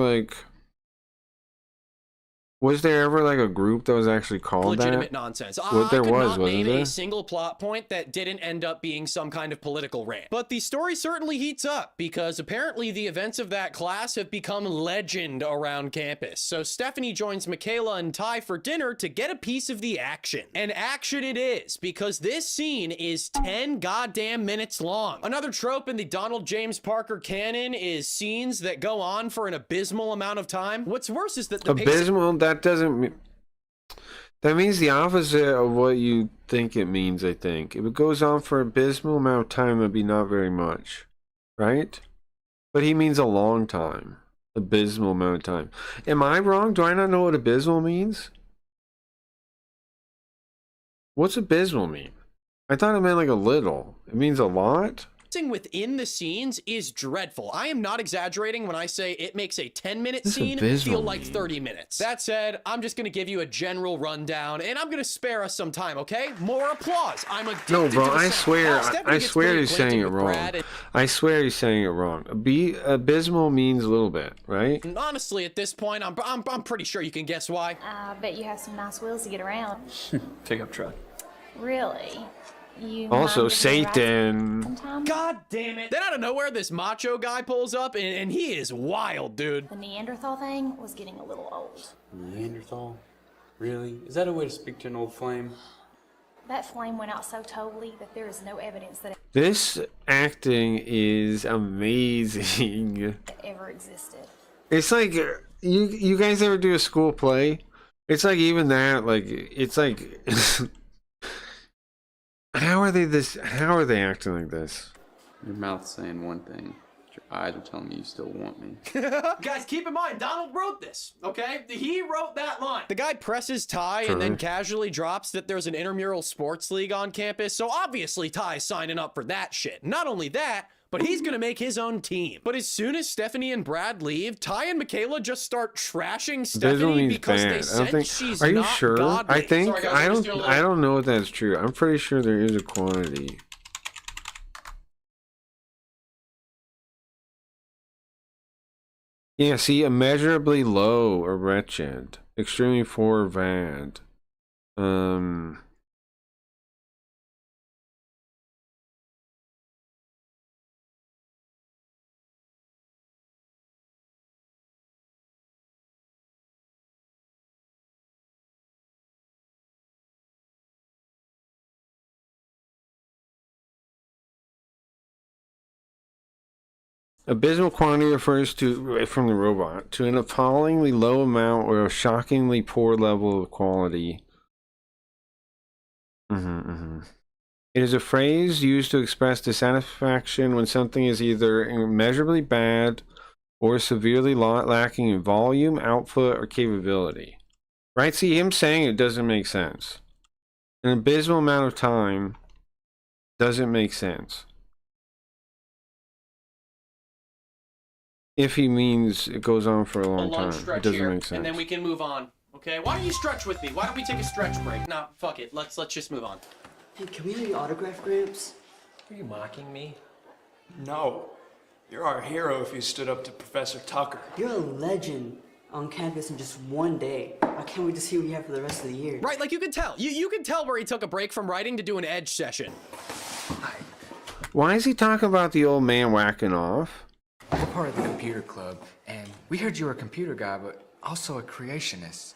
ever like a group that was actually called legitimate that? Nonsense. What there I could not wasn't name there? a single plot point that didn't end up being some kind of political rant. But the story certainly heats up because apparently the events of that class have become legend around campus. So Stephanie joins Michaela and Ty for dinner to get a piece of the action. And action it is, because this scene is 10 goddamn minutes long. Another trope in the Donald James Parker canon is scenes that go on for an abysmal amount of time. What's worse is that the Abysmal? That doesn't mean... That means the opposite of what you think it means, I think. If it goes on for an abysmal amount of time, it'd be not very much. Right? But he means a long time. Abysmal amount of time. Am I wrong? Do I not know what abysmal means? What's abysmal mean? I thought it meant like a little. It means a lot? within the scenes is dreadful. I am not exaggerating when I say it makes a 10-minute scene abysmal, feel like 30 minutes. That said, I'm just going to give you a general rundown, and I'm going to spare us some time, okay? More applause. I'm addicted No, bro, to the I sound. swear, Stephanie I gets swear pretty he's saying acquainted it with wrong. Brad, and I swear he's saying it wrong. Abysmal means a little bit, right? honestly, at this point, I'm pretty sure you can guess why. I bet you have some nice wheels to get around. Pickup truck. Really? You Also, mind if we ride Satan. sometime? God damn it. Then out of nowhere, this macho guy pulls up, and he is wild, dude. The Neanderthal thing was getting a little old. Neanderthal? Really? Is that a way to speak to an old flame? That flame went out so totally that there is no evidence that This acting is amazing. it ever existed. It's like you guys ever do a school play? It's like even that, like it's like how are they acting like this? Your mouth's saying one thing, but your eyes are telling me you still want me. Guys, keep in mind, Donald wrote this, okay? He wrote that line. The guy presses Ty and then casually drops that there's an intramural sports league on campus, so obviously Ty's signing up for that shit. Not only that, but he's gonna make his own team. But as soon as Stephanie and Brad leave, Ty and Michaela just start trashing Stephanie because they sense she's Are you not sure? godly. I think Sorry, guys, I don't know if that's true. I'm pretty sure there is a quantity. Yeah, see, immeasurably low or wretched, extremely poor bad. Abysmal quantity refers to, from the robot, to an appallingly low amount or a shockingly poor level of quality. It is a phrase used to express dissatisfaction when something is either immeasurably bad or severely lacking in volume, output, or capability. Right? See, him saying it doesn't make sense. An abysmal amount of time doesn't make sense. If he means it goes on for a long time, it doesn't make sense. And then we can move on. Okay, why don't you stretch with me? Why don't we take a stretch break? Nah, fuck it. Let's just move on. Hey, can we have your autograph, Gramps? Are you mocking me? No. You're our hero if you stood up to Professor Tucker. You're a legend on campus in just one day. I can't wait to see what you have for the rest of the year. Right, like you can tell. You can tell where he took a break from writing to do an edge session. Why is he talking about the old man whacking off? We're part of the computer club, and we heard you were a computer guy, but also a creationist.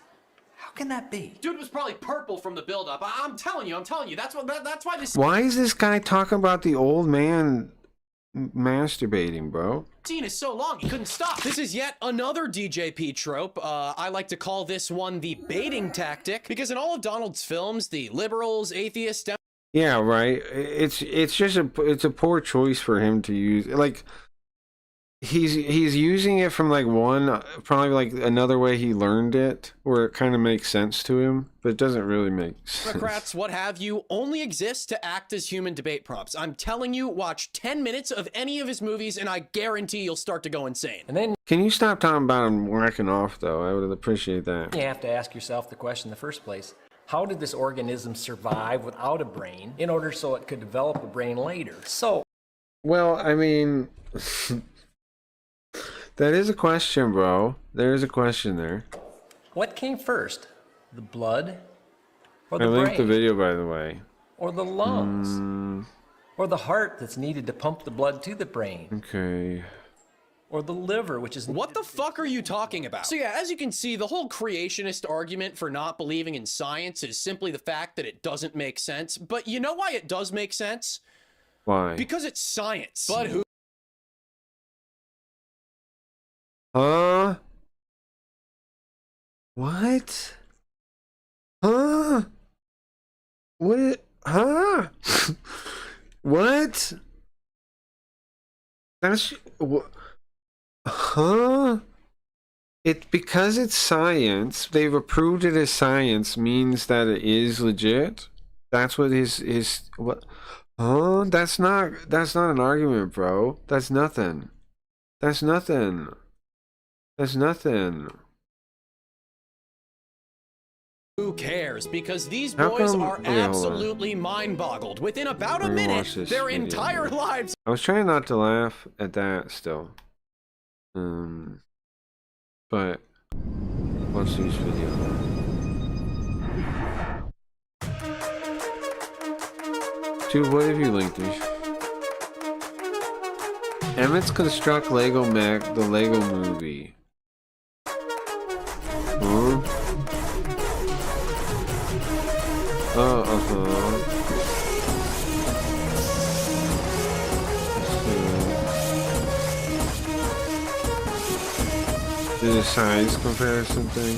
How can that be? Dude was probably purple from the buildup. I'm telling you. That's why this Why is this guy talking about the old man masturbating, bro? scene is so long he couldn't stop. This is yet another DJP trope. I like to call this one the baiting tactic, because in all of Donald's films, the liberals, atheists, Yeah, right. It's just a poor choice for him to use. Like, he's using it from like one, probably like another way he learned it, where it kind of makes sense to him, but it doesn't really make sense. Democrats, what have you, only exist to act as human debate prompts. I'm telling you, watch 10 minutes of any of his movies, and I guarantee you'll start to go insane. And then Can you stop talking about him whacking off, though? I would appreciate that. you have to ask yourself the question in the first place. How did this organism survive without a brain in order so it could develop a brain later? So, Well, I mean, that is a question, bro. There is a question there. what came first? The blood? Or I the linked the brain? video, by the way. Or the lungs? Or the heart that's needed to pump the blood to the brain? Okay. Or the liver, which is... What the fuck are you talking about? So yeah, as you can see, the whole creationist argument for not believing in science is simply the fact that it doesn't make sense. But you know why it does make sense? Why? Because it's science. But who... Huh? What? Huh? What? Huh? What? That's what? Huh? It because it's science. They've approved it as science means that it is legit. That's what his what? Huh? That's not an argument, bro. That's nothing. That's nothing. That's nothing. Who cares? Because these How boys come- are okay, hold on. absolutely mind-boggled. Within about a Let me minute, watch this their video. entire lives... I was trying not to laugh at that still. But watch these videos. Dude, what have you linked me? Emmett's Construct Lego Mac, the Lego movie. Huh? Did a size comparison thing?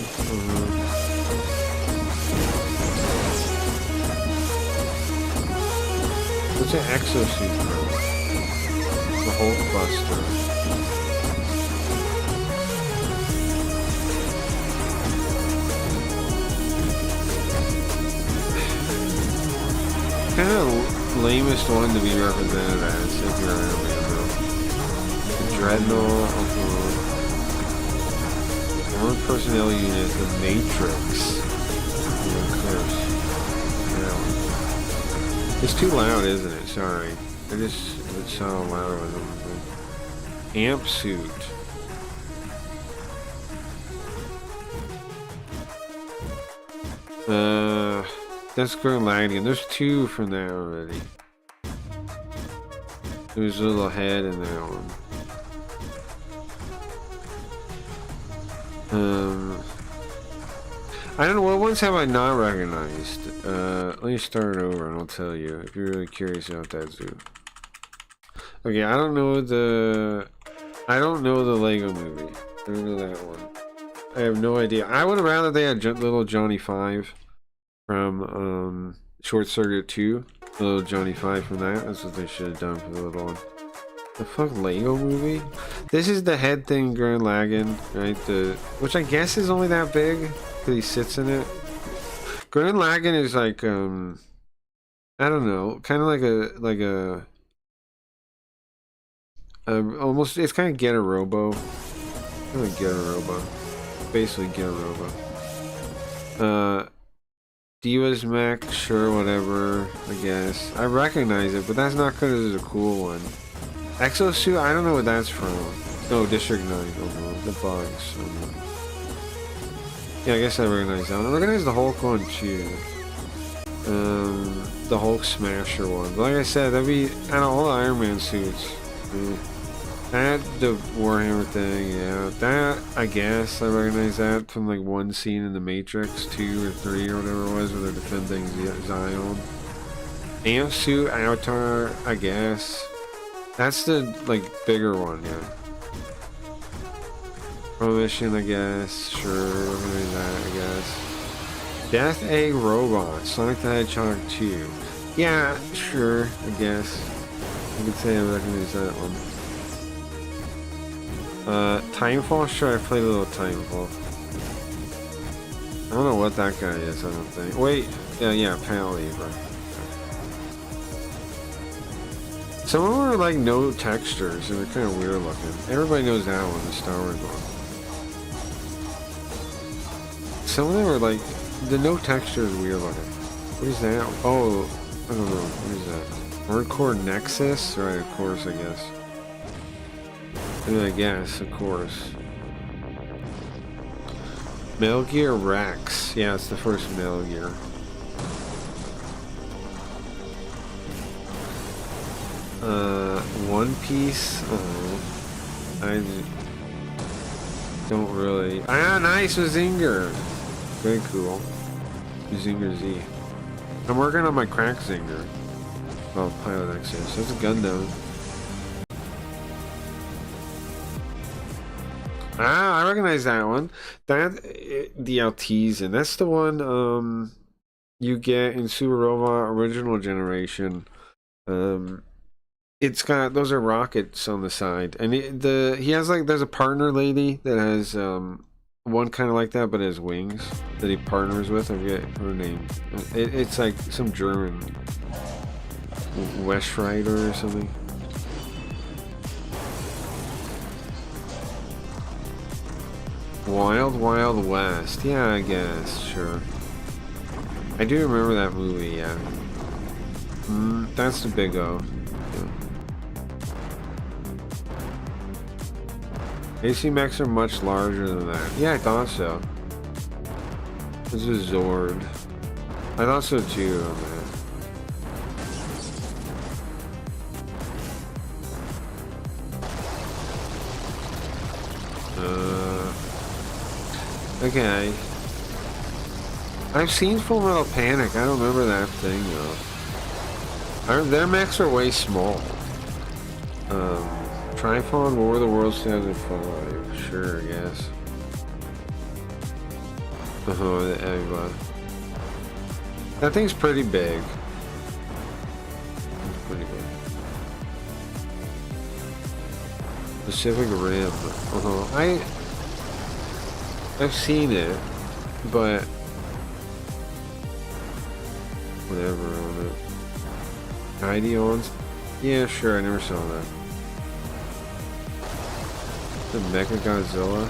What's an exosuit, bro? The Hulk Buster. Kind of lamest one to be represented as if you're Iron Man, though. The Dreadnought, Armored Personnel Unit, the Matrix. Of course. Yeah. It's too loud, isn't it? Sorry. It sounded louder with them. Amp suit. That's Gurren Lagann. There's two from that already. There's a little head in that one. I don't know, what ones have I not recognized? Let me start over and I'll tell you if you're really curious about that zoo. Okay, I don't know the Lego movie. I don't know that one. I have no idea. I would have rather they had little Johnny 5 from Short Circuit 2. Little Johnny 5 from that. That's what they should have done for the little one. The fuck Lego movie? This is the head thing, Gurren Lagann, right? Which I guess is only that big because he sits in it. Gurren Lagann is like I don't know, kind of like a almost, it's kind of Get a Robo. Kind of Get a Robo. Basically Get a Robo. Divas Mech, sure, whatever, I guess. I recognize it, but that's not because it's a cool one. Exosuit, I don't know what that's from. No, District 9, the bugs. Yeah, I guess I recognize that one. I recognize the Hulk one too. The Hulk Smasher one. But like I said, that'd be out of all the Iron Man suits. That, the Warhammer thing, yeah. That, I guess, I recognize that from like one scene in The Matrix 2 or 3 or whatever it was where they're defending Zion. Amp suit, Avatar, I guess. That's the, like, bigger one, yeah. Prohibition, I guess. Sure, recognize that, I guess. Death Egg Robot, Sonic the Hedgehog 2. Yeah, sure, I guess. I could say I recognize that one. Timefall? Sure, I played a little Timefall. I don't know what that guy is, I don't think. Wait, yeah, Panel Lever. Some of them are like no textures, and they're kind of weird looking. Everybody knows that one, the Star Wars one. Some of them are like, the no texture is weird looking. What is that? Oh, I don't know. What is that? Hardcore Nexus? Right, of course, I guess. I guess, of course. Metal Gear Rex. Yeah, it's the first Metal Gear. One Piece. Oh, I don't really. Ah, nice Zinger. Very cool. Zinger Z. I'm working on my crack Zinger. Oh, Pilot Access. That's a Gundam. Ah, I recognize that one. That the LTs, and that's the one you get in Super Robot Original Generation. It's got those are rockets on the side, and he has like there's a partner lady that has one kind of like that, but has wings that he partners with. I forget her name. It's like some German West Rider or something. Wild Wild West. Yeah, I guess. Sure. I do remember that movie, yeah. That's the Big O. Yeah. AC mechs are much larger than that. Yeah, I thought so. This is Zord. I thought so too, man. Okay. I've seen Full Metal Panic. I don't remember that thing though. Their mechs are way small. Trifon War of the Worlds 2005. Sure, I guess. The Eva. That thing's pretty big. It's pretty big. Pacific Rim. I've seen it, but whatever on it. Ideons? Yeah, sure, I never saw that. The Mecha Godzilla?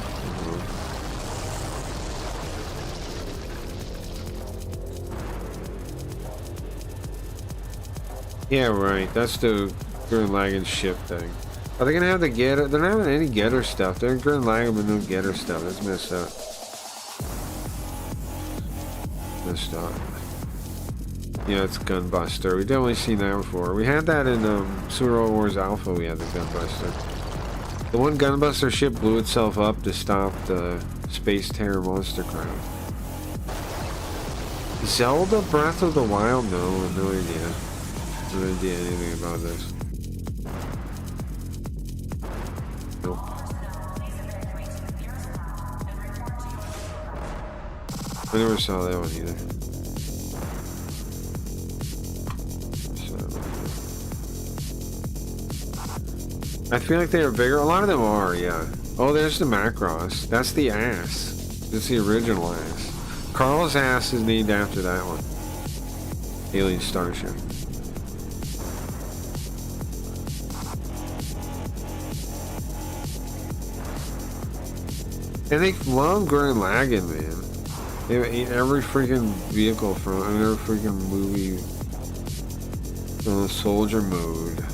Yeah, right, that's the Gurren Lagann ship thing. Are they gonna have the Getter? They're not having any Getter stuff. They're in Gurren Lagann with no Getter stuff. That's messed up. Messed up. Yeah, it's Gunbuster. We've definitely seen that before. We had that in Super Robot Wars Alpha. We had the Gunbuster. The one Gunbuster ship blew itself up to stop the Space Terror monster crowd. Zelda Breath of the Wild? No, no idea. No idea anything about this. Nope. I never saw that one either. I feel like they are bigger. A lot of them are, yeah. Oh, there's the Macross. That's the ass. That's the original ass. Carl's ass is named after that one. Alien Starship. And they love Gurren Lagann, man. Every freaking vehicle from every freaking movie. Soldier Mode.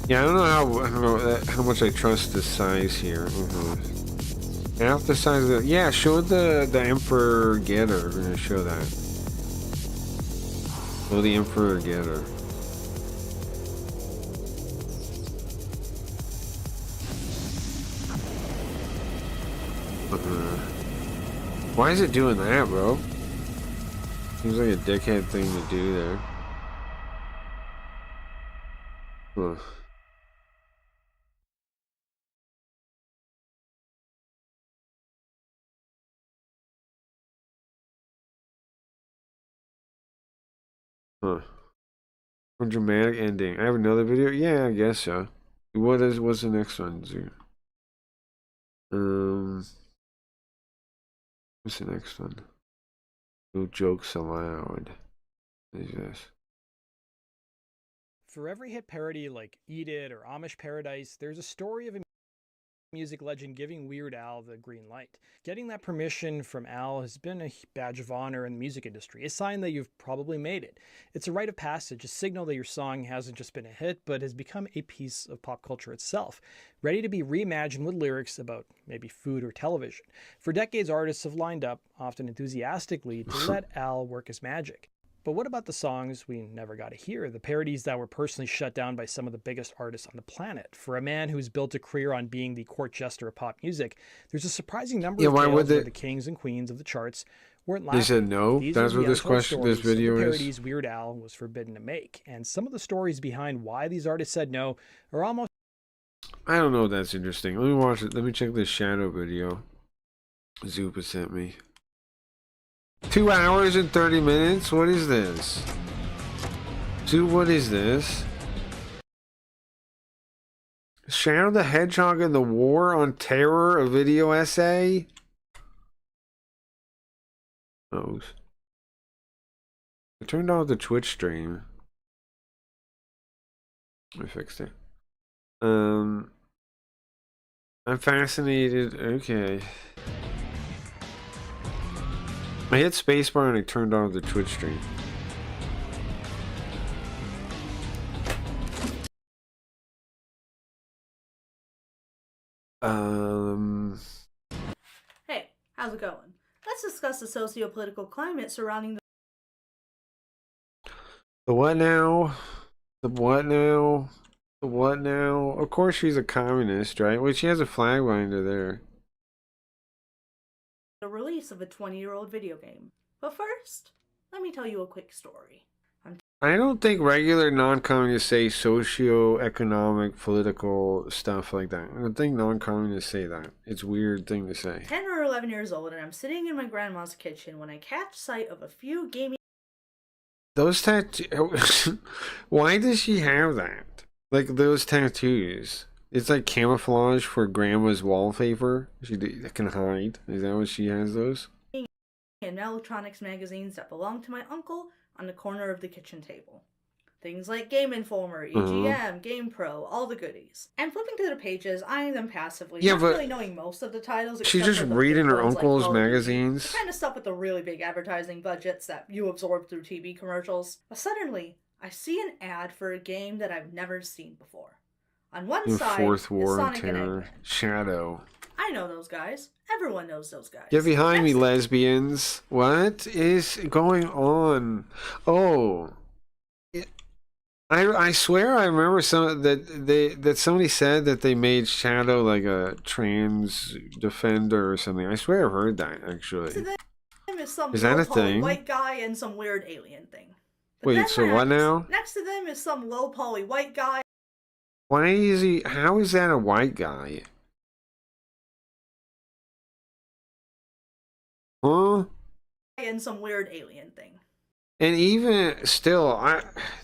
Yeah, I don't know how much I trust the size here. Half the size of the... Yeah, show the Emperor Getter. We're gonna show that. Show the Emperor Getter. Why is it doing that, bro? Seems like a dickhead thing to do there. Huh. Huh. A dramatic ending. I have another video? Yeah, I guess so. What's the next one, Zoo? What's the next one? No jokes allowed. What is this? For every hit parody like Eat It or Amish Paradise, there's a story of a music legend giving Weird Al the green light. Getting that permission from Al has been a badge of honor in the music industry, a sign that you've probably made it. It's a rite of passage, a signal that your song hasn't just been a hit, but has become a piece of pop culture itself, ready to be reimagined with lyrics about maybe food or television. For decades, artists have lined up, often enthusiastically, to let Al work his magic. But what about the songs we never got to hear, the parodies that were personally shut down by some of the biggest artists on the planet? For a man who's built a career on being the court jester of pop music, there's a surprising number of tales where the kings and queens of the charts weren't laughing. They said no? These That's are the what this untold question, stories this video of the is? parodies Weird Al was forbidden to make. And some of the stories behind why these artists said no are almost... I don't know if that's interesting. Let me watch it. Let me check this Shadow video Zupa sent me. 2 hours and 30 minutes? What is this? Dude, what is this? Shadow the Hedgehog and the War on Terror, a video essay? Oh. I turned off the Twitch stream. I fixed it. I'm fascinated. Okay. I hit spacebar and I turned off the Twitch stream. Hey, how's it going? Let's discuss the socio-political climate surrounding The what now? The what now? The what now? Of course she's a communist, right? Well, she has a flag binder there. the release of a 20-year-old video game. But first, let me tell you a quick story. I don't think regular non-communists say socio-economic, political stuff like that. I don't think non-communists say that. It's a weird thing to say. 10 or 11 years old, and I'm sitting in my grandma's kitchen when I catch sight of a few gaming... Those tattoos... Why does she have that? Like, those tattoos. It's like camouflage for grandma's wallpaper. She can hide. Is that what she has those? and electronics magazines that belong to my uncle on the corner of the kitchen table. Things like Game Informer, EGM, GamePro, all the goodies. And flipping through the pages, eyeing them passively, Yeah, not but really knowing most of the titles. She's except just for the reading big her ones like uncle's Call of Duty. magazines. The kind of stuff with the really big advertising budgets that you absorb through TV commercials. But suddenly, I see an ad for a game that I've never seen before. On one The side Fourth is War of Sonic and Terror. Eggman. Shadow. I know those guys. Everyone knows those guys. Get behind me, lesbians. What is going on? Oh. I swear I remember that somebody said that they made Shadow like a trans defender or something. I swear I've heard that actually. Is some Is that a low-poly thing? white guy and some weird alien thing. But Wait, then so what now? Next to them is some low poly white guy Why is he? How is that a white guy? Huh? and some weird alien thing. And even still,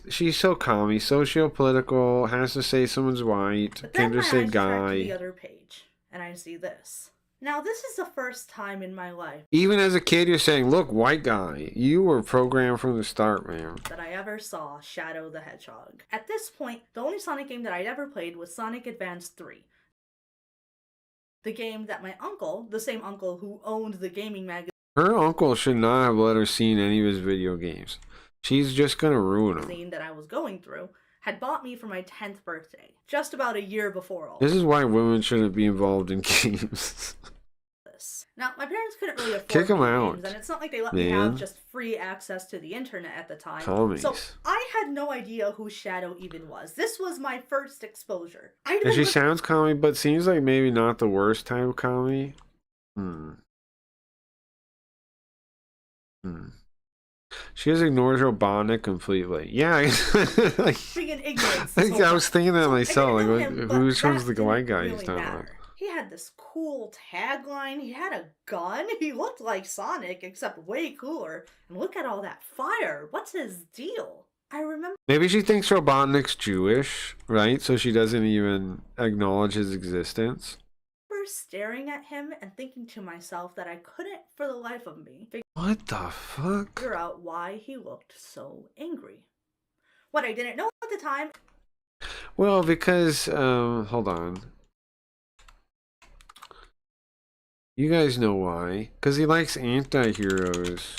she's so commie, socio-political, has to say someone's white, But can't then just my say eyes track to the guy. other page, and I see this. Now this is the first time in my life Even as a kid, you're saying, look, white guy. You were programmed from the start, man. that I ever saw Shadow the Hedgehog. At this point, the only Sonic game that I'd ever played was Sonic Advance 3. The game that my uncle, the same uncle who owned the gaming magazine Her uncle should not have let her see any of his video games. She's just gonna ruin them. that I was going through, had bought me for my 10th birthday, just about a year before all This is why women shouldn't be involved in games. this. Now, my parents couldn't really afford Kick 'em video out, games, and it's not like they let me have man. just free access to the internet at the time. Commies. So I had no idea who Shadow even was. This was my first exposure. I And she sounds commie, but seems like maybe not the worst type of commie. She just ignores Robotnik completely. Yeah, like, Freaking ignorance. like, I was thinking that myself. Like, know him, but which one's that the white didn't guy he's really talking about? matter. He had this cool tagline. He had a gun. He looked like Sonic, except way cooler. And look at all that fire. What's his deal? I remember Maybe she thinks Robotnik's Jewish, right? So she doesn't even acknowledge his existence. staring at him and thinking to myself that I couldn't, for the life of me, What the fuck? figure out why he looked so angry. What I didn't know at the time. Well, because, hold on. You guys know why. Because he likes anti-heroes.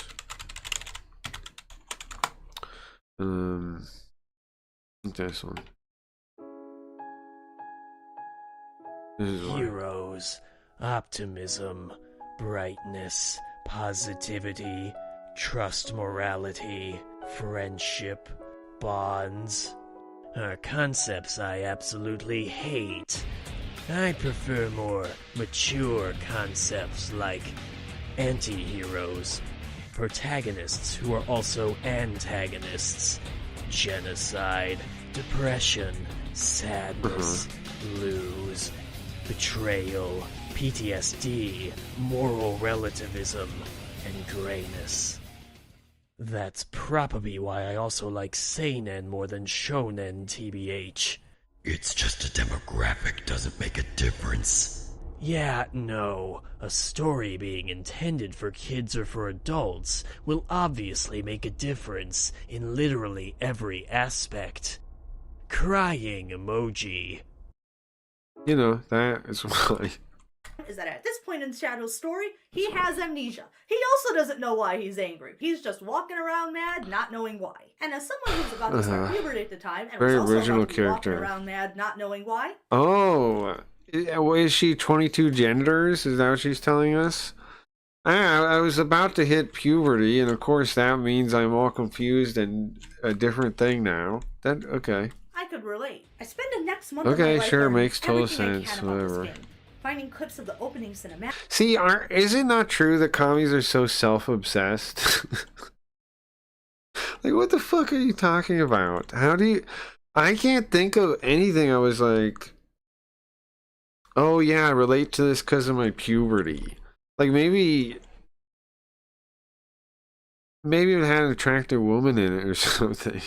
This one. This is one. Heroes, optimism, brightness, positivity, trust, morality, friendship, bonds are concepts I absolutely hate. I prefer more mature concepts like anti-heroes, protagonists who are also antagonists, genocide, depression, sadness, blues, betrayal, PTSD, moral relativism, and grayness. That's probably why I also like seinen more than shonen, TBH. It's just a demographic doesn't make a difference. Yeah, no. A story being intended for kids or for adults will obviously make a difference in literally every aspect. Crying emoji. You know, that is why. Is that at this point in Shadow's story, he has amnesia. He also doesn't know why he's angry. He's just walking around mad, not knowing why. And as someone who's about to start puberty at the time, and Very was also original about to be walking character. around mad, not knowing why, Oh, is she 22 genders? Is that what she's telling us? I was about to hit puberty, and of course that means I'm all confused and a different thing now. That okay? I could relate. I spend the next month of my Okay, life sure, learning makes total everything I sense. can about this Whatever. game. Finding clips of the opening cinematic. See, is it not true that commies are so self-obsessed? Like, what the fuck are you talking about? How do you? I can't think of anything. I was like, oh yeah, I relate to this because of my puberty. Like maybe it had an attractive woman in it or something.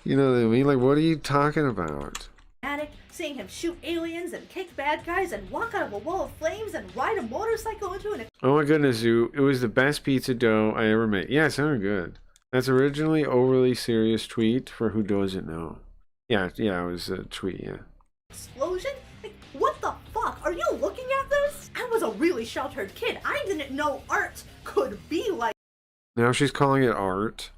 You know what I mean? Like, what are you talking about? Seeing him shoot aliens and kick bad guys and walk out of a wall of flames and ride a motorcycle into an. Oh my goodness, Zoo. It was the best pizza dough I ever made. Yeah, it sounded good. That's originally overly serious tweet for who doesn't know. Yeah, it was a tweet, yeah. Explosion? Like, what the fuck? Are you looking at this? I was a really sheltered kid. I didn't know art could be like Now she's calling it art.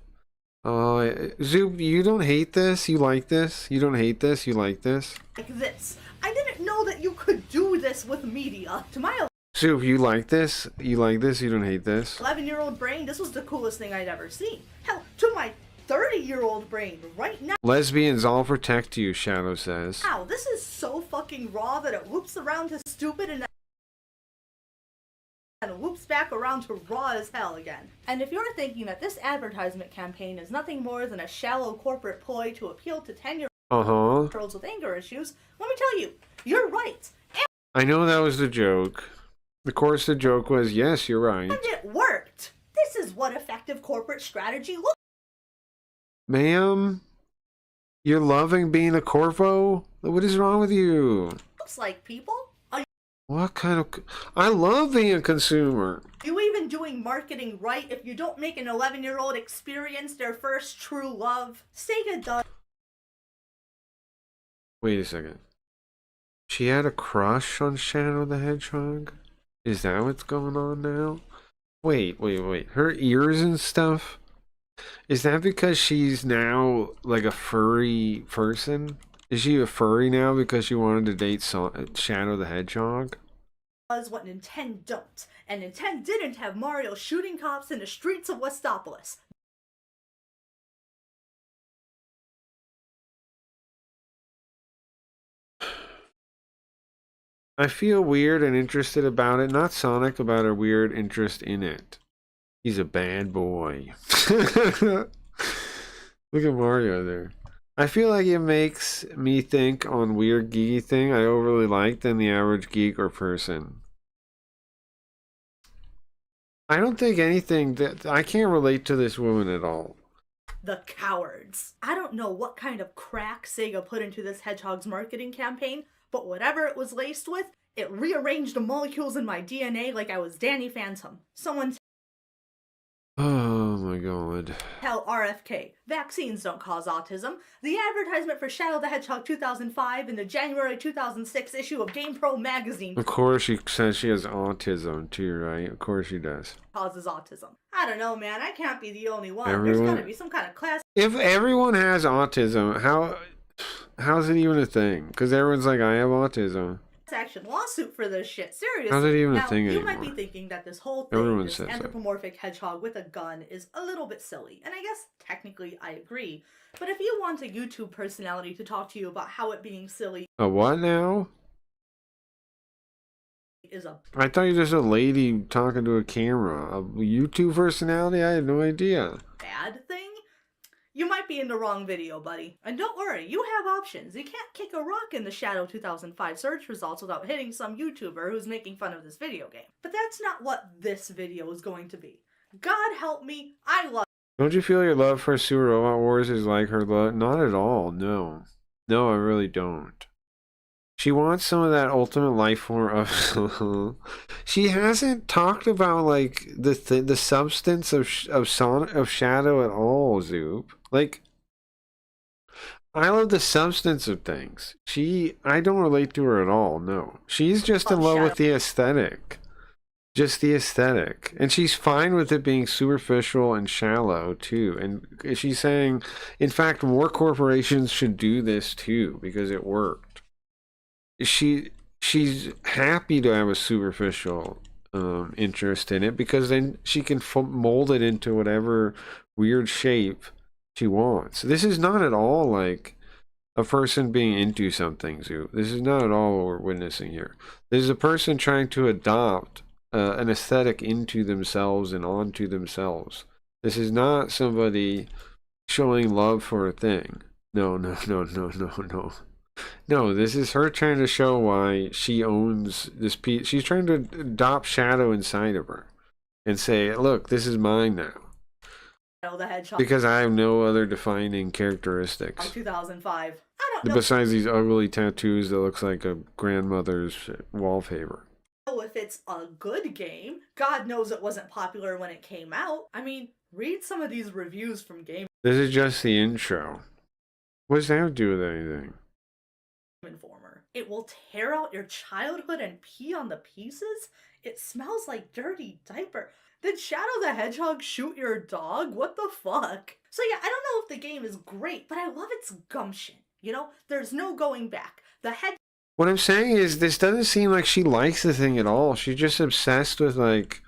Zoo, you don't hate this? You like this? You don't hate this? You like this? this. I didn't know that you could do this with media. To my Zoo, you like this? You like this? You don't hate this? 11-year-old brain, this was the coolest thing I'd ever seen. Hell, to my 30-year-old brain right now. Lesbians all protect you, Shadow says. Wow, this is so fucking raw that it loops around to stupid and loops back around to raw as hell again. And if you're thinking that this advertisement campaign is nothing more than a shallow corporate ploy to appeal to 10-year-olds with anger issues, let me tell you, you're right. I know that was the joke. Of course the joke was, yes, you're right. And it worked. This is what effective corporate strategy looks Ma'am? You're loving being a corpo? What is wrong with you? like, people. What kind of... I love being a consumer. Are you even doing marketing right if you don't make an 11-year-old experience their first true love? Sega does. Wait a second. She had a crush on Shadow the Hedgehog? Is that what's going on now? Wait. Her ears and stuff? Is that because she's now like a furry person? Is she a furry now because she wanted to date Shadow the Hedgehog? Was what Nintendo don't. And Nintendo didn't have Mario shooting cops in the streets of Westopolis. I feel weird and interested about it. Not Sonic, about her weird interest in it. He's a bad boy. Look at Mario there. I feel like it makes me think on weird geeky thing I overly like than the average geek or person. I don't think anything that I can't relate to this woman at all. The cowards. I don't know what kind of crack Sega put into this Hedgehog's marketing campaign, but whatever it was laced with, it rearranged the molecules in my DNA like I was Danny Phantom. Someone Oh my god. tell RFK, vaccines don't cause autism. The advertisement for Shadow the Hedgehog 2005 in the January 2006 issue of GamePro magazine Of course she says she has autism too, right? Of course she does. causes autism. I don't know, man. I can't be the only one. There's Everyone- gotta be some kind of class If everyone has autism, how's it even a thing? Because everyone's like, I have autism. action lawsuit for this shit. Seriously. How's it even a now, thing you might be anymore? thinking that this whole thing, Everyone this says that. anthropomorphic hedgehog with a gun, is a little bit silly. And I guess technically I agree. But if you want a YouTube personality to talk to you about how it being silly A what now? is a I thought you were just a lady talking to a camera. A YouTube personality? I had no idea. bad thing, you might be in the wrong video, buddy. And don't worry, you have options. You can't kick a rock in the Shadow 2005 search results without hitting some YouTuber who's making fun of this video game. But that's not what this video is going to be. God help me, I love Don't you feel your love for Super Robot Wars is like her love? Not at all, no. No, I really don't. She wants some of that ultimate life form of... She hasn't talked about, like, the substance of Shadow at all, Zoop. Like, I love the substance of things. I don't relate to her at all, no. She's just in love with the aesthetic. Just the aesthetic. And she's fine with it being superficial and shallow, too. And she's saying, in fact, more corporations should do this, too, because it worked. She's happy to have a superficial interest in it, because then she can mold it into whatever weird shape she wants. This is not at all like a person being into something, Zoo. This is not at all what we're witnessing here. This is a person trying to adopt an aesthetic into themselves and onto themselves. This is not somebody showing love for a thing. No. No, this is her trying to show why she owns this piece. She's trying to adopt Shadow inside of her and say, look, this is mine now. the Hedgehog Because I have no other defining characteristics. 2005. I don't know Besides these ugly tattoos that looks like a grandmother's wallpaper. if it's a good game. God knows it wasn't popular when it came out. I mean, read some of these reviews from Game This is just the intro. What does that have to do with anything? Informer. It will tear out your childhood and pee on the pieces? It smells like dirty diaper. Did Shadow the Hedgehog shoot your dog? What the fuck? So yeah, I don't know if the game is great, but I love its gumption. You know, there's no going back. The head What I'm saying is, this doesn't seem like she likes the thing at all. She's just obsessed with, like,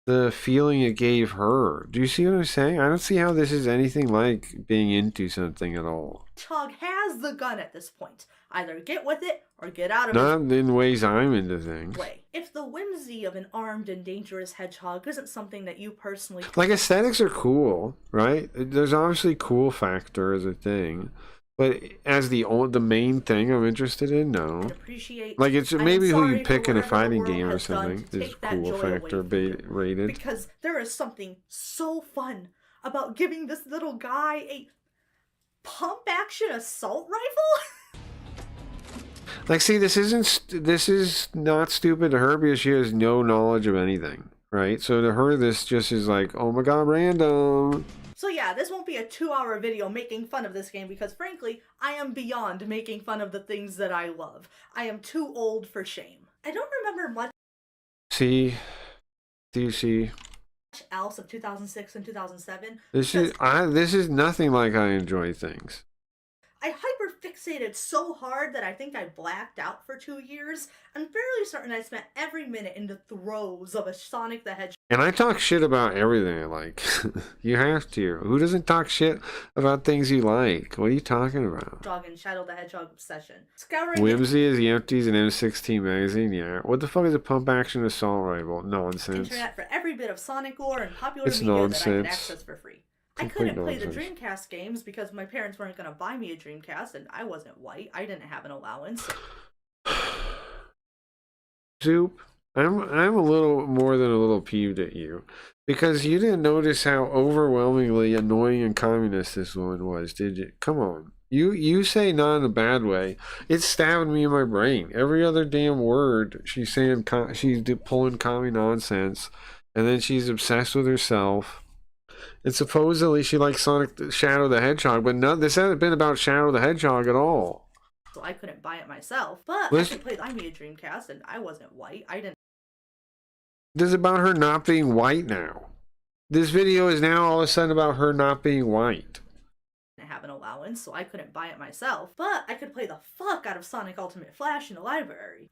the feeling it gave her. Do you see what I'm saying? I don't see how this is anything like being into something at all. Hedgehog has the gun at this point. Either get with it or get out of Not in ways I'm into things. its way. If the whimsy of an armed and dangerous hedgehog isn't something that you personally Like, aesthetics are cool, right? There's obviously cool factor as a thing. But as the main thing I'm interested in, no. appreciate, Like, it's I am maybe who sorry you for pick in a whatever the fighting world game or has done something to is take that cool joy factor away rated. because there is something so fun about giving this little guy a pump action assault rifle. Like, see, this is not stupid to her because she has no knowledge of anything, right? So to her, this just is like, oh my god, random. So yeah, this won't be a 2-hour video making fun of this game because frankly, I am beyond making fun of the things that I love. I am too old for shame. I don't remember much See, do you see? else of 2006 and 2007. This is nothing like I enjoy things. I hyperfixated so hard that I think I blacked out for 2 years. I'm fairly certain I spent every minute in the throes of a Sonic the Hedgehog And I talk shit about everything I like. You have to. Who doesn't talk shit about things you like? What are you talking about? and Shadow the Hedgehog obsession. Scouring Whimsy is the empties and M16 magazine, yeah. What the fuck is a pump action assault rifle? the Nonsense. internet for every bit of Sonic lore and popular It's media that I could nonsense. access for free. I Complete couldn't play the nonsense. Dreamcast games because my parents weren't going to buy me a Dreamcast and I wasn't white. I didn't have an allowance. Zoop, I'm a little more than a little peeved at you because you didn't notice how overwhelmingly annoying and communist this one was, did you? Come on. You say not in a bad way. It's stabbing me in my brain. Every other damn word she's saying, she's pulling commie nonsense, and then she's obsessed with herself. And supposedly she likes Sonic Shadow the Hedgehog, but no, this hasn't been about Shadow the Hedgehog at all. So I couldn't buy it myself, but Listen, I made a Dreamcast and I wasn't white. I didn't this is about her not being white now. This video is now all of a sudden about her not being white. have an allowance, so I couldn't buy it myself, but I could play the fuck out of Sonic Ultimate Flash in the library.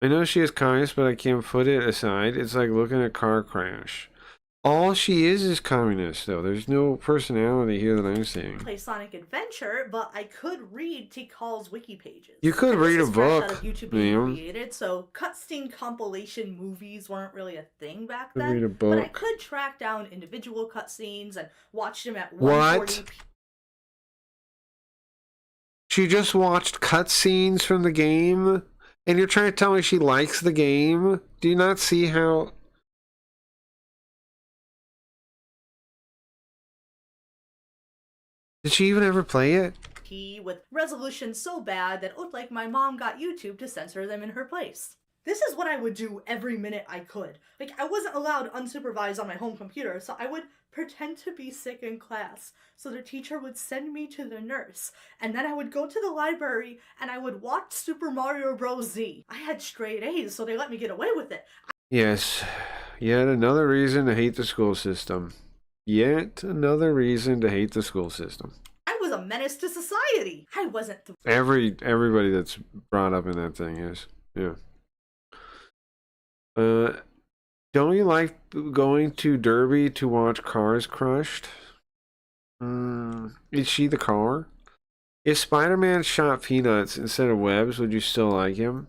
I know she is communist, but I can't put it aside. It's like looking at a car crash. All she is communist, though. There's no personality here that I'm seeing. Play Sonic Adventure, but I could read Tikal's wiki pages. You could read a book, Out of YouTube being ma'am. created, so cutscene compilation movies weren't really a thing back Could then. read a But I book. could track down individual cutscenes and watch them at What? 140p. She just watched cutscenes from the game, and you're trying to tell me she likes the game? Do you not see how... Did she even ever play it? With resolution so bad that it looked like my mom got YouTube to censor them in her place. This is what I would do every minute I could. Like, I wasn't allowed unsupervised on my home computer, so I would pretend to be sick in class, so the teacher would send me to the nurse, and then I would go to the library and I would watch Super Mario Bros. Z. I had straight A's, so they let me get away with it. Yes. Yet another reason to hate the school system. Yet another reason to hate the school system. I was a menace to society. I wasn't Everybody that's brought up in that thing is. Yeah. Don't you like going to Derby to watch cars crushed? Is she the car? If Spider-Man shot peanuts instead of webs, would you still like him?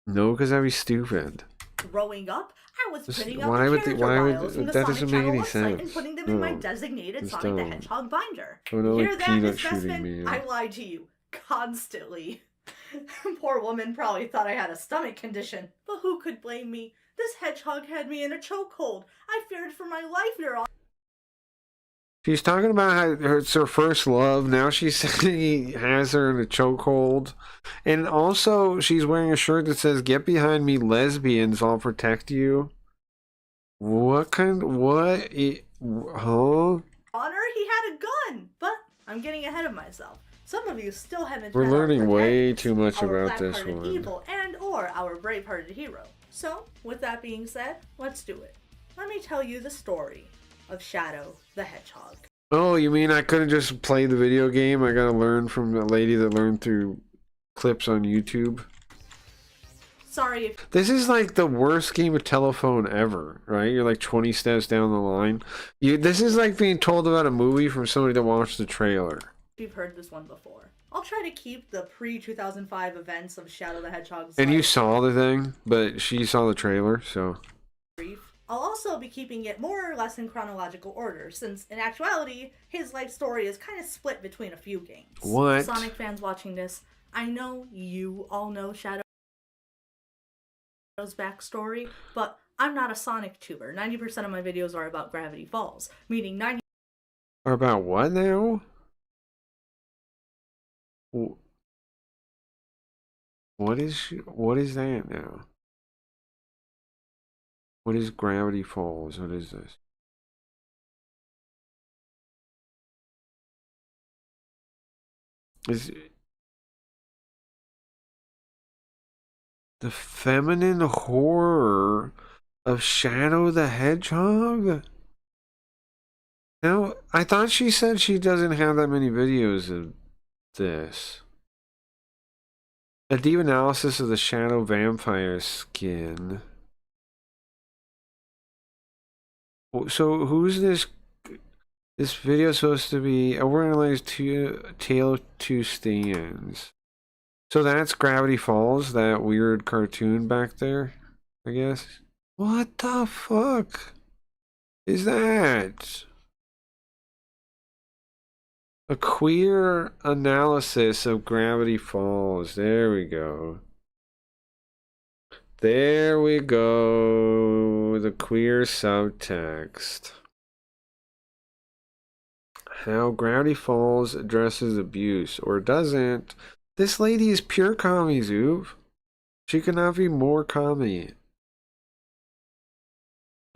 No, because that'd be stupid. growing up. I was This- printing out why the would the- character why would- files from the that Sonic doesn't make Channel any website and sense. putting them in my No. designated Just Sonic the don't. Hedgehog binder. I don't Hear like that, peanut Miss shooting Messman? me. I lied to you constantly. Poor woman probably thought I had a stomach condition, but who could blame me? This hedgehog had me in a chokehold. I feared for my life, Your Honor. She's talking about how it's her first love. Now she's saying he has her in a chokehold. And also, she's wearing a shirt that says, "Get behind me, lesbians, I'll protect you." What kind? What? Huh? Honor, he had a gun, but I'm getting ahead of myself. Some of you still haven't We're met our learning way protagonist, too much our about this black-hearted one. evil and or our brave-hearted hero. So, with that being said, let's do it. Let me tell you the story of Shadow the Hedgehog. Oh, you mean I couldn't just play the video game? I gotta learn from the lady that learned through clips on YouTube. Sorry if This is like the worst game of telephone ever, right? You're like 20 steps down the line. This is like being told about a movie from somebody that watched the trailer. you've heard this one before. I'll try to keep the pre-2005 events of Shadow the Hedgehog's And you life saw the thing, but she saw the trailer, so... brief. I'll also be keeping it more or less in chronological order, since in actuality, his life story is kind of split between a few games. What? Sonic fans watching this, I know you all know Shadow's backstory, but I'm not a Sonic tuber. 90% of my videos are about Gravity Falls, meaning 90% Or about what now? What is that now? What is Gravity Falls? What is this? Is the feminine horror of Shadow the Hedgehog? Now, I thought she said she doesn't have that many videos of this. A deep analysis of the Shadow Vampire skin. So who's this? This video is supposed to be a organized Tale of Two Stands. So that's Gravity Falls, that weird cartoon back there, I guess. What the fuck is that? A queer analysis of Gravity Falls. There we go. There we go. The queer subtext. How Gravity Falls addresses abuse, or doesn't. This lady is pure commie, Zoov. She could not be more commie.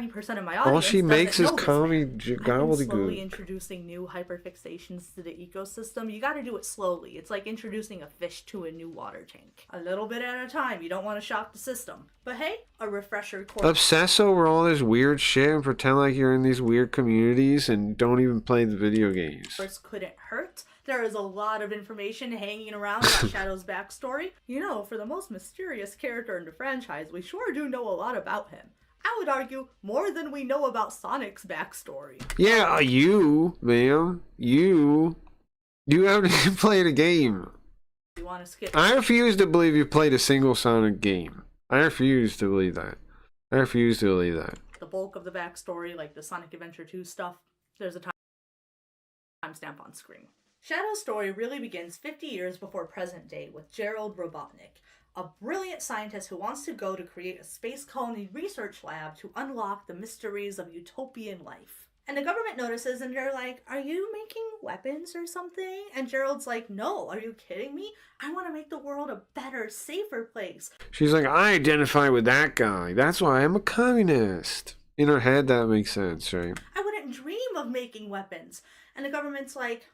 90% of my All audience she makes is doesn't know this commie man. I've been slowly gobbledygook. introducing new hyperfixations to the ecosystem. You gotta do it slowly. It's like introducing a fish to a new water tank. A little bit at a time. You don't want to shock the system. But hey, a refresher course. Obsess over all this weird shit and pretend like you're in these weird communities and don't even play the video games. Couldn't hurt. There is a lot of information hanging around about Shadow's backstory. You know, for the most mysterious character in the franchise, we sure do know a lot about him. I would argue more than we know about Sonic's backstory. Yeah, you, ma'am. You haven't even played a game. You want to skip? I refuse to believe you played a single Sonic game. I refuse to believe that. I refuse to believe that. The bulk of the backstory, like the Sonic Adventure 2 stuff, there's a timestamp on screen. Shadow's story really begins 50 years before present day with Gerald Robotnik, a brilliant scientist who wants to go to create a space colony research lab to unlock the mysteries of utopian life. And the government notices and they're like, "Are you making weapons or something?" And Gerald's like, "No, are you kidding me? I want to make the world a better, safer place." She's like, I identify with that guy. That's why I'm a communist. In her head, that makes sense, right? "I wouldn't dream of making weapons." And the government's like,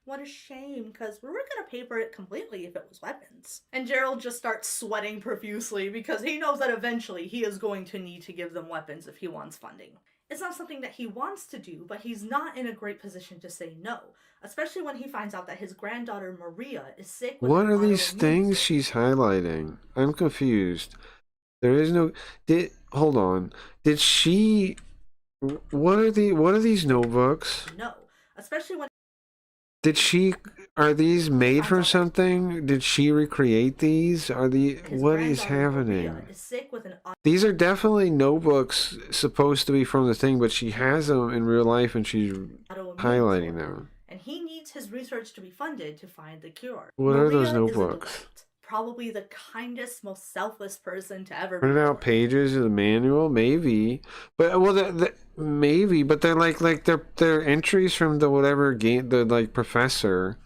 "What a shame, because we were going to pay for it completely if it was weapons." And Gerald just starts sweating profusely because he knows that eventually he is going to need to give them weapons if he wants funding. It's not something that he wants to do, but he's not in a great position to say no, especially when he finds out that his granddaughter Maria is sick with What an are these autoimmune things she's highlighting? I'm confused. There is no... Hold on. Did she... What are these notebooks? No, especially when Did she... Are these made from something? Did she recreate these? What is happening? is sick with an These are definitely notebooks supposed to be from the thing, but she has them in real life and she's autoimmune highlighting disorder, them. and he needs his research to be funded to find the cure. What are those Maria is a notebooks? delight. Probably the kindest, most selfless person to ever be. Printed out pages of the manual, maybe, but maybe, but they're like they're entries from the whatever game, the like professor,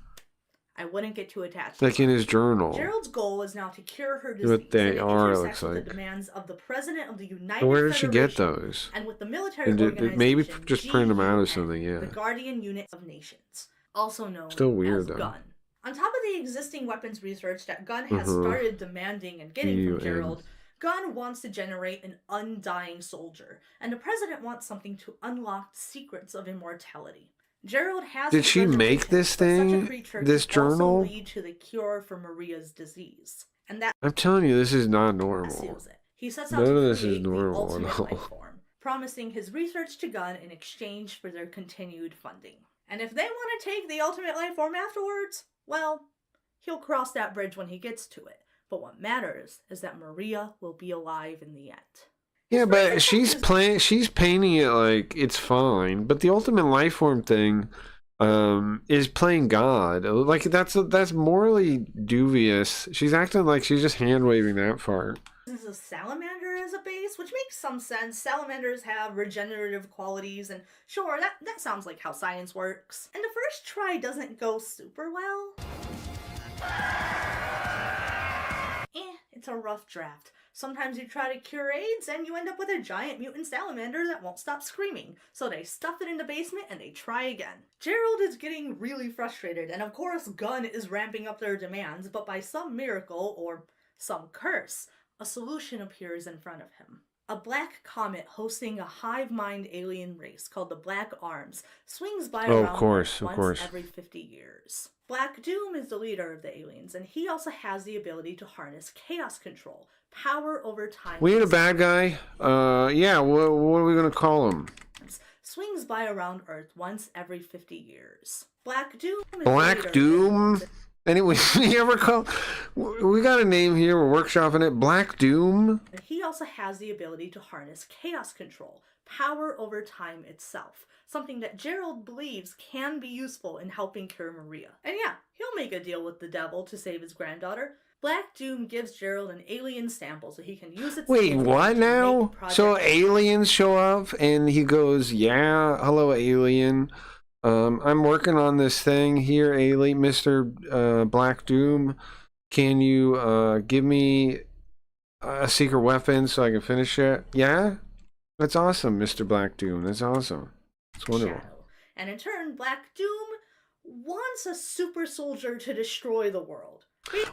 I wouldn't get too attached. like in his journal. Gerald's goal is now to cure her disease. What they and it are, it intersects looks with like. the demands of the president of the United But where did she get Federation those? And with the military And organization, maybe just print them out or GUN, something. Yeah, the Guardian Unit of Nations, also known still as weird though. GUN. On top of the existing weapons research that GUN has Mhm. started demanding and getting from GUN. Gerald, GUN wants to generate an undying soldier, and the president wants something to unlock the secrets of immortality. Gerald has. Did his she make reservations, this but such a thing, creature this can also journal? lead to the cure for Maria's disease, and that I'm telling you, this is not normal. seals it. He sets out None to of this is create the normal ultimate at all. life form, promising his research to GUN in exchange for their continued funding. And if they want to take the ultimate life form afterwards, well, he'll cross that bridge when he gets to it. But what matters is that Maria will be alive in the end. Yeah, but she's painting it like it's fine, but the ultimate life form thing is playing God. Like that's morally dubious. She's acting like she's just hand waving that part. This is a salamander as a base, which makes some sense. Salamanders have regenerative qualities, and sure, that sounds like how science works. And the first try doesn't go super well. It's a rough draft. Sometimes you try to cure AIDS and you end up with a giant mutant salamander that won't stop screaming. So they stuff it in the basement and they try again. Gerald is getting really frustrated, and of course GUN is ramping up their demands, but by some miracle, or some curse, a solution appears in front of him. A black comet hosting a hive mind alien race called the Black Arms swings by Oh, around of course, once every 50 years. Black Doom is the leader of the aliens, and he also has the ability to harness chaos control, power over time. We need a bad guy. Yeah. What are we gonna call him? Swings by around Earth once every 50 years. Black Doom is Black the leader of the Doom. Anyway, we got a name here. We're workshopping it. Black Doom. He also has the ability to harness chaos control, power over time itself, something that Gerald believes can be useful in helping cure Maria. And yeah, he'll make a deal with the devil to save his granddaughter. Black Doom gives Gerald an alien sample so he can use it. Wait, what now? So aliens show up and he goes, "Yeah, hello, alien. I'm working on this thing here, alien, Mr. Black Doom. Can you give me a secret weapon so I can finish it?" Yeah, that's awesome, Mr. Black Doom. That's awesome. It's wonderful. And in turn, Black Doom wants a super soldier to destroy the world.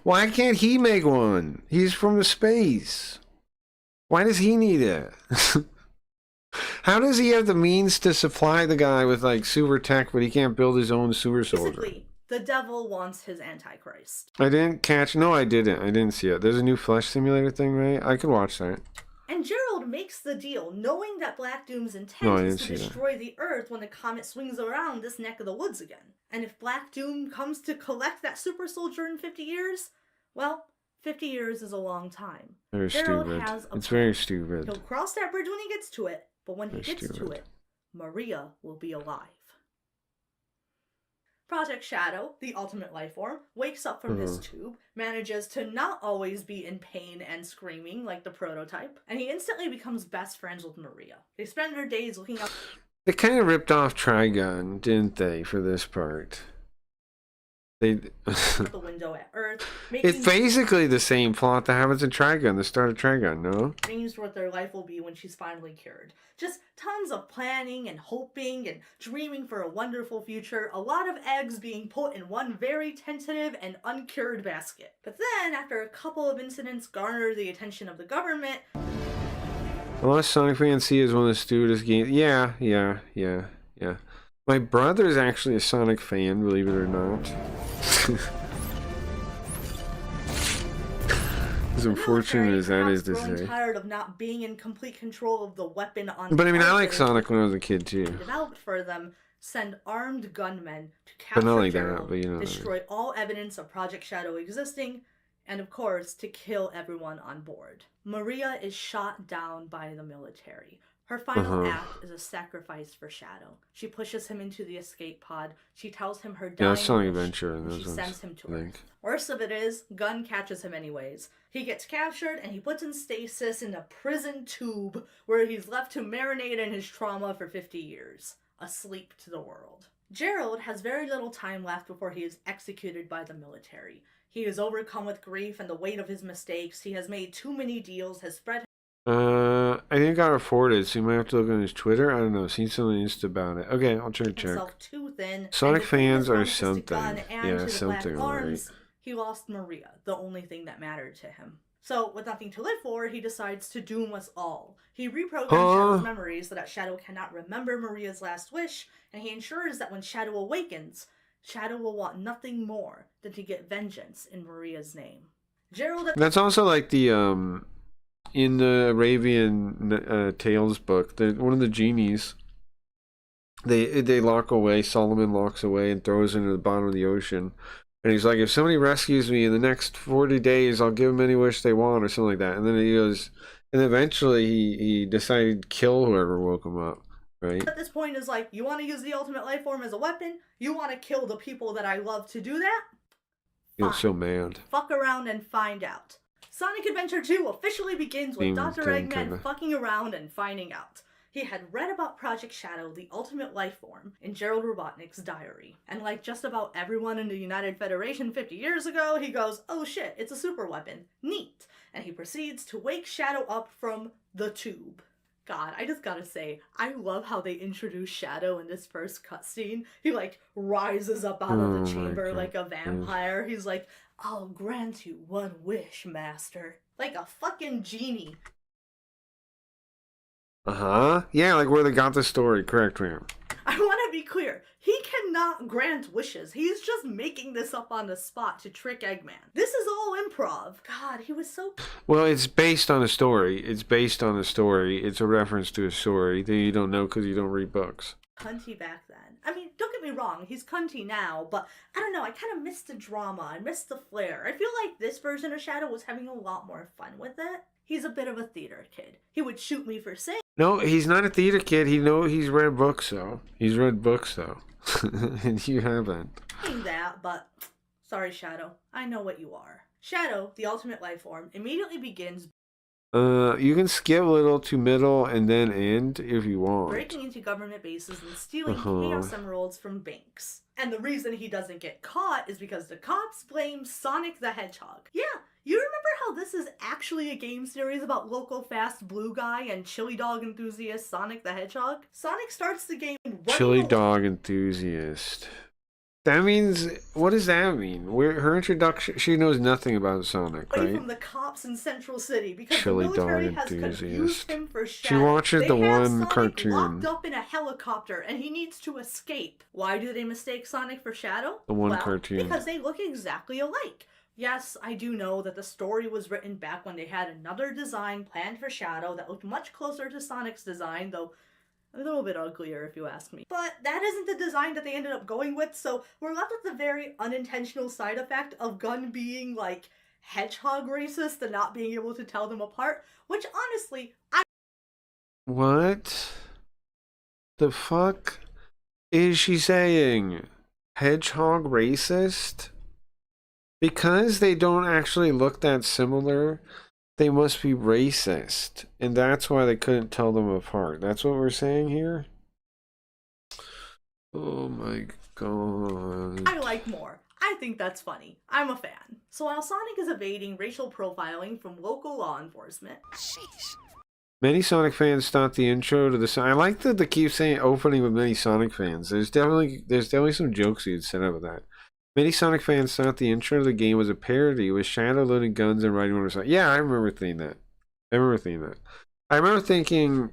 Why can't he make one? He's from the space. Why does he need it? How does he have the means to supply the guy with like super tech, but he can't build his own super soldier? Basically, the devil wants his Antichrist. I didn't catch. No, I didn't. I didn't see it. There's a new Flesh Simulator thing, right? I could watch that. And Gerald makes the deal, knowing that Black Doom's intent is to destroy the Earth when the comet swings around this neck of the woods again. And if Black Doom comes to collect that super soldier in 50 years, well, 50 years is a long time. Very Gerald stupid. has a It's plan. very stupid. He'll cross that bridge when he gets to it, but when he Very gets to stupid. it, Maria will be alive. Project Shadow, the ultimate life form, wakes up from his tube, manages to not always be in pain and screaming like the prototype, and he instantly becomes best friends with Maria. They spend their days looking up They kind of ripped off Trigun, didn't they, for this part? They. the window at Earth, making It's basically the same plot that happens in Trigun, the start of Trigun, no? dreams what their life will be when she's finally cured. Just tons of planning and hoping and dreaming for a wonderful future, a lot of eggs being put in one very tentative and uncured basket. But then, after a couple of incidents garner the attention of the government, A lot of Sonic fans see it as one of the stupidest games. Yeah. My brother's actually a Sonic fan, believe it or not. As unfortunate as that is to growing say. tired of not being in complete control of the weapon on But I mean, I like Earth Sonic when I was a kid too. developed for them, send armed gunmen to But capture not like that, Gerald, but you know. destroy all evidence of Project Shadow existing, and of course, to kill everyone on board. Maria is shot down by the military. Her final act is a sacrifice for Shadow. She pushes him into the escape pod. She tells him her dying Yeah, that's Sonic wish, Adventure and and those she ones, sends him to I Earth. think. Worst of it is, Gunn catches him anyways. He gets captured and he puts in stasis in a prison tube where he's left to marinate in his trauma for 50 years, asleep to the world. Gerald has very little time left before he is executed by the military. He is overcome with grief and the weight of his mistakes. He has made too many deals, has spread I think I afford it, so you might have to look on his Twitter. I don't know. Seen something Insta about it. Okay, I'll try to check. himself too thin. Sonic and between fans his are narcissistic something. gun and Yeah, to the something, black alright. arms, he lost Maria, the only thing that mattered to him. So, with nothing to live for, he decides to doom us all. He reprograms Shadow's memories so that Shadow cannot remember Maria's last wish, and he ensures that when Shadow awakens, Shadow will want nothing more than to get vengeance in Maria's name. Gerald... That's also like the in the Arabian Tales book, one of the genies. They lock away. Solomon locks away and throws into the bottom of the ocean. And he's like, if somebody rescues me in the next 40 days, I'll give them any wish they want, or something like that. And then he goes, and eventually he decided to kill whoever woke him up, right? At this point is like, you want to use the ultimate life form as a weapon? You want to kill the people that I love to do that? He was so mad. Fuck around and find out. Sonic Adventure 2 officially begins with Dr. Eggman fucking around and finding out. He had read about Project Shadow, the ultimate life form, in Gerald Robotnik's diary. And like just about everyone in the United Federation 50 years ago, he goes, oh shit, it's a super weapon. Neat. And he proceeds to wake Shadow up from the tube. God, I just gotta say, I love how they introduce Shadow in this first cutscene. He like rises up out of the chamber like a vampire. He's like, I'll grant you one wish, master. Like a fucking genie. Yeah, like where they got the story. Correct, ma'am. I want to be clear. He cannot grant wishes. He's just making this up on the spot to trick Eggman. This is all improv. God, he was so... Well, it's based on a story. It's based on a story. It's a reference to a story that you don't know because you don't read books. cunty back then. I mean, don't get me wrong, he's cunty now, but I don't know, I kind of missed the drama, I missed the flair. I feel like this version of Shadow was having a lot more fun with it. He's a bit of a theater kid. He would shoot me for saying No, he's not a theater kid. He's read books though. He's read books though. And you haven't. that, but sorry, Shadow, I know what you are. Shadow, the ultimate life form, immediately begins You can skip little to middle and then end if you want. breaking into government bases and stealing Chaos Emeralds from banks. And the reason he doesn't get caught is because the cops blame Sonic the Hedgehog. Yeah, you remember how this is actually a game series about local fast blue guy and chili dog enthusiast Sonic the Hedgehog? Sonic starts the game running Chili dog enthusiast. That means, what does that mean? Her introduction, she knows nothing about Sonic, away right? from the cops in Central City because Chili the military dog has confused enthusiast. him for She Shadow. watches They the have one Sonic cartoon. locked up in a helicopter and he needs to escape. Why do they mistake Sonic for Shadow? The one Well, cartoon. because they look exactly alike. Yes, I do know that the story was written back when they had another design planned for Shadow that looked much closer to Sonic's design, though a little bit uglier if you ask me. But that isn't the design that they ended up going with, so we're left with the very unintentional side effect of Gunn being, like, hedgehog racist and not being able to tell them apart, which honestly, What the fuck is she saying? Hedgehog racist? Because they don't actually look that similar, they must be racist. And that's why they couldn't tell them apart. That's what we're saying here? Oh my god. I like more. I think that's funny. I'm a fan. So while Sonic is evading racial profiling from local law enforcement, Many Sonic fans thought the intro to the I like that they keep saying opening with many Sonic fans. There's definitely some jokes you'd set up with that. Many Sonic fans thought the intro of the game was a parody with Shadow loading guns and riding motorcycles. Yeah, I remember thinking that. I remember thinking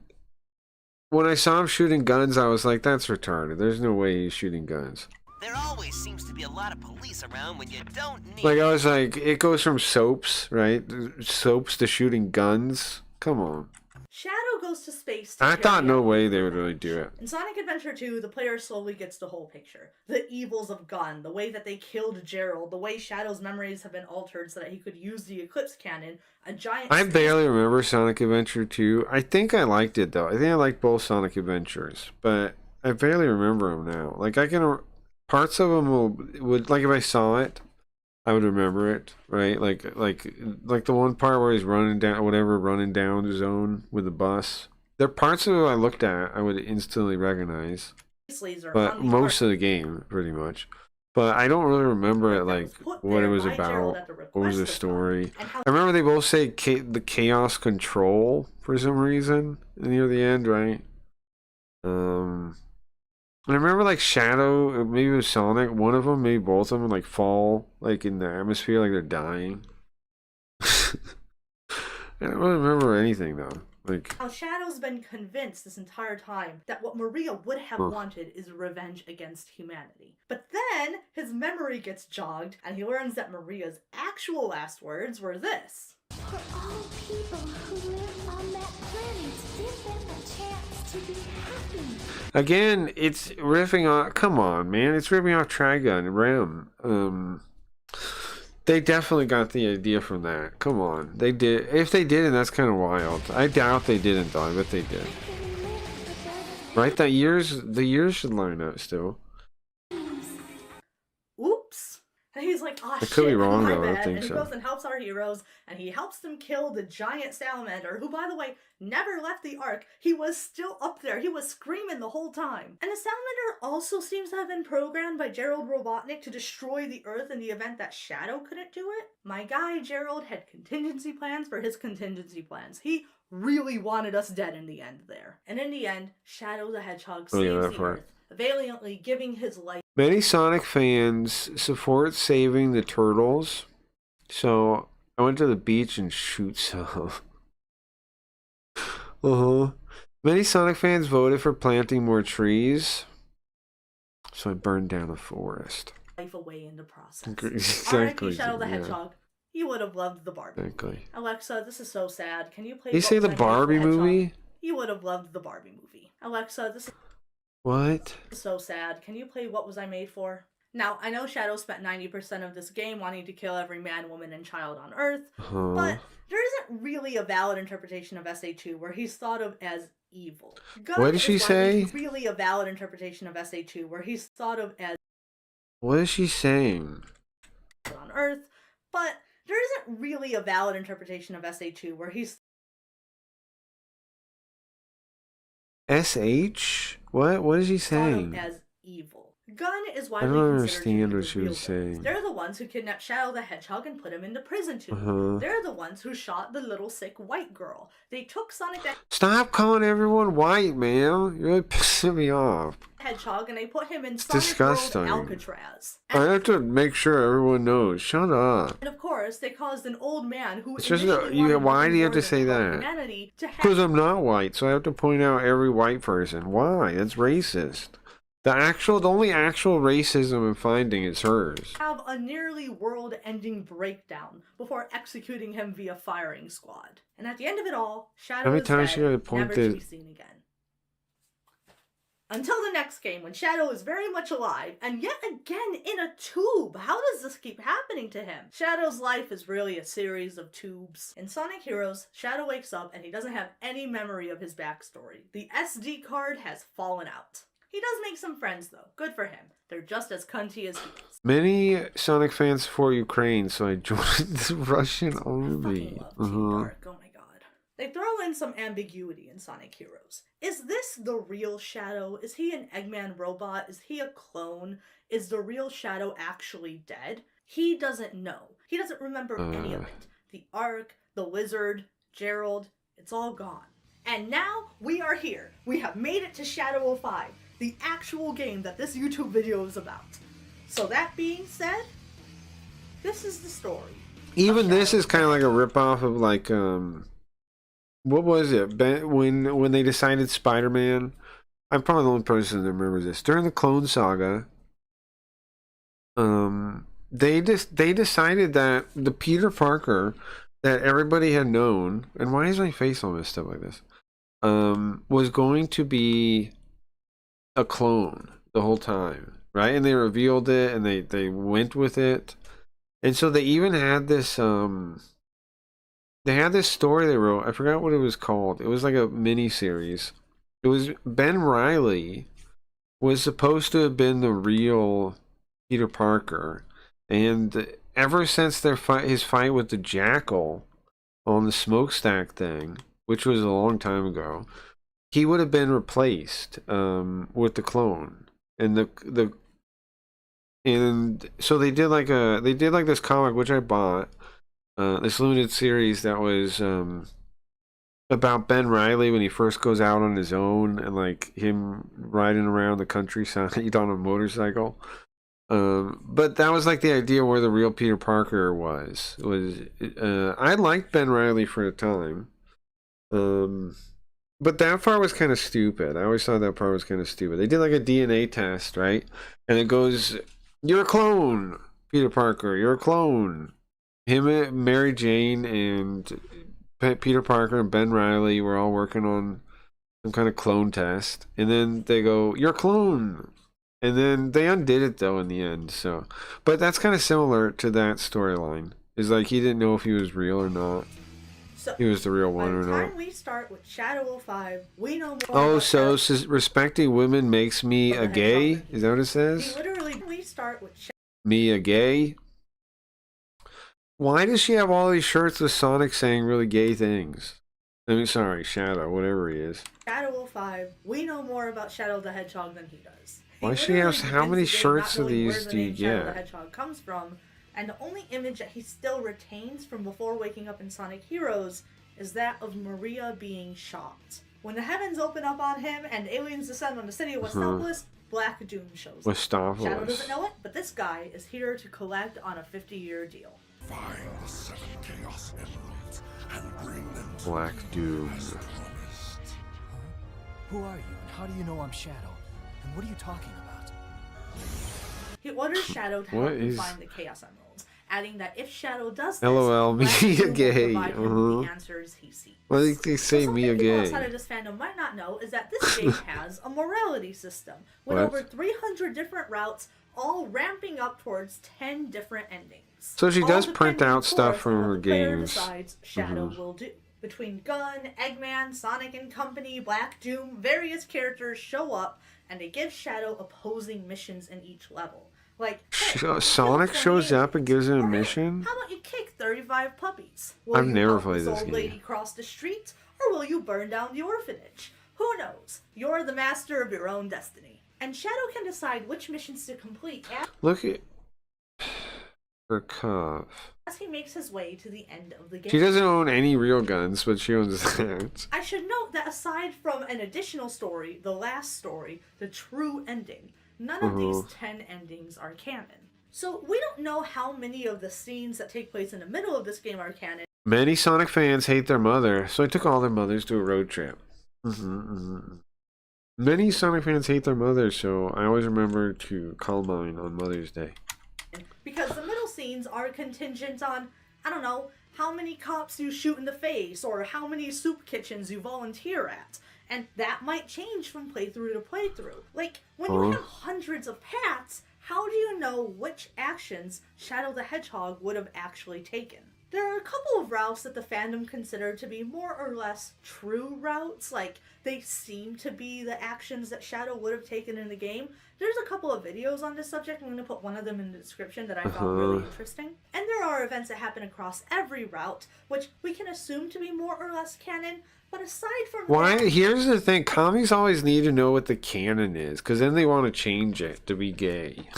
when I saw him shooting guns, I was like, that's retarded. There's no way he's shooting guns. There always seems to be a lot of police around when you don't need Like, I was like, it goes from soaps, right? Soaps to shooting guns. Come on. Shadow goes to space to I carry thought no out way they would really do it. In Sonic Adventure 2, the player slowly gets the whole picture. The evils of Gun, the way that they killed Gerald, the way Shadow's memories have been altered so that he could use the Eclipse Cannon, a giant... I barely remember Sonic Adventure 2. I think I liked it, though. I think I liked both Sonic Adventures, but I barely remember them now. Like, I can... Parts of them would like, if I saw it, I would remember it, right? Like the one part where he's running down the zone with the bus. There are parts of it I looked at, I would instantly recognize. Laser But on the most of the game, pretty much. But I don't really remember it, like, what it was about. What was the story? I remember they both say the Chaos Control for some reason near the end, right? And I remember, like, Shadow, maybe it was Sonic, one of them, maybe both of them, like, fall, like, in the atmosphere, like they're dying. I don't really remember anything, though. Like, How Shadow's been convinced this entire time that what Maria would have wanted is revenge against humanity. But then his memory gets jogged and he learns that Maria's actual last words were this. For all people who live on that planet, give them a chance to be happy. again, it's riffing off, come on, man, it's ripping off Trigun, Rem. They definitely got the idea from that. Come on. They did. If they didn't, that's kind of wild. I doubt they didn't, though. I bet they did. Right? The years should line up still. Oops. And he's like, oh I shit, could be wrong, my though. I bad. don't think and he so. goes and helps our heroes, and he helps them kill the giant salamander, who, by the way, never left the Ark. He was still up there. He was screaming the whole time. And the salamander also seems to have been programmed by Gerald Robotnik to destroy the Earth in the event that Shadow couldn't do it. My guy, Gerald, had contingency plans for his contingency plans. He really wanted us dead in the end there. And in the end, Shadow the Hedgehog Oh, yeah, saves that the part. Earth, valiantly giving his life. Many Sonic fans support saving the turtles. So I went to the beach and shoot some. Many Sonic fans voted for planting more trees. So I burned down a forest. Life away in the process. Exactly. R.I.P. Shadow the yeah. Hedgehog. You would have loved the Barbie. Exactly. Alexa, this is so sad. Can you play? Did you say the Bolt Thunderous Barbie Hedgehog? movie? You would have loved the Barbie movie. Alexa, this is What? So sad. Can you play What Was I Made For? Now, I know Shadow spent 90% of this game wanting to kill every man, woman, and child on Earth, but there isn't really a valid interpretation of SA2 where he's thought of as evil. Gunn What did she is say? really a valid interpretation of SA2 where he's thought of as What is she saying? on Earth, but there isn't really a valid interpretation of SA2 where he's SH? What is he thought of saying? as evil. Gunn is I widely don't considered to be understand the what she real was villains. saying. They're the ones who kidnapped Shadow the Hedgehog and put him into prison too. They're the ones who shot the little sick white girl. They took Sonic the Stop calling everyone white, man. You're really pissing me off. Hedgehog and they put him in It's Sonic disgusting. World Alcatraz. I have to make sure everyone knows. Shut up. And of course, they caused an old man who It's just initially wanted why nothing do you have more to than say help that? humanity to have Because I'm not white, so I have to point out every white person. Why? That's racist. The only actual racism I'm finding is hers. a nearly world-ending breakdown before executing him via firing squad. And at the end of it all, Shadow How many is times dead, you gotta point never to this- be seen again. Until the next game, when Shadow is very much alive, and yet again in a tube. How does this keep happening to him? Shadow's life is really a series of tubes. In Sonic Heroes, Shadow wakes up and he doesn't have any memory of his backstory. The SD card has fallen out. He does make some friends though. Good for him. They're just as cunty as he is. Many Sonic fans for Ukraine, so I joined the Russian army. Oh my god. They throw in some ambiguity in Sonic Heroes. Is this the real Shadow? Is he an Eggman robot? Is he a clone? Is the real Shadow actually dead? He doesn't know. He doesn't remember any of it. The Ark, the Wizard, Gerald, it's all gone. And now we are here. We have made it to Shadow 05, the actual game that this YouTube video is about. So that being said, this is the story. Even this is kind of like a ripoff of like what was it? When they decided Spider-Man. I'm probably the only person that remembers this. During the Clone Saga, they decided that the Peter Parker that everybody had known, and why is my face all messed up like this? Was going to be a clone the whole time, right? And they revealed it, and they went with it, and so they even had this they had this story they wrote. I forgot what it was called. It was like a mini series. It was Ben Reilly was supposed to have been the real Peter Parker, and ever since his fight with the Jackal on the smokestack thing, which was a long time ago, he would have been replaced with the clone. And so they did like this comic, which I bought, this limited series that was about Ben Reilly when he first goes out on his own, and like him riding around the countryside on a motorcycle. But that was like the idea where the real Peter Parker was. I liked Ben Reilly for a time. But that part was kind of stupid. I always thought that part was kind of stupid. They did like a DNA test, right? And it goes, "You're a clone, Peter Parker. You're a clone." Him, Mary Jane, and Peter Parker and Ben Reilly were all working on some kind of clone test. And then they go, "You're a clone." And then they undid it though in the end. So, but that's kind of similar to that storyline. Is like he didn't know if he was real or not. So, he was the real one or by the not. time we start with Shadow 05, we know more Oh, about so Shadow. respecting women makes me a gay? Is that what it says? We start with Me a gay? Why does she have all these shirts with Sonic saying really gay things? I mean, sorry, Shadow, whatever he is. Shadow 05. We know more about Shadow the Hedgehog than he does. Why she has how many shirts of these do you Shadow the get? Hedgehog comes from, and the only image that he still retains from before waking up in Sonic Heroes is that of Maria being shot. When the heavens open up on him and aliens descend on the city of Westopolis, Black Doom shows up. Westopolis. Shadow doesn't know it, but this guy is here to collect on a 50-year deal. Find the 7 Chaos Emeralds and bring them to Black Doom. Who are you, and how do you know I'm Shadow? And what are you talking about? He orders Shadow to What help him is- find the Chaos Emeralds, adding that if Shadow does this, LOL, Black Mia Doom will gay. provide him the answers he seeks. Well, they say Mia People gay. outside of this fandom might not know is that this game has a morality system with What? over 300 different routes, all ramping up towards 10 different endings. So she All does print depending, out of stuff course, from on her what the player games. decides Shadow Mhm. will do. Between Gun, Eggman, Sonic and Company, Black Doom, various characters show up and they give Shadow opposing missions in each level. Like, hey, Sonic shows up and gives him a mission? how about you kick 35 puppies? Will I've you never help played this this old game. lady cross the street, or will you burn down the orphanage? Who knows? You're the master of your own destiny. And Shadow can decide which missions to complete Look at her cuff. as he makes his way to the end of the game. She doesn't own any real guns, but she owns that. I should note that aside from an additional story, the last story, the true ending, none of these 10 endings are canon. So we don't know how many of the scenes that take place in the middle of this game are canon. Many Sonic fans hate their mother, so I took all their mothers to a road trip. Many Sonic fans hate their mother, so I always remember to call mine on Mother's Day. Because the middle scenes are contingent on, I don't know, how many cops you shoot in the face or how many soup kitchens you volunteer at. And that might change from playthrough to playthrough. Like, when you have hundreds of paths, how do you know which actions Shadow the Hedgehog would have actually taken? There are a couple of routes that the fandom consider to be more or less true routes, like they seem to be the actions that Shadow would have taken in the game. There's a couple of videos on this subject, I'm going to put one of them in the description that I found really interesting. And there are events that happen across every route, which we can assume to be more or less canon, but aside from that, Here's the thing, commies always need to know what the canon is, because then they want to change it to be gay.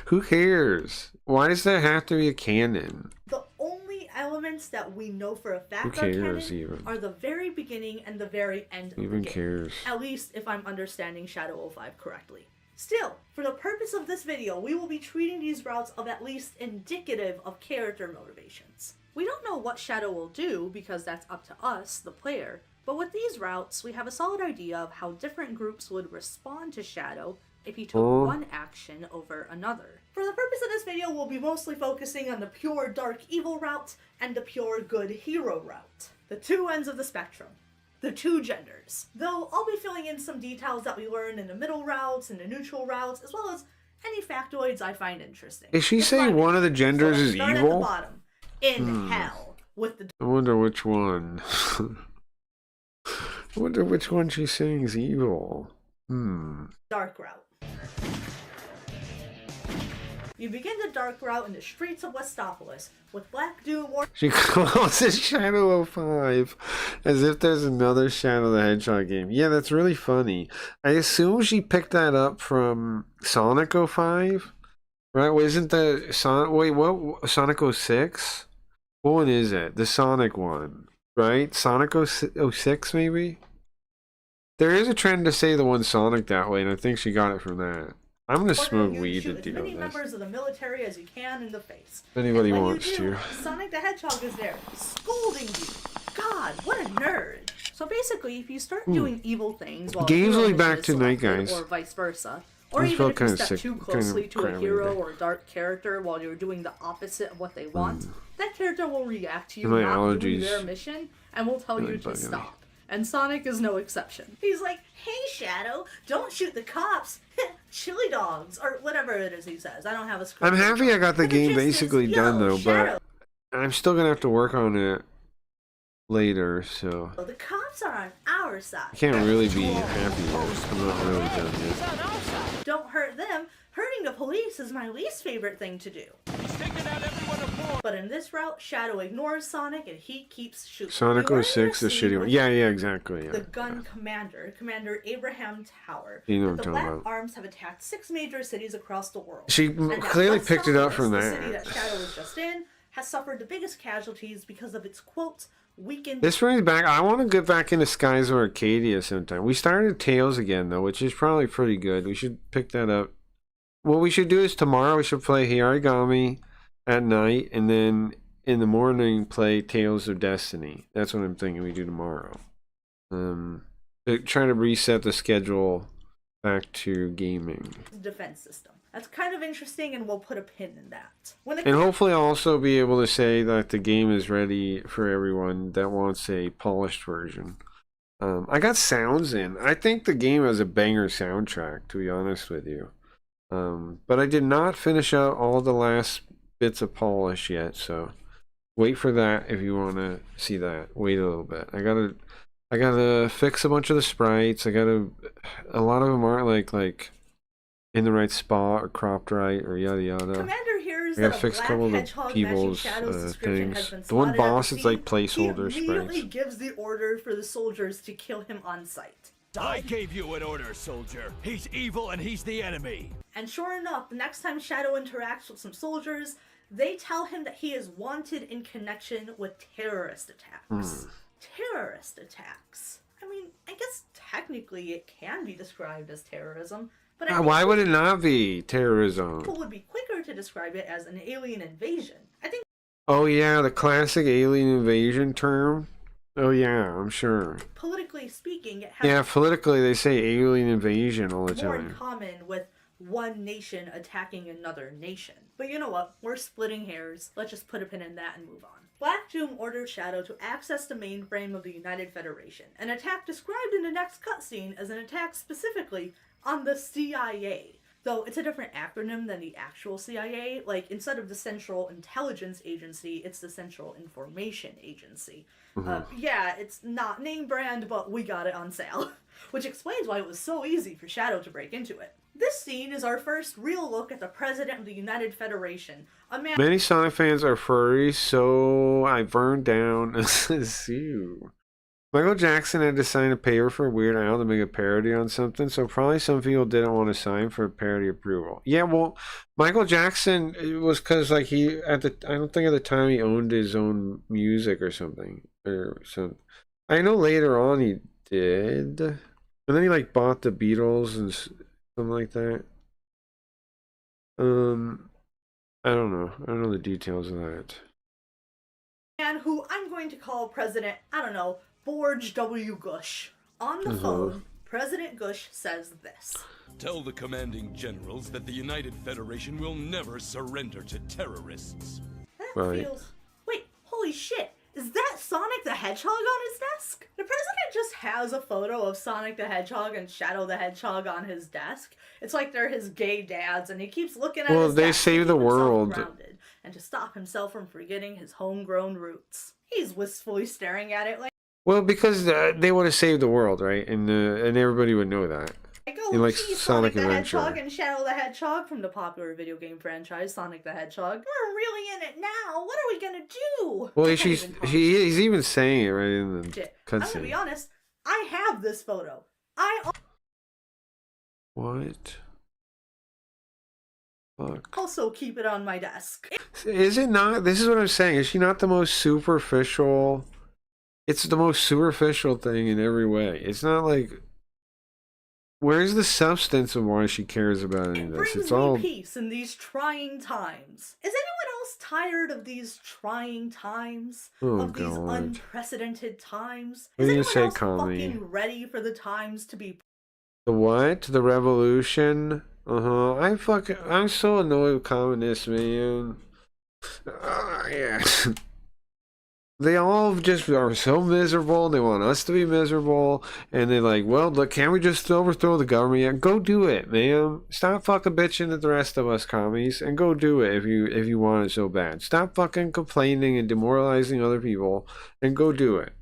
Who cares? Why does there have to be a canon? the only elements that we know for a fact Who are cares canon even? are the very beginning and the very end of Who the even game. cares? At least if I'm understanding Shadow 05 correctly. Still, for the purpose of this video, we will be treating these routes of at least indicative of character motivations. We don't know what Shadow will do because that's up to us, the player, but with these routes, we have a solid idea of how different groups would respond to Shadow if he took one action over another. For the purpose of this video, we'll be mostly focusing on the pure dark evil route and the pure good hero route. The two ends of the spectrum. The two genders. Though I'll be filling in some details that we learn in the middle routes and the neutral routes, as well as any factoids I find interesting. Is she saying one of the genders is Start at the evil? bottom. In hell. With the I wonder which one. I wonder which one she's saying is evil. dark route. You begin the dark route in the streets of Westopolis, with Black Doom or She calls it Shadow 05 as if there's another Shadow the Hedgehog game. Yeah, that's really funny. I assume she picked that up from Sonic 05, right? Well, isn't the Sonic? Wait, what? Sonic 06? What one is it? The Sonic one, right? Sonic 06 maybe. There is a trend to say the one Sonic that way, and I think she got it from that. I'm gonna smoke weed to shoot as deal many with this. members of the military as you can in the face. If anybody And when wants you do, to. Sonic the Hedgehog is there, scolding you. God, what a nerd. So basically, if you start doing evil things while Game's a hero really mission back is tonight, selected, guys. or vice versa, or I even feel if you kinda step sick, too kind of closely to a cramming hero today. or a dark character while you're doing the opposite of what they want, that character will react to you My not doing allergies their mission and will tell really you to bugging me. stop. And Sonic is no exception. He's like, hey Shadow, don't shoot the cops. Chili dogs, or whatever it is he says. I don't have a script. I'm happy I got the game gist is, basically yo, done though, Shadow. but I'm still gonna have to work on it later, so The cops are on our side. I can't really be happy yet. I'm not really done yet. Don't hurt them. Hurting the police is my least favorite thing to do. But in this route, Shadow ignores Sonic and he keeps shooting. Sonic We were in 06, the scene shitty one. with Yeah, exactly. The gun commander, Commander Abraham Tower. You know what that I'm the talking Black about. Arms have attacked 6 major cities across the world. She And that clearly picked it up from Westopolis, the city that. that Shadow was just in, has suffered the biggest casualties because of its, quote, weakened... This brings back. I want to get back into Skies of Arcadia sometime. We started Tales again though, which is probably pretty good. We should pick that up. What we should do is tomorrow we should play Hiragami at night, and then in the morning play Tales of Destiny. That's what I'm thinking we do tomorrow. Try to reset the schedule back to gaming. defense system. That's kind of interesting, and we'll put a pin in that. And hopefully I'll also be able to say that the game is ready for everyone that wants a polished version. I got sounds in. I think the game has a banger soundtrack, to be honest with you. But I did not finish out all the last bits of polish yet, so wait for that if you want to see that. Wait a little bit. I gotta fix a bunch of the sprites. A lot of them aren't like in the right spot or cropped right or yada yada. Commander hears I gotta that fix a couple of the people's things. The one boss is like placeholder he immediately sprites. gives the order for the soldiers to kill him on sight. I gave you an order, soldier. He's evil and he's the enemy. And sure enough, the next time Shadow interacts with some soldiers, they tell him that he is wanted in connection with terrorist attacks. Terrorist attacks. I mean, I guess technically it can be described as terrorism, but I think Why would it not be terrorism? people would be quicker to describe it as an alien invasion. I think Oh yeah, the classic alien invasion term. Oh yeah, I'm sure. politically speaking, it has Yeah, politically they say alien invasion all the more in time. common with one nation attacking another nation. But you know what? We're splitting hairs. Let's just put a pin in that and move on. Black Doom orders Shadow to access the mainframe of the United Federation, an attack described in the next cutscene as an attack specifically on the CIA. Though it's a different acronym than the actual CIA, like instead of the Central Intelligence Agency, it's the Central Information Agency. Yeah, it's not name brand, but we got it on sale. Which explains why it was so easy for Shadow to break into it. This scene is our first real look at the President of the United Federation, a man— Many Sonic fans are furries, so I burned down a zoo. Michael Jackson had to sign a paper for Weird Al to make a parody on something, so probably some people didn't want to sign for parody approval. Yeah, well, Michael Jackson, it was because like I don't think at the time he owned his own music or something. I know later on he did, and then he like bought the Beatles and something like that. I don't know. I don't know the details of that. man who I'm going to call President, I don't know, George W. Bush. On the phone, President Bush says this. Tell the commanding generals that the United Federation will never surrender to terrorists. That feels— Wait, holy shit. Is that Sonic the Hedgehog on his desk? The president just has a photo of Sonic the Hedgehog and Shadow the Hedgehog on his desk. It's like they're his gay dads, and he keeps looking at Well, his they desk save to the keep himself world. grounded and to stop himself from forgetting his homegrown roots. He's wistfully staring at it like, Well, because they would have saved the world, right? And everybody would know that. oh, In like geez, Sonic the Adventure. Hedgehog and Shadow the Hedgehog from the popular video game franchise Sonic the Hedgehog. We're really in it now. What are we gonna do? Well, I can't he's even saying it right in the Shit. I'm gonna be cutscene. honest. I have this photo. What? Fuck. Also keep it on my desk. Is it not? This is what I'm saying. Is she not the most superficial? It's the most superficial thing in every way. It's not like. Where's the substance of why she cares about any of this? Brings It's me all. peace in these trying times. Is anyone else tired of these trying times? Oh, of these God. unprecedented times? What Is do you anyone say, else Kami? fucking ready for the times to be— The what? The revolution? I'm so annoyed with communists, man. Yeah. They all just are so miserable. They want us to be miserable. And they're like, well, look, can't we just overthrow the government? Yeah, go do it, man. Stop fucking bitching at the rest of us commies and go do it if you want it so bad. Stop fucking complaining and demoralizing other people and go do it.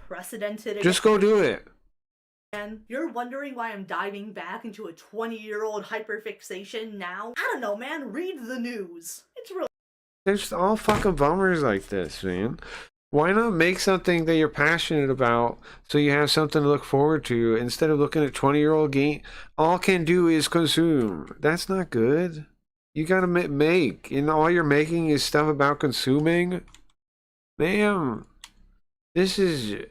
Precedented? Just go do it. And you're wondering why I'm diving back into a 20-year-old hyperfixation now? I don't know, man. Read the news. It's really— There's all fucking bummers like this, man. Why not make something that you're passionate about so you have something to look forward to instead of looking at 20-year-old game? All can do is consume. That's not good. You gotta make. And all you're making is stuff about consuming? Ma'am, this is...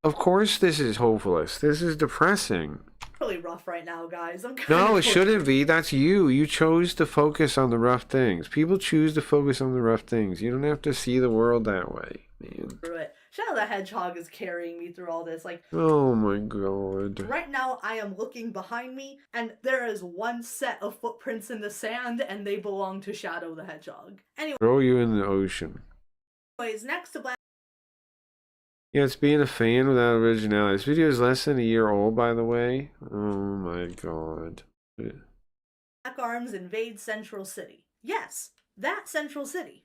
Of course this is hopeless. This is depressing. really rough right now, guys. I'm kind No, of it shouldn't be. That's you. You chose to focus on the rough things. People choose to focus on the rough things. You don't have to see the world that way, man. through it. Shadow the Hedgehog is carrying me through all this. Like, Oh my god. right now I am looking behind me, and there is one set of footprints in the sand, and they belong to Shadow the Hedgehog. Throw you in the ocean. Anyways, next to Black Yeah, it's being a fan without originality. This video is less than a year old, by the way. Oh my god. Arms invade Central City. Yes, that Central City.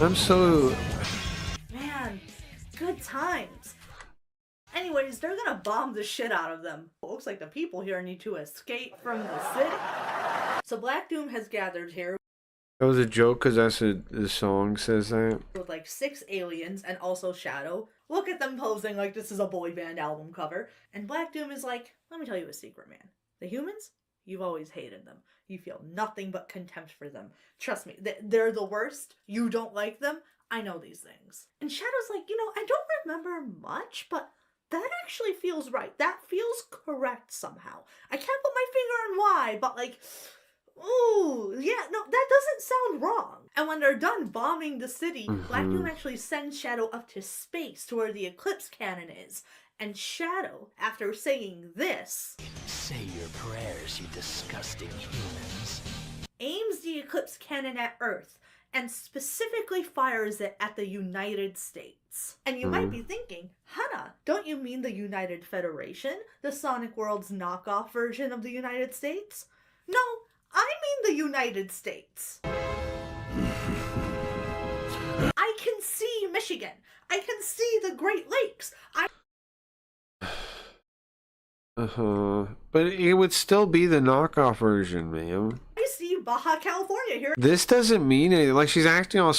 I'm so... Man, good times. Anyways, they're gonna bomb the shit out of them. It looks like the people here need to escape from the city. So Black Doom has gathered here That was a joke because that's the song says that. with like 6 aliens and also Shadow. Look at them posing like this is a boy band album cover. And Black Doom is like, let me tell you a secret, man. The humans, you've always hated them. You feel nothing but contempt for them. Trust me, they're the worst. You don't like them. I know these things. And Shadow's like, I don't remember much, but that actually feels right. That feels correct somehow. I can't put my finger on why, but like, ooh, yeah, no, that doesn't sound wrong. And when they're done bombing the city, Black Doom actually sends Shadow up to space to where the Eclipse Cannon is. And Shadow, after saying this, Say your prayers, you disgusting humans. aims the Eclipse Cannon at Earth and specifically fires it at the United States. And you might be thinking, Hannah, don't you mean the United Federation? The Sonic World's knockoff version of the United States? No, I mean the United States. I can see Michigan. I can see the Great Lakes. But it would still be the knockoff version, ma'am. I see Baja California here. This doesn't mean anything. Like, she's acting all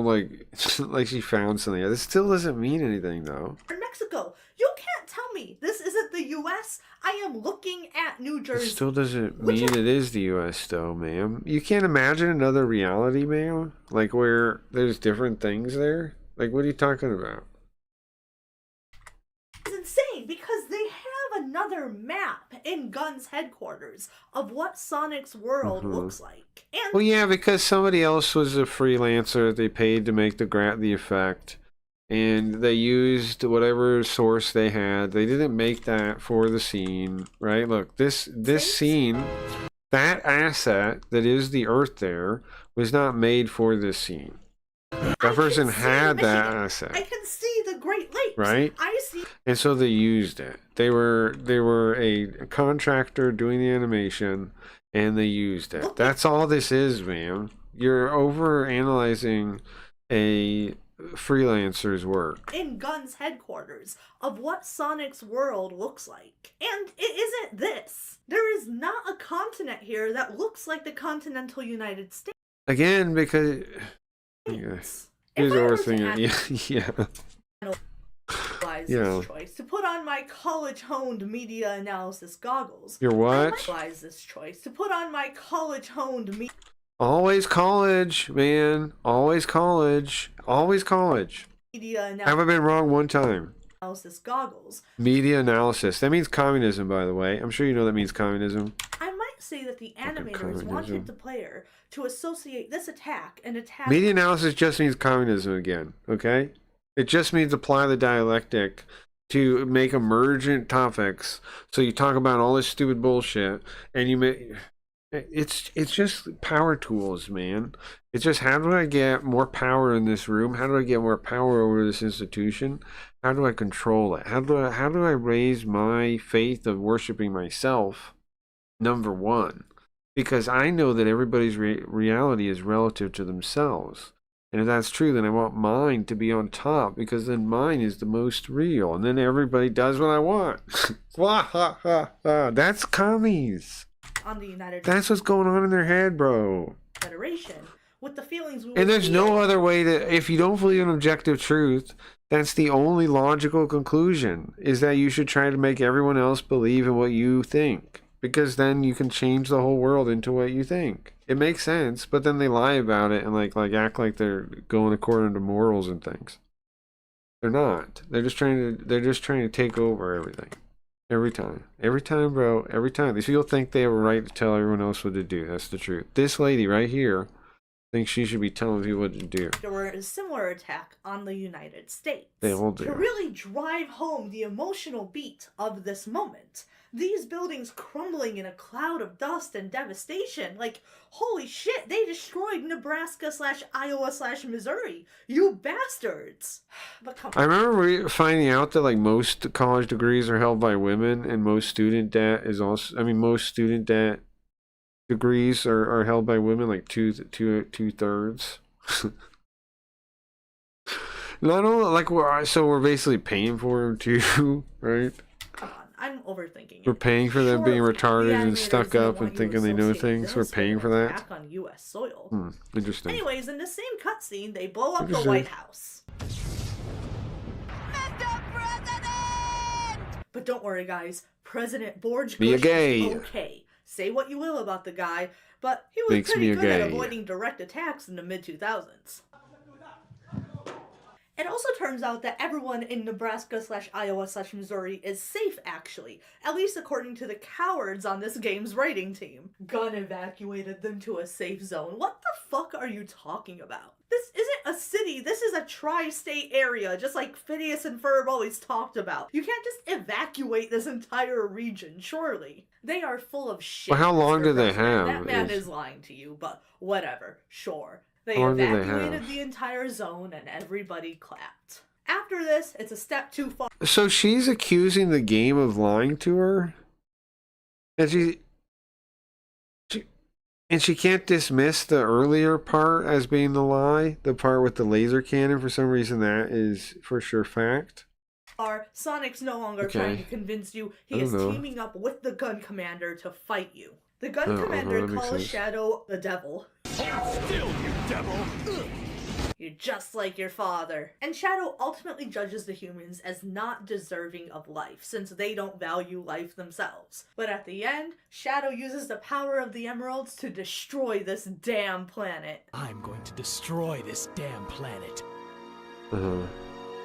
like she found something. This still doesn't mean anything, though. In Mexico. You can't tell me this isn't the U.S. I am looking at New It Jersey. still doesn't mean it is the U.S., though, ma'am. You can't imagine another reality, ma'am? Like, where there's different things there? Like, what are you talking about? It's insane because they have another map in Gun's headquarters of what Sonic's world looks like. And Well, yeah, because somebody else was a freelancer that they paid to make the effect, and they used whatever source they had. They didn't make that for the scene, right? Look, this scene, that asset that is the Earth there, was not made for this scene. That person had that asset. I can see the Great Lakes. Right? I see. And so they used it. They were a contractor doing the animation, and they used it. That's all this is, man. You're over analyzing a freelancer's work. In Gun's headquarters of what Sonic's world looks like. And it isn't this. There is not a continent here that looks like the continental United States. Again, because here's overthinking. Yeah. This choice to put on my college-honed media analysis goggles. Your what? I realize this choice to put on my college-honed Always college, man. Always college. Always college. media Haven't been wrong one time. analysis goggles. Media analysis. That means communism, by the way. I'm sure you know that means communism. I might say that the animators communism. wanted the player to associate this attack and attack. Media analysis just means communism again, okay? It just means apply the dialectic to make emergent topics. So you talk about all this stupid bullshit, and you make it's just power tools, man. It's just, how do I get more power in this room? How do I get more power over this institution? How do I control it? How do I raise my faith of worshiping myself? Number one, because I know that everybody's reality is relative to themselves. And if that's true, then I want mine to be on top, because then mine is the most real. And then everybody does what I want. That's commies. On the United That's what's going on in their head, bro. Federation with the feelings we And would there's feel. no other way to, if you don't believe in objective truth, that's the only logical conclusion, is that you should try to make everyone else believe in what you think. Because then you can change the whole world into what you think. It makes sense, but then they lie about it and like act like they're going according to morals and things. They're not. They're just trying to take over everything. Every time, bro. Every time. These people think they have a right to tell everyone else what to do. That's the truth. This lady right here think she should be telling people what to do. There were a similar attack on the United States. They all do. To really drive home the emotional beat of this moment. These buildings crumbling in a cloud of dust and devastation. Like, holy shit, they destroyed Nebraska/Iowa/Missouri. You bastards. But come on. I remember finding out that like most college degrees are held by women, and most student debt is also. I mean, most student debt degrees are held by women, like two-thirds. Not only like we're basically paying for them too, right? Come on, I'm overthinking it. We're paying for them being Surely retarded the and animators stuck didn't up want and you thinking they know associating things. We're this paying with for an that. attack on U.S. soil. Interesting. Anyways, in the same cutscene, they blow up the Interesting. White House. But don't worry, guys. President George Be a Bush gay. is okay. Say what you will about the guy, but he was Makes pretty me a good at gay. avoiding direct attacks in the mid-2000s. It also turns out that everyone in Nebraska/Iowa/Missouri is safe, actually. At least according to the cowards on this game's writing team. Gunn evacuated them to a safe zone. What the fuck are you talking about? This isn't a city, this is a tri-state area, just like Phineas and Ferb always talked about. You can't just evacuate this entire region, surely. They are full of shit. Well, how long Mr. do they President. have? That man is lying to you, but whatever, sure. They How long do they evacuated have? the entire zone and everybody clapped. After this, it's a step too far. So she's accusing the game of lying to her, and she can't dismiss the earlier part as being the lie. The part with the laser cannon, for some reason, that is for sure fact. Sonic's no longer Okay. trying to convince you. He I is don't know. teaming up with the gun commander to fight you. The gun Oh, commander that makes calls sense. Shadow the devil. Hold still, you devil! You're just like your father. And Shadow ultimately judges the humans as not deserving of life, since they don't value life themselves. But at the end, Shadow uses the power of the emeralds to destroy this damn planet. I'm going to destroy this damn planet. Uh-huh.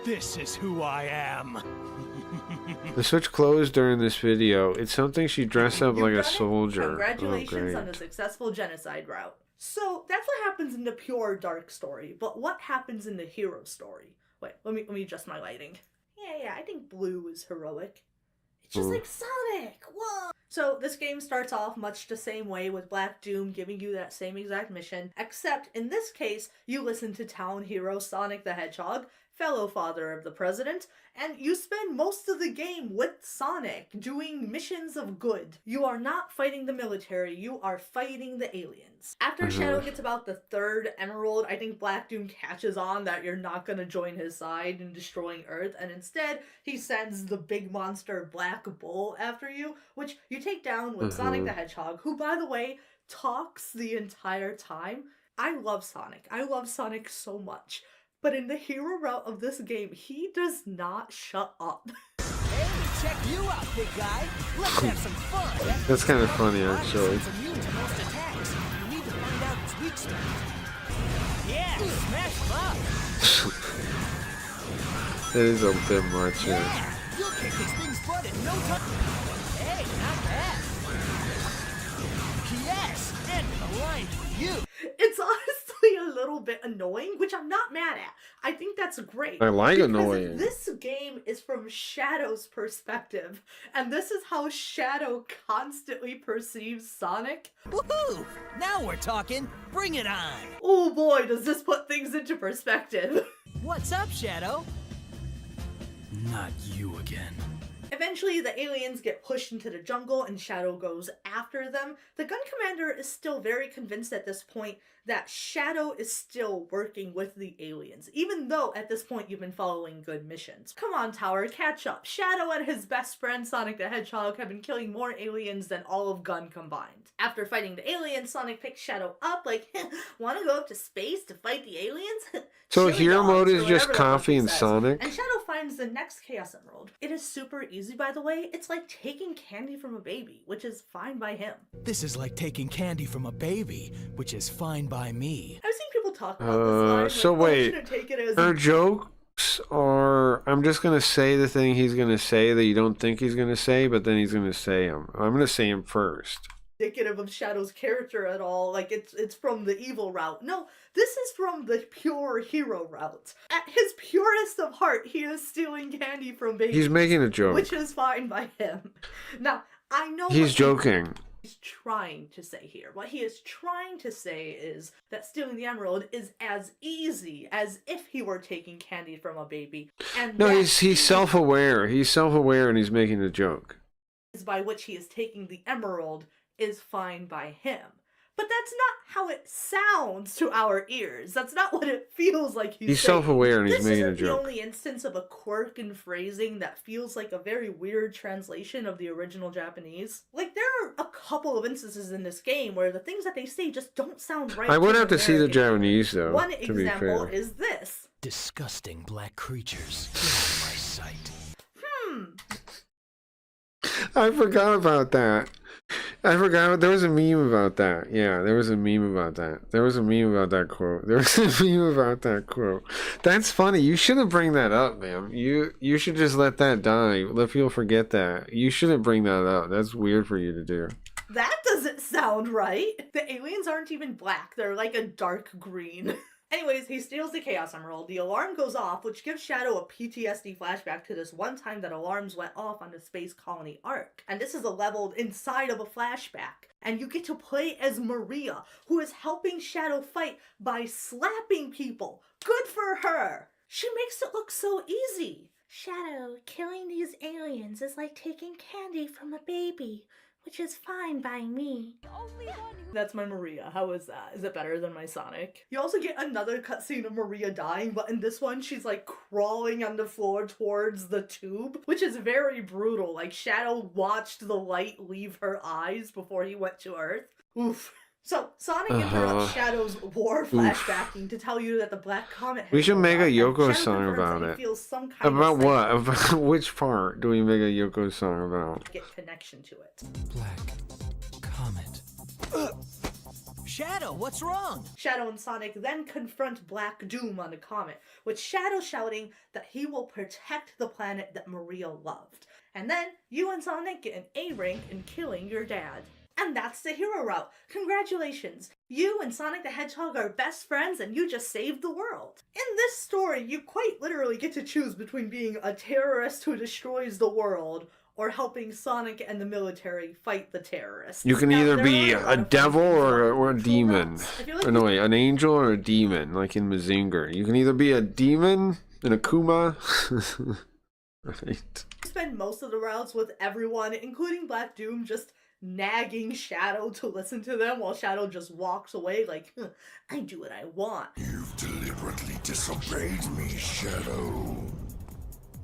This is who I am. The switch closed during this video. It's something she dressed up like a soldier. Congratulations Oh, on the great. successful genocide route. So that's what happens in the pure dark story, but what happens in the hero story? Wait, let me adjust my lighting. Yeah, I think blue is heroic. It's just like Sonic! Whoa! So this game starts off much the same way, with Black Doom giving you that same exact mission, except in this case, you listen to town hero Sonic the Hedgehog, fellow father of the president, and you spend most of the game with Sonic doing missions of good. You are not fighting the military, you are fighting the aliens. After Shadow gets about the third emerald, I think Black Doom catches on that you're not gonna join his side in destroying Earth, and instead he sends the big monster Black Bull after you, which you take down with Sonic the Hedgehog, who, by the way, talks the entire time. I love Sonic. I love Sonic so much. But in the hero route of this game, he does not shut up. Hey, check you out, big guy. Let's have some fun. That's kind of funny, actually. It's immune to most attacks. You need to find out its weak spot. Yeah, smash them up. It is a bit much, yeah. You'll kick this thing's butt in no time. Hey, not bad. Yes, and aligned with you. It's honestly a little bit annoying, which I'm not mad at. I think that's great. I like because annoying. This game is from Shadow's perspective, and this is how Shadow constantly perceives Sonic. Woohoo! Now we're talking. Bring it on. Oh boy, does this put things into perspective. What's up, Shadow? Not you again. Eventually, the aliens get pushed into the jungle and Shadow goes after them. The gun commander is still very convinced at this point that Shadow is still working with the aliens, even though at this point you've been following good missions. Come on, Tower, catch up. Shadow and his best friend Sonic the Hedgehog have been killing more aliens than all of Gun combined. After fighting the aliens, Sonic picks Shadow up like, wanna go up to space to fight the aliens? So Chili hero dogs, mode or is just whatever the fuck Coffee he and says. Sonic? And Shadow finds the next Chaos Emerald. It is super easy, by the way. It's like taking candy from a baby, which is fine by him. This is like taking candy from a baby, which is fine by me. I've seen people talk about this line, So like, wait, shouldn't take it as her jokes are, I'm just going to say the thing he's going to say that you don't think he's going to say, but then he's going to say them. I'm going to say him first. indicative of Shadow's character at all. Like, it's from the evil route. No, this is from the pure hero route. At his purest of heart, he is stealing candy from babies. He's making a joke. Which is fine by him. Now, I know He's joking. He's trying to say here. What he is trying to say is that stealing the emerald is as easy as if he were taking candy from a baby. And No, that he's self-aware. He's self-aware and he's making a joke. is by which he is taking the emerald is fine by him. But that's not how it sounds to our ears. That's not what it feels like he's saying. self-aware and he's making a This isn't the joke. only instance of a quirk in phrasing that feels like a very weird translation of the original Japanese. Like, there are a couple of instances in this game where the things that they say just don't sound right. I would to have to see the American Japanese though. One to be example fair. is this. Disgusting black creatures. Get out of my sight. I forgot about that. I forgot. There was a meme about that. Yeah, there was a meme about that. There was a meme about that quote. There was a meme about that quote. That's funny. You shouldn't bring that up, man. You should just let that die. Let people forget that. You shouldn't bring that up. That's weird for you to do. That doesn't sound right. The aliens aren't even black. They're like a dark green. Anyways, he steals the Chaos Emerald. The alarm goes off, which gives Shadow a PTSD flashback to this one time that alarms went off on the Space Colony Ark. And this is a level inside of a flashback. And you get to play as Maria, who is helping Shadow fight by slapping people. Good for her! She makes it look so easy. Shadow, killing these aliens is like taking candy from a baby, which is fine by me. That's my Maria. How is that? Is it better than my Sonic? You also get another cutscene of Maria dying, but in this one, she's like crawling on the floor towards the tube, which is very brutal. Like, Shadow watched the light leave her eyes before he went to Earth. Oof. So, Sonic interrupts Shadow's war flashbacking to tell you that the Black Comet has We should make a arrived, and Yoko Shadow song confirms about that he it. feels some kind About of what? About which part do we make a Yoko song about? get connection to it. Comet. Shadow, what's wrong? Shadow and Sonic then confront Black Doom on the comet, with Shadow shouting that he will protect the planet that Maria loved. And then you and Sonic get an A rank in killing your dad. And that's the hero route. Congratulations! You and Sonic the Hedgehog are best friends and you just saved the world. In this story, you quite literally get to choose between being a terrorist who destroys the world or helping Sonic and the military fight the terrorists. You can Now, either there be are lot a of devil things or a demon. I feel like Or no, wait, an angel or a demon, like in Mazinger. You can either be a demon and a Kuma. Right. spend most of the routes with everyone, including Black Doom, just nagging Shadow to listen to them while Shadow just walks away like, I do what I want. You've deliberately disobeyed me, Shadow.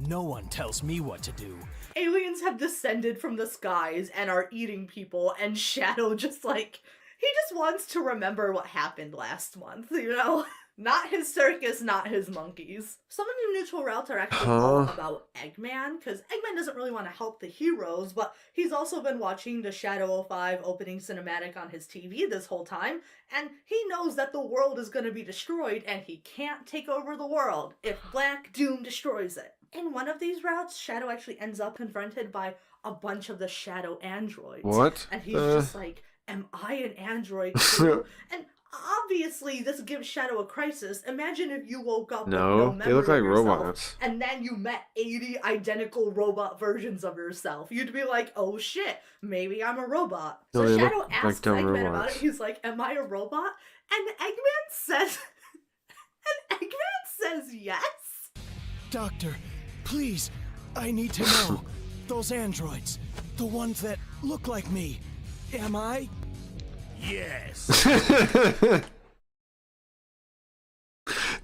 No one tells me what to do. Aliens have descended from the skies and are eating people, and Shadow just like, he just wants to remember what happened last month, you know? Not his circus, not his monkeys. Some of the neutral routes are actually all about Eggman, because Eggman doesn't really want to help the heroes, but he's also been watching the Shadow 05 opening cinematic on his TV this whole time, and he knows that the world is going to be destroyed, and he can't take over the world if Black Doom destroys it. In one of these routes, Shadow actually ends up confronted by a bunch of the Shadow androids. What? And he's just like, am I an android too? And obviously, this gives Shadow a crisis. Imagine if you woke up with no they look memory like of yourself, robots. and then you met 80 identical robot versions of yourself. You'd be like, oh shit, maybe I'm a robot. No, So they Shadow look like asks dumb Eggman about robots. it. He's like, am I a robot? And Eggman says, yes. Doctor, please, I need to know. Those androids, the ones that look like me, am I? Yes.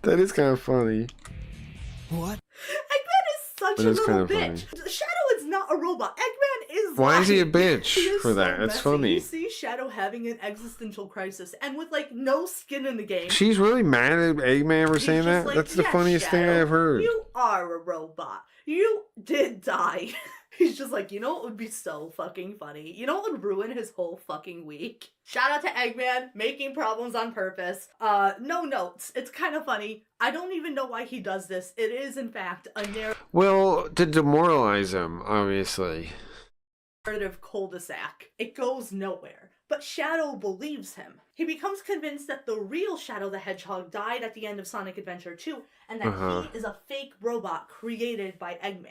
That is kind of funny. What? Eggman is such That a is little kinda bitch. Shadow is not a robot. Eggman is Why is he a lying. bitch He is for so that? That's messy. funny. You see Shadow having an existential crisis, and with like no skin in the game. She's really mad at Eggman for he's saying just that? like, That's the "Yes, funniest thing Shadow, I've heard. You are a robot. You did die. He's just like, you know what would be so fucking funny? You know what would ruin his whole fucking week? Shout out to Eggman, making problems on purpose. No notes. It's kind of funny. I don't even know why he does this. It is, in fact, a Well, to demoralize him, obviously. narrative cul-de-sac. It goes nowhere. but Shadow believes him. He becomes convinced that the real Shadow the Hedgehog died at the end of Sonic Adventure 2, and that he is a fake robot created by Eggman.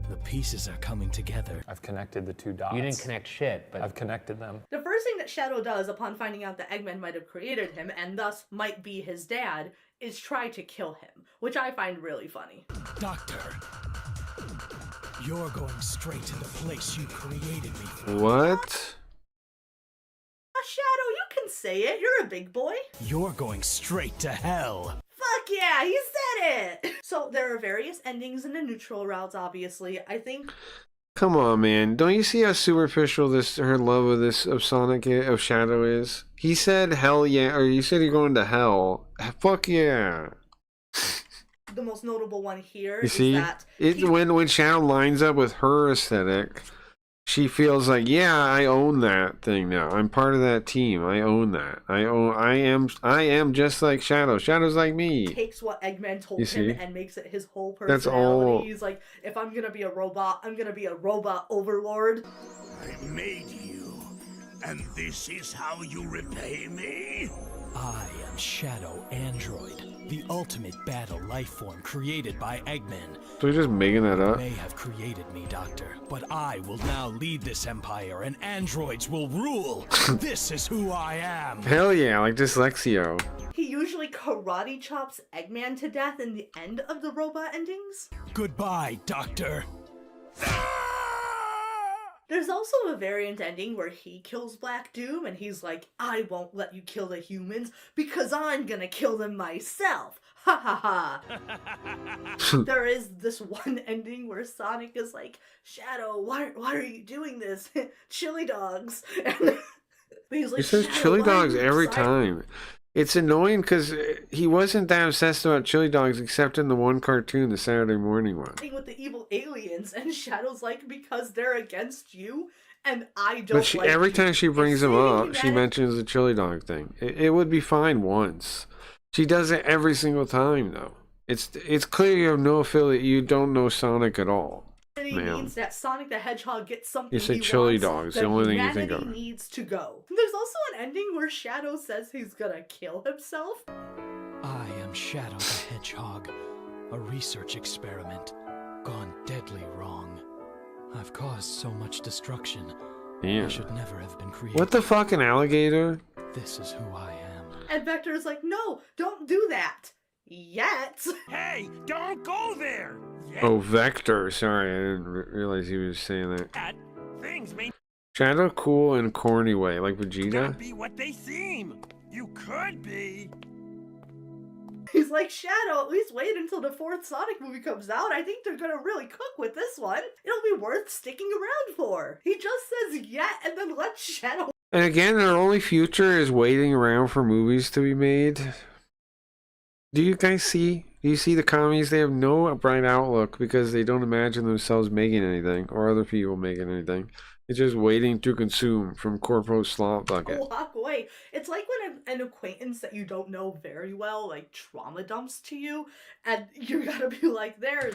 The pieces are coming together. I've connected the two dots. You didn't connect shit, but I've connected them. The first thing that Shadow does upon finding out that Eggman might have created him, and thus might be his dad, is try to kill him, which I find really funny. Doctor, you're going straight to the place you created me for. What? Shadow, you can say it. You're a big boy. You're going straight to hell. Fuck yeah, he said it! So there are various endings in the neutral routes, obviously. I think... Come on, man. Don't you see how superficial her love of Sonic, of Shadow is? He said hell yeah, or you said you're going to hell. Fuck yeah. The most notable one here You see? is that... When Shadow lines up with her aesthetic, she feels like, yeah, I own that thing now. I'm part of that team. I own that. I am just like Shadow. Shadow's like me. Takes what Eggman told You see? him and makes it his whole That's personality. all. He's like, if I'm gonna be a robot, I'm gonna be a robot overlord. I made you, and this is how you repay me? I am Shadow Android, the ultimate battle life form created by Eggman. So you're just making that You up? may have created me, Doctor, but I will now lead this empire and androids will rule. This is who I am. Hell yeah, like Dyslexio. He usually karate chops Eggman to death in the end of the robot endings. Goodbye, Doctor. There's also a variant ending where he kills Black Doom and he's like, I won't let you kill the humans because I'm gonna kill them myself. Ha ha ha. There is this one ending where Sonic is like, Shadow, why are you doing this? Chili dogs. And he's like, He says "Shadow, chili why are dogs you every excited?" time. It's annoying because he wasn't that obsessed about chili dogs except in the one cartoon, the Saturday morning one. With the evil aliens, and Shadow's like, because they're against you, and I don't But like every you. time she brings him saving up, she humanity. mentions the chili dog thing. It would be fine once. She does it every single time, though. It's clear you have no affiliate. You don't know Sonic at all. Means that Sonic the Hedgehog gets something You say he chili wants, dogs, the that only thing you think humanity of. needs to go. There's also an ending where Shadow says he's gonna kill himself. I am Shadow the Hedgehog, a research experiment gone deadly wrong. I've caused so much destruction. Yeah. I should never have been created. What the fucking alligator? This is who I am. And Vector's like, no, don't do that. Yet. Hey, don't go there! Oh, Vector. Sorry, I didn't realize he was saying that. Things may Shadow cool in corny way, like Vegeta. not be what they seem. You could be. He's like, Shadow, at least wait until the 4th Sonic movie comes out. I think they're gonna really cook with this one. It'll be worth sticking around for. He just says yeah and then lets Shadow. And again, their only future is waiting around for movies to be made. Do you guys see? Do you see the commies? They have no bright outlook because they don't imagine themselves making anything or other people making anything. It's just waiting to consume from Corpo Slot Bucket. Walk away. It's like when an acquaintance that you don't know very well, like, trauma dumps to you, and you gotta be like, there.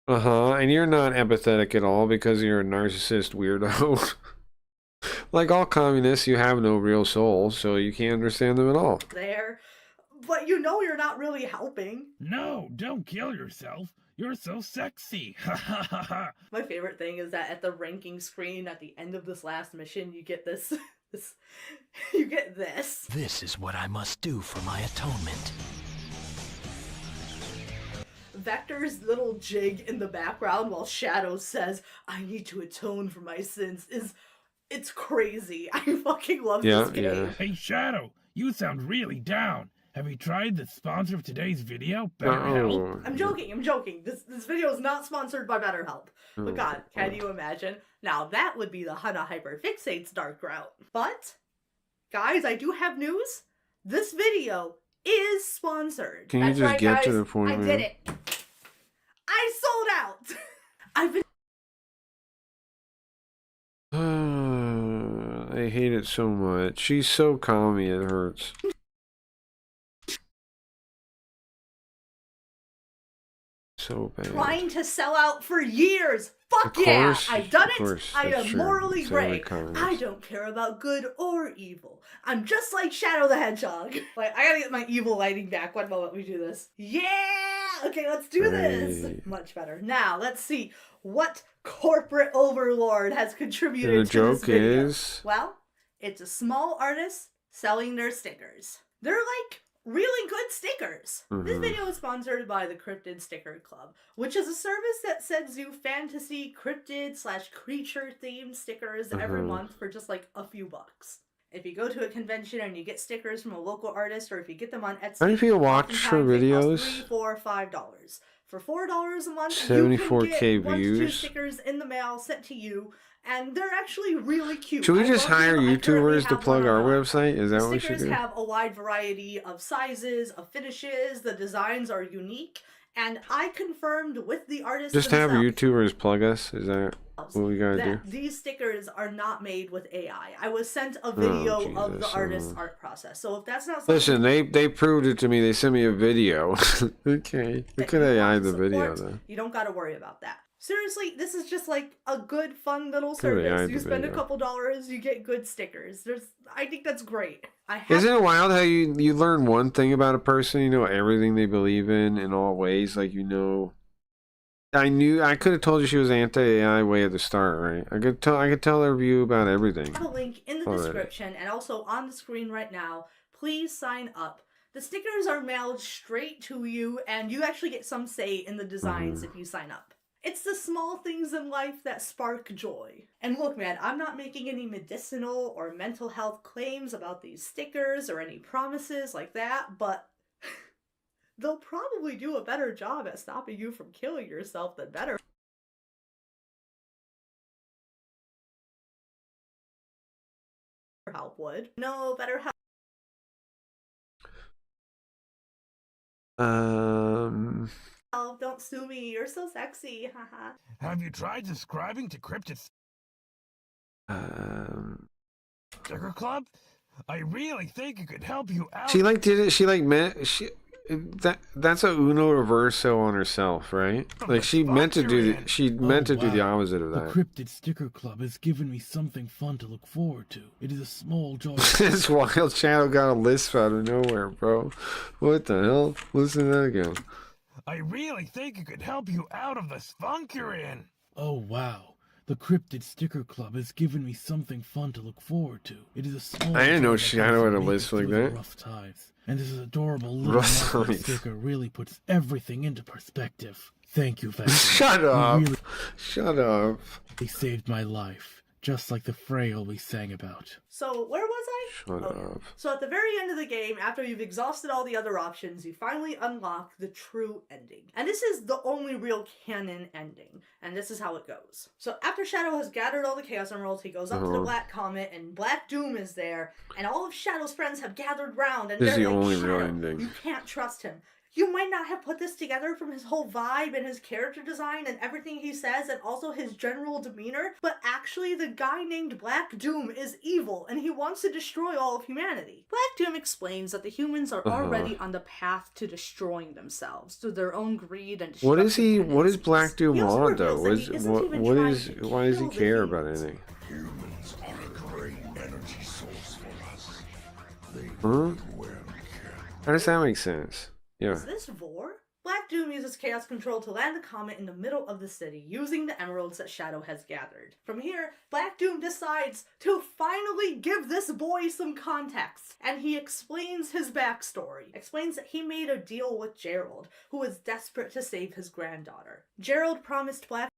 And you're not empathetic at all because you're a narcissist weirdo. Like all communists, you have no real soul, so you can't understand them at all. There. But you know you're not really helping. No, don't kill yourself. You're so sexy. Ha ha ha ha. My favorite thing is that at the ranking screen at the end of this last mission, you get this. You get this. This is what I must do for my atonement. Vector's little jig in the background while Shadow says, I need to atone for my sins it's crazy. I fucking love this game. Hey, Shadow, you sound really down. Have you tried the sponsor of today's video, BetterHelp? I'm joking. This video is not sponsored by BetterHelp. But God, can you imagine? Now that would be the Hana Hyperfixate's dark route. But, guys, I do have news. This video is sponsored. Can you just get to the point, I man? did it. I sold out. I've been I hate it so much. She's so calmy, it hurts. So bad. Trying to sell out for years. Fuck Of yeah! course, I've done of it. course, I that's am true. morally It's every gray. comment. I don't care about good or evil. I'm just like Shadow the Hedgehog. Like, I gotta get my evil lighting back. One moment we do this. Yeah! Okay, let's do this. Right. Much better. Now, let's see what corporate overlord has contributed The to this joke video. is- Well, it's a small artist selling their stickers. They're like really good stickers. This Mhm. video is sponsored by the Cryptid Sticker Club, which is a service that sends you fantasy cryptid/creature themed stickers every Mhm. month for just like a few bucks. If you go to a convention and you get stickers from a local artist, or if you get them on Etsy, How many people watch her oftentimes they cost videos? $3, $4, $5. For $4 a month, 74K you can get 1 to 2 views. stickers in the mail sent to you, and they're actually really cute. Should we I just love hire them. I currently YouTubers to have plug one our on website? Is that the what we should stickers do? have a wide variety of sizes, of finishes, the designs are unique, and I confirmed with the artist Just have themselves YouTubers plug us? Is that what we gotta do? that these stickers are not made with AI. I was sent a video of the Jesus, artist's art process. So if that's not something Listen, they proved it to me. They sent me a video. Okay, we could AI the video support, then. you don't gotta worry about that. Seriously, this is just like a good, fun little Could AI service. the You spend a video. couple dollars, you get good stickers. I think that's great. Isn't it wild how you learn one thing about a person, you know everything they believe in all ways, like you know. I could have told you she was anti-AI way at the start, right? I could tell her view about everything. I have a link in the already. description and also on the screen right now. Please sign up. The stickers are mailed straight to you, and you actually get some say in the designs if you sign up. It's the small things in life that spark joy. And look, man, I'm not making any medicinal or mental health claims about these stickers or any promises like that, but they'll probably do a better job at stopping you from killing yourself than better. Help would. No, better help. Oh, don't sue me. You're so sexy. Haha. Have you tried subscribing to Cryptid Sticker Club? I really think it could help you out. She like did it. She like meant that's a Uno reverso on herself, right? Like she meant to do the opposite of The that. Cryptid Sticker Club has given me something fun to look forward to. It is a small joy. This wild shadow got a lisp out of nowhere, bro. What the hell? Listen to that again. I really think it could help you out of the funk you're in. Oh, wow. The Cryptid Sticker Club has given me something fun to look forward to. It is a small I didn't know joy that Shadow helps had a me lisp get like through the that. rough times. And this adorable little Rough marker times. sticker really puts everything into perspective. Thank you, Vector. Shut You up. really Shut up. saved my life, just like the frail we sang about. So, where was I? Shut up. So at the very end of the game, after you've exhausted all the other options, you finally unlock the true ending. And this is the only real canon ending. And this is how it goes. So after Shadow has gathered all the Chaos Emeralds, he goes up to the Black Comet, and Black Doom is there, and all of Shadow's friends have gathered round, and This is they're the like, only real Shadow, ending. you can't trust him. You might not have put this together from his whole vibe and his character design and everything he says and also his general demeanor, but actually the guy named Black Doom is evil and he wants to destroy all of humanity. Black Doom explains that the humans are already on the path to destroying themselves through their own greed and What is he? destructive What does Black Doom He also want though? reveals that he isn't even What trying is? to Why does he kill the care humans. about anything? Humans are a great energy source for us. They Huh? well care. How does that make sense? Yeah. Is this Vor? Black Doom uses Chaos Control to land the comet in the middle of the city, using the emeralds that Shadow has gathered. From here, Black Doom decides to finally give this boy some context, and he explains his backstory. Explains that he made a deal with Gerald, who was desperate to save his granddaughter. Gerald promised Black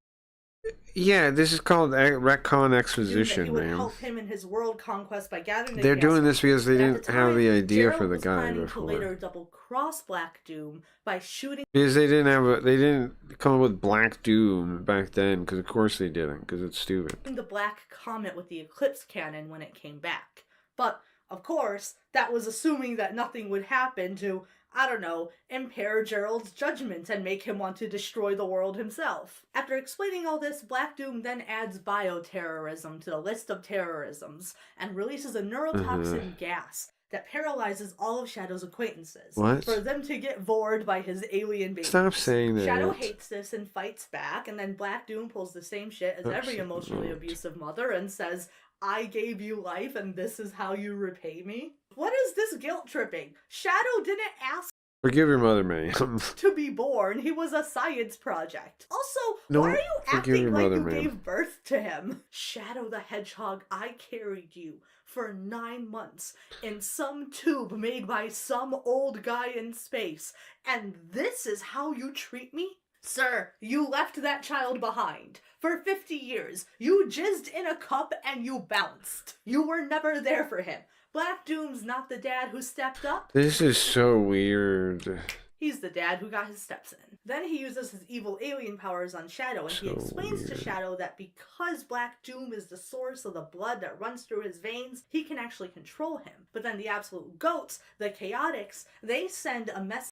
Yeah, this is called retcon Doom that exposition, he would man. help him in his world conquest by gathering the They're Chaos doing this because they But at didn't the have the time, idea Gerald for the was guy planning before. to later double cross Black Doom by shooting Because they didn't come up with Black Doom back then. Because of course they didn't. Because it's stupid. the Black Comet with the Eclipse cannon when it came back. But, of course, that was assuming that nothing would happen to, I don't know, impair Gerald's judgment and make him want to destroy the world himself. After explaining all this, Black Doom then adds bioterrorism to the list of terrorisms and releases a neurotoxin gas that paralyzes all of Shadow's acquaintances. What? For them to get bored by his alien babies. Stop saying that. Shadow hates this and fights back, and then Black Doom pulls the same shit as every emotionally abusive mother and says, I gave you life and this is how you repay me? What is this guilt tripping? Shadow didn't ask Forgive your mother, man. to be born. He was a science project. Also, No, why are you forgive acting your like mother, you ma'am. gave birth to him? Shadow the Hedgehog, I carried you for 9 months in some tube made by some old guy in space, and this is how you treat me? Sir, you left that child behind. For 50 years, you jizzed in a cup and you bounced. You were never there for him. Black Doom's not the dad who stepped up. This is so weird. He's the dad who got his steps in. Then he uses his evil alien powers on Shadow, and he explains to Shadow that because Black Doom is the source of the blood that runs through his veins, he can actually control him. But then the absolute goats, the Chaotix, they send a message.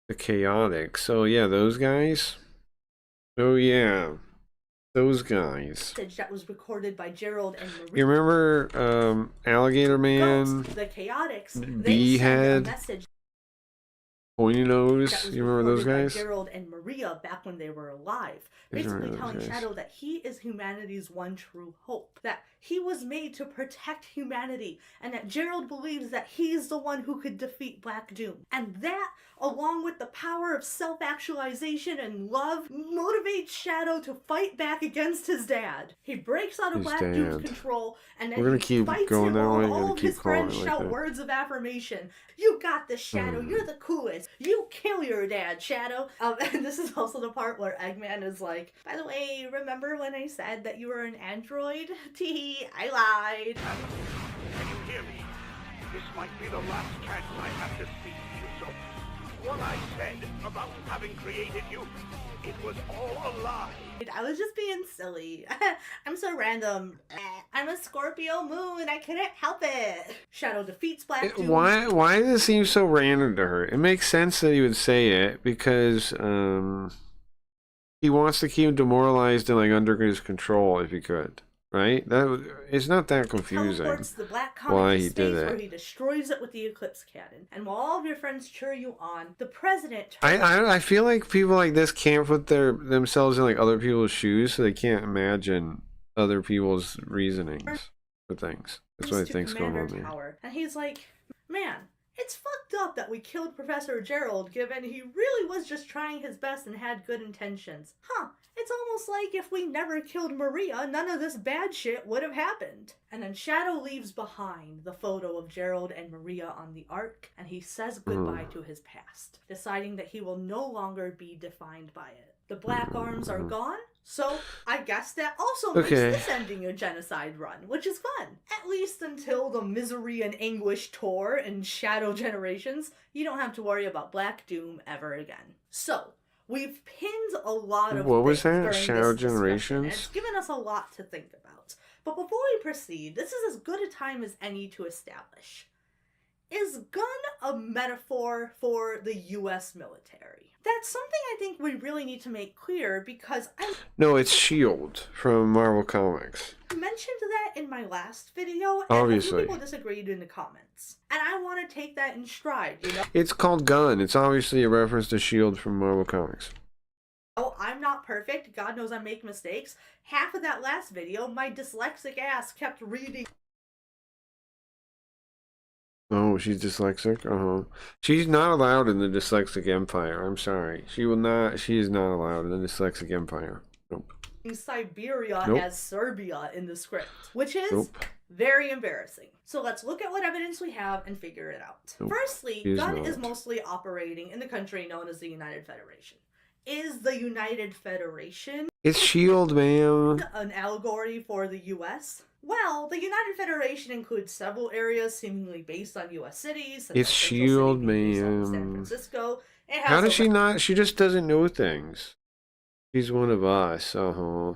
The Chaotic. So yeah, those guys. Oh yeah, those guys. That was recorded by Gerald and Marie. You remember Alligator Man, Goats, the Chaotix, they Bee send a Head, message Pointy that Nose? was You remember those recorded by guys? Gerald and Maria back when they were alive, I remember basically those telling guys. Shadow that he is humanity's one true hope, that he was made to protect humanity, and that Gerald believes that he's the one who could defeat Black Doom. And that, along with the power of self-actualization and love, motivates Shadow to fight back against his dad. He breaks out of His Black Doom's dad. control, and then We're gonna he keep fights going him that while way, all gonna of keep his friends calling it like shout that. words of affirmation. You got this, Shadow. You're the coolest. You kill your dad, Shadow. And this is also the part where Eggman is like, by the way, remember when I said that you were an android? Tee, I lied. Can you hear me? This might be the last chance I have to speak to you, so what I said about having created you, it was all a lie. I was just being silly. I'm so random. I'm a Scorpio moon. I couldn't help it. Shadow defeats Black Doom. Why does it seem so random to her? It makes sense that he would say it because he wants to keep him demoralized and like under his control if he could, right? It's not that confusing. Teleports the Black Comet Why to he space did where it? he destroys it with the Eclipse Cannon. And while all of your friends cheer you on, the president I feel like people like this can't put themselves in like other people's shoes, so they can't imagine other people's reasonings for things. That's what I to think's going Commander on there. Tower, and he's like, man, it's fucked up that we killed Professor Gerald given he really was just trying his best and had good intentions. Huh, it's almost like if we never killed Maria, none of this bad shit would have happened. And then Shadow leaves behind the photo of Gerald and Maria on the Ark, and he says goodbye to his past, deciding that he will no longer be defined by it. The Black Arms are gone, so I guess that also makes Okay. this ending a genocide run, which is fun. At least until the Misery and Anguish tour and Shadow Generations, you don't have to worry about Black Doom ever again. So, we've pinned a lot of What was things that? during Shadow this discussion, and Generations? it's given us a lot to think about. But before we proceed, this is as good a time as any to establish. Is gun a metaphor for the US military? That's something I think we really need to make clear because I No, it's S.H.I.E.L.D. from Marvel Comics. mentioned that in my last video, and Obviously. a few people disagreed in the comments. And I want to take that in stride, you know? It's called Gun. It's obviously a reference to S.H.I.E.L.D. from Marvel Comics. Oh, I'm not perfect. God knows I make mistakes. Half of that last video, my dyslexic ass kept reading. Oh, she's dyslexic? Uh-huh. She's not allowed in the Dyslexic Empire. I'm sorry. She is not allowed in the Dyslexic Empire. Nope. Siberia Nope. as Serbia in the script, which is Nope. very embarrassing. So let's look at what evidence we have and figure it out. Nope. Firstly, He is Gun not. is mostly operating in the country known as the United Federation. Is the United Federation It's S.H.I.E.L.D., man. an allegory for the US? Well, the United Federation includes several areas seemingly based on US cities. such It's as Central City S.H.I.E.L.D., being based on San man. Francisco. It has How does a she not? She just doesn't know things. She's one of us. Uh-huh.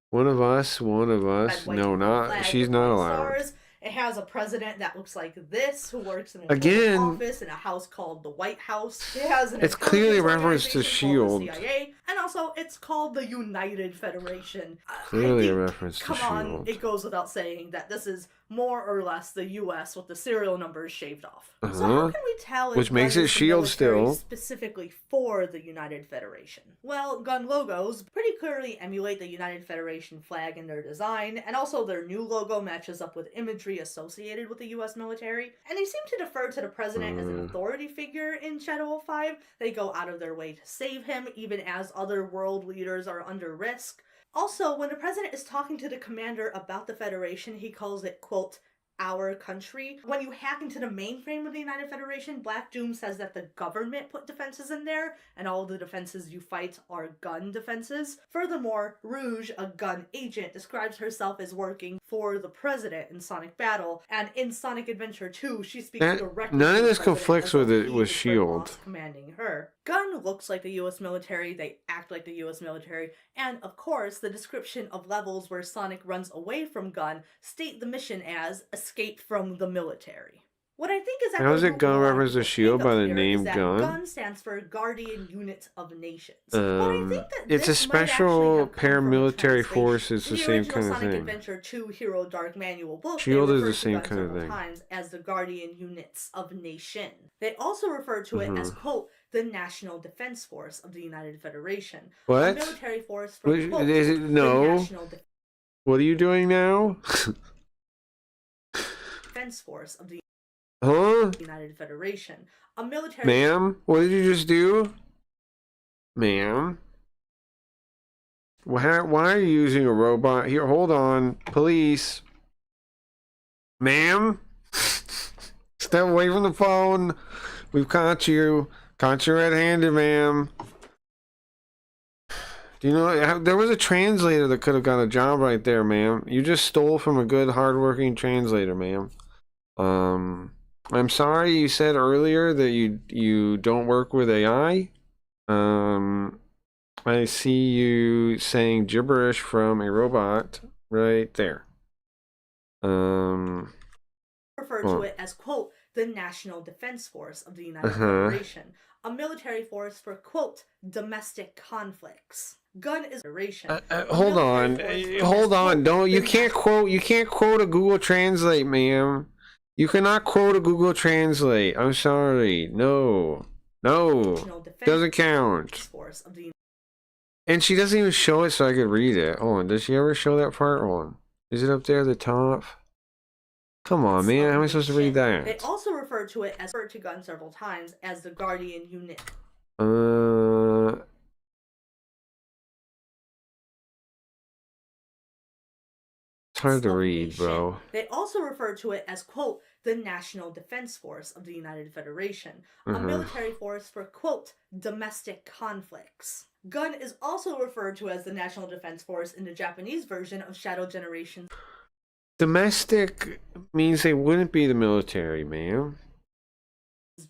One of us. red, white, No, and not. flag She's with not white allowed. stars. It has a president that looks like this, who works in an Again- office in a house called the White House. It has an It's clearly a intelligence reference to organization called the S.H.I.E.L.D.. CIA, and also it's called the United Federation. Clearly a think, reference to come on, S.H.I.E.L.D. it goes without saying that this is more or less the U.S. with the serial numbers shaved off. So Uh-huh. how can we tell if Which makes Gun it is the Shield military still. specifically for the United Federation? Well, Gun logos pretty clearly emulate the United Federation flag in their design, and also their new logo matches up with imagery associated with the U.S. military, and they seem to defer to the president as an authority figure in Shadow of 5. They go out of their way to save him, even as other world leaders are under risk. Also, when the president is talking to the commander about the Federation, he calls it, quote, our country. When you hack into the mainframe of the United Federation, Black Doom says that the government put defenses in there, and all the defenses you fight are gun defenses. Furthermore, Rouge, a gun agent, describes herself as working for the president in Sonic Battle, and in Sonic Adventure 2, she speaks directly None to of the this president conflicts as with though it he with is her Shield. boss commanding her. Gun looks like the US military, they act like the US military, and of course, the description of levels where Sonic runs away from Gun state the mission as escape from the military. What I think is that How is the it Gun root reference a shield by the here is name that Gun? Gun stands for Guardian Unit of Nations. But I think that It's a this might actually special have come from paramilitary translation. force. It's In the the same original kind of Sonic thing. Adventure 2 Hero Dark Manual book, Shield they is the refer to same Gun kind of several thing. times as the Guardian Units of Nation. They also refer to it as, Mhm. quote, the National Defense Force of the United Federation. What? A military force for, Which- quote, is it- the no. National What are you doing now? Defense Force of the Huh? United Federation. A military Ma'am? What did you just do? Ma'am? Why are you using a robot? Here, hold on. Police. Ma'am? Step away from the phone. We've caught you. Caught you red-handed, ma'am. Do you know, there was a translator that could have got a job right there, ma'am. You just stole from a good, hardworking translator, ma'am. I'm sorry you said earlier that you don't work with AI. I see you saying gibberish from a robot right there. refer Huh. to it as, quote, the National Defense Force of the United Uh-huh. Federation, a military force for, quote, domestic conflicts. Gun is a ration. Hold on, hold on. Don't you can't quote a Google Translate, ma'am. You cannot quote a Google Translate. I'm sorry. No, doesn't count. Force of the And she doesn't even show it so I could read it. Hold on, does she ever show that part? Hold on. Is it up there at the top? Come on, man. How am I supposed to read They that? also refer to it as referred to Gun several times as the Guardian Unit. It's hard to read, bro. They also refer to it as, quote, the National Defense Force of the United Federation, a Mhm. military force for, quote, domestic conflicts. Gun is also referred to as the National Defense Force in the Japanese version of Shadow Generation. Domestic means they wouldn't be the military, ma'am.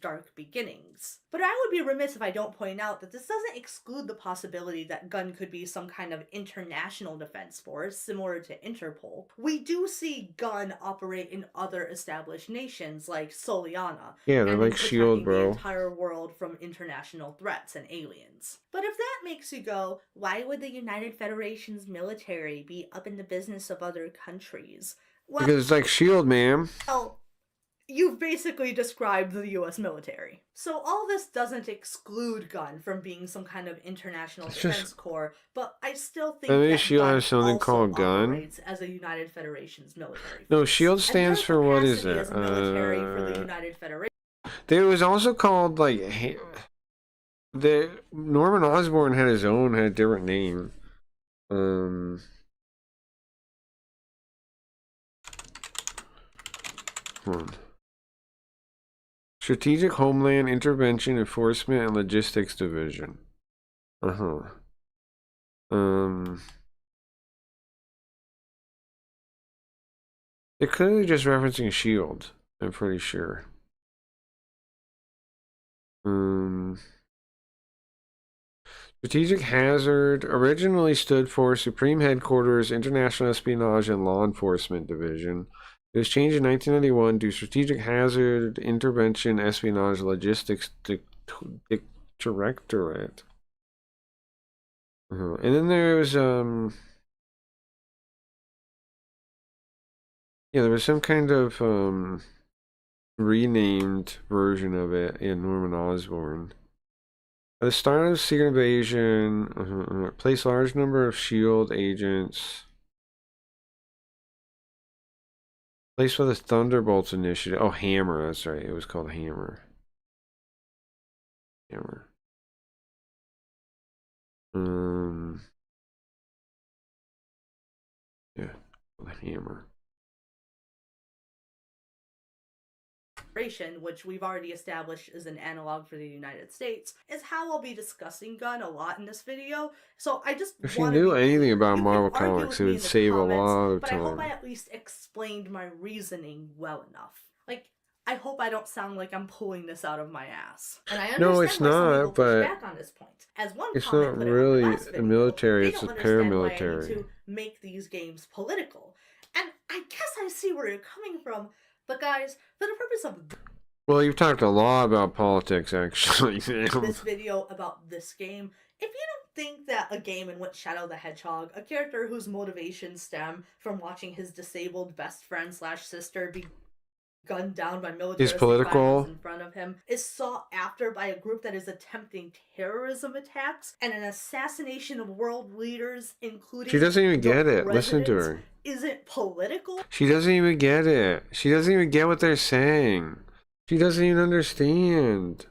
Dark Beginnings. But I would be remiss if I don't point out that this doesn't exclude the possibility that Gun could be some kind of international defense force, similar to Interpol. We do see Gun operate in other established nations, like Soliana. Yeah, they're and like in S.H.I.E.L.D., protecting bro. the entire world from international threats and aliens. But if that makes you go, why would the United Federation's military be up in the business of other countries? Well, Because it's like S.H.I.E.L.D., ma'am. well, you've basically described the US military. So all this doesn't exclude Gun from being some kind of international It's defense just- corps, but I still think Maybe that S.H.I.E.L.D. Gun has something also called Gun. operates as a United Federation's military. No, S.H.I.E.L.D. stands for what is capacity it? as military for the United Federation. There was also called like the Norman Osborn had a different name. Hold on. Strategic Homeland Intervention Enforcement and Logistics Division. They're clearly just referencing S.H.I.E.L.D., I'm pretty sure. Strategic Hazard originally stood for Supreme Headquarters, International Espionage and Law Enforcement Division. It was changed in 1991 to Strategic Hazard Intervention Espionage Logistics Directorate. And then there's Yeah, there was some kind of renamed version of it in Norman Osborn. At the start of Secret Invasion, place large number of S.H.I.E.L.D. agents. Place for the Thunderbolts initiative. Oh, Hammer, that's right. It was called Hammer. Hammer. Yeah, the Hammer. Which we've already established is an analog for the United States, is how I'll be discussing Gunn a lot in this video. So I just If you knew anything about Marvel Comics, it would save a lot of but I hope I time. at least explained my reasoning well enough. Like, I hope I don't sound like I'm pulling this out of my ass. And I understand No, it's why some not, people push but back on this point. As one it's comment not put it on really the last a video, military, they it's a don't understand why I need paramilitary. to make these games political. And I guess I see where you're coming from, but guys, for the purpose of Well, you've talked a lot about politics, actually. this video about this game, if you don't think that a game in which Shadow the Hedgehog, a character whose motivations stem from watching his disabled best friend / sister be gunned down by militaristic political. violence in front of him, is sought after by a group that is attempting terrorism attacks and an assassination of world leaders, including She doesn't even the get it. Listen to president, her. isn't political? She doesn't even get it. She doesn't even get what they're saying. She doesn't even understand.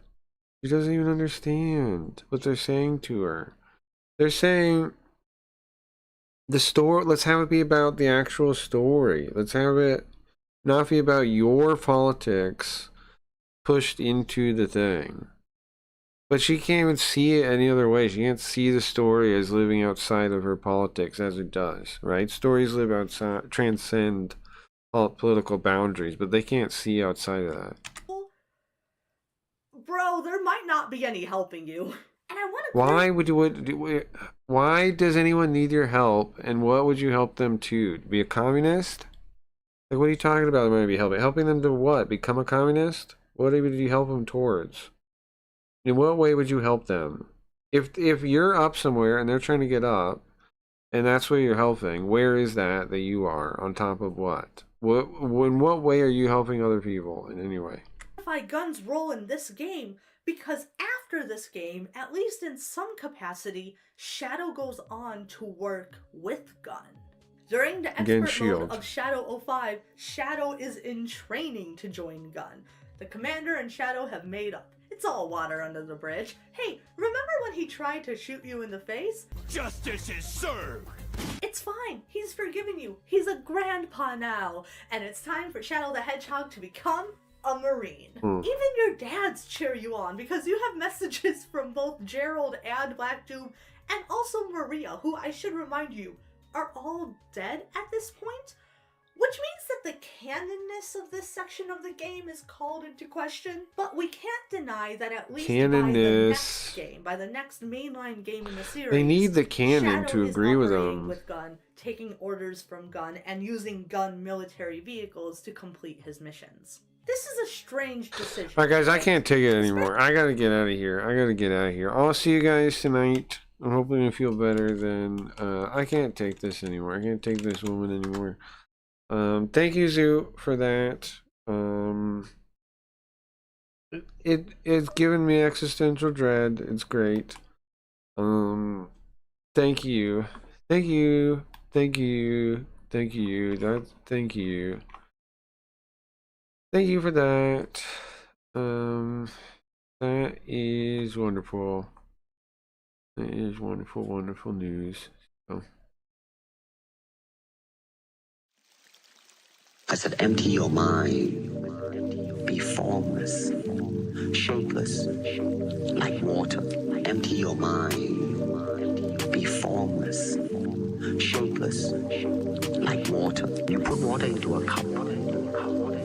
She doesn't even understand what they're saying to her. They're saying the story, let's have it be about the actual story. Let's have it not be about your politics pushed into the thing. But she can't even see it any other way. She can't see the story as living outside of her politics as it does, right? Stories live outside, transcend political boundaries, but they can't see outside of that. Bro, there might not be any helping you. And I want to Why does anyone need your help, and what would you help them to? Be a communist? Like, what are you talking about? Might be helping? Helping them to what? Become a communist? What would you help them towards? In what way would you help them? If you're up somewhere and they're trying to get up, and that's where you're helping, where is that you are? On top of what? In what way are you helping other people in any way? Gunn's role in this game, because after this game, at least in some capacity, Shadow goes on to work with Gunn. During the expert mode of Shadow 05, Shadow is in training to join Gunn. The commander and Shadow have made up. It's all water under the bridge. Hey, remember when he tried to shoot you in the face? Justice is served! It's fine. He's forgiven you. He's a grandpa now. And it's time for Shadow the Hedgehog to become a Marine. Even your dads cheer you on because you have messages from both Gerald and Blacktube and also Maria, who I should remind you are all dead at this point, which means that the canonness of this section of the game is called into question. But we can't deny that at least by the next mainline game in the series, they need the canon Shadow to agree with operating them. with Gunn, taking orders from Gunn, and using Gunn military vehicles to complete his missions. This is a strange decision. Alright guys, I can't take it anymore. I gotta get out of here. I'll see you guys tonight. I'm hoping you feel better then. I can't take this anymore. I can't take this woman anymore. Thank you, Zoo, for that. It's given me existential dread. It's great. Thank you. Thank you. Thank you. Thank you. Thank you. Thank you for that. That is wonderful. That is wonderful, wonderful news. So. I said, empty your mind. Be formless, shapeless, like water. Empty your mind. Be formless, shapeless, like water. You put water into a cup,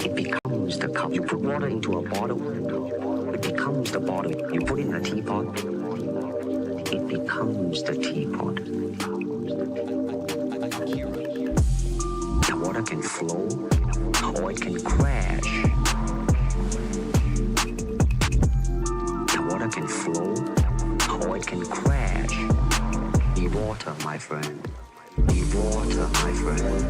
it becomes the cup. You put water into a bottle, it becomes the bottle. You put it in a teapot, it becomes the teapot. The water can flow, or it can crash. The water can flow, or it can crash. Be water, my friend. Be water, my friend.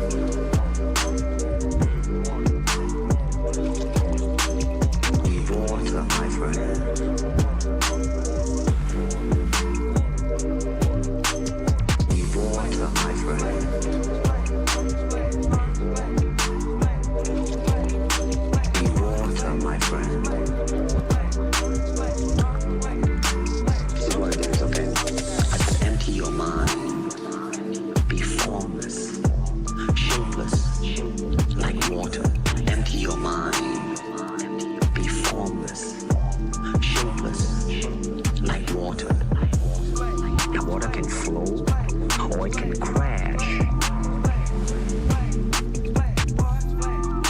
friend. This is what it is, okay? I said empty your mind. Be formless, shapeless, like water. Empty your mind. Be formless, shapeless, like water. Now water can flow, or it can crash.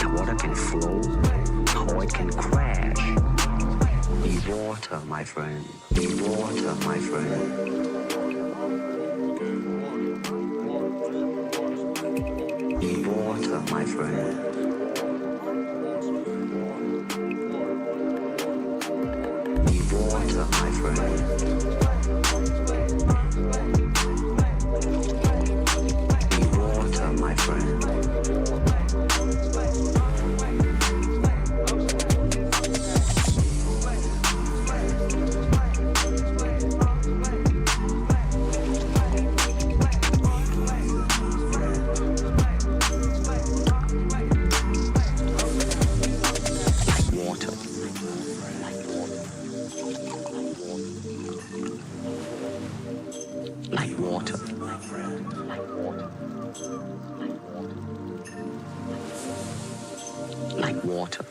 Now water can flow, or it can crash. Be water, my friend. Be water, my friend. Be water, my friend. Be water, my friend. Be water, my friend. Like water. Like water.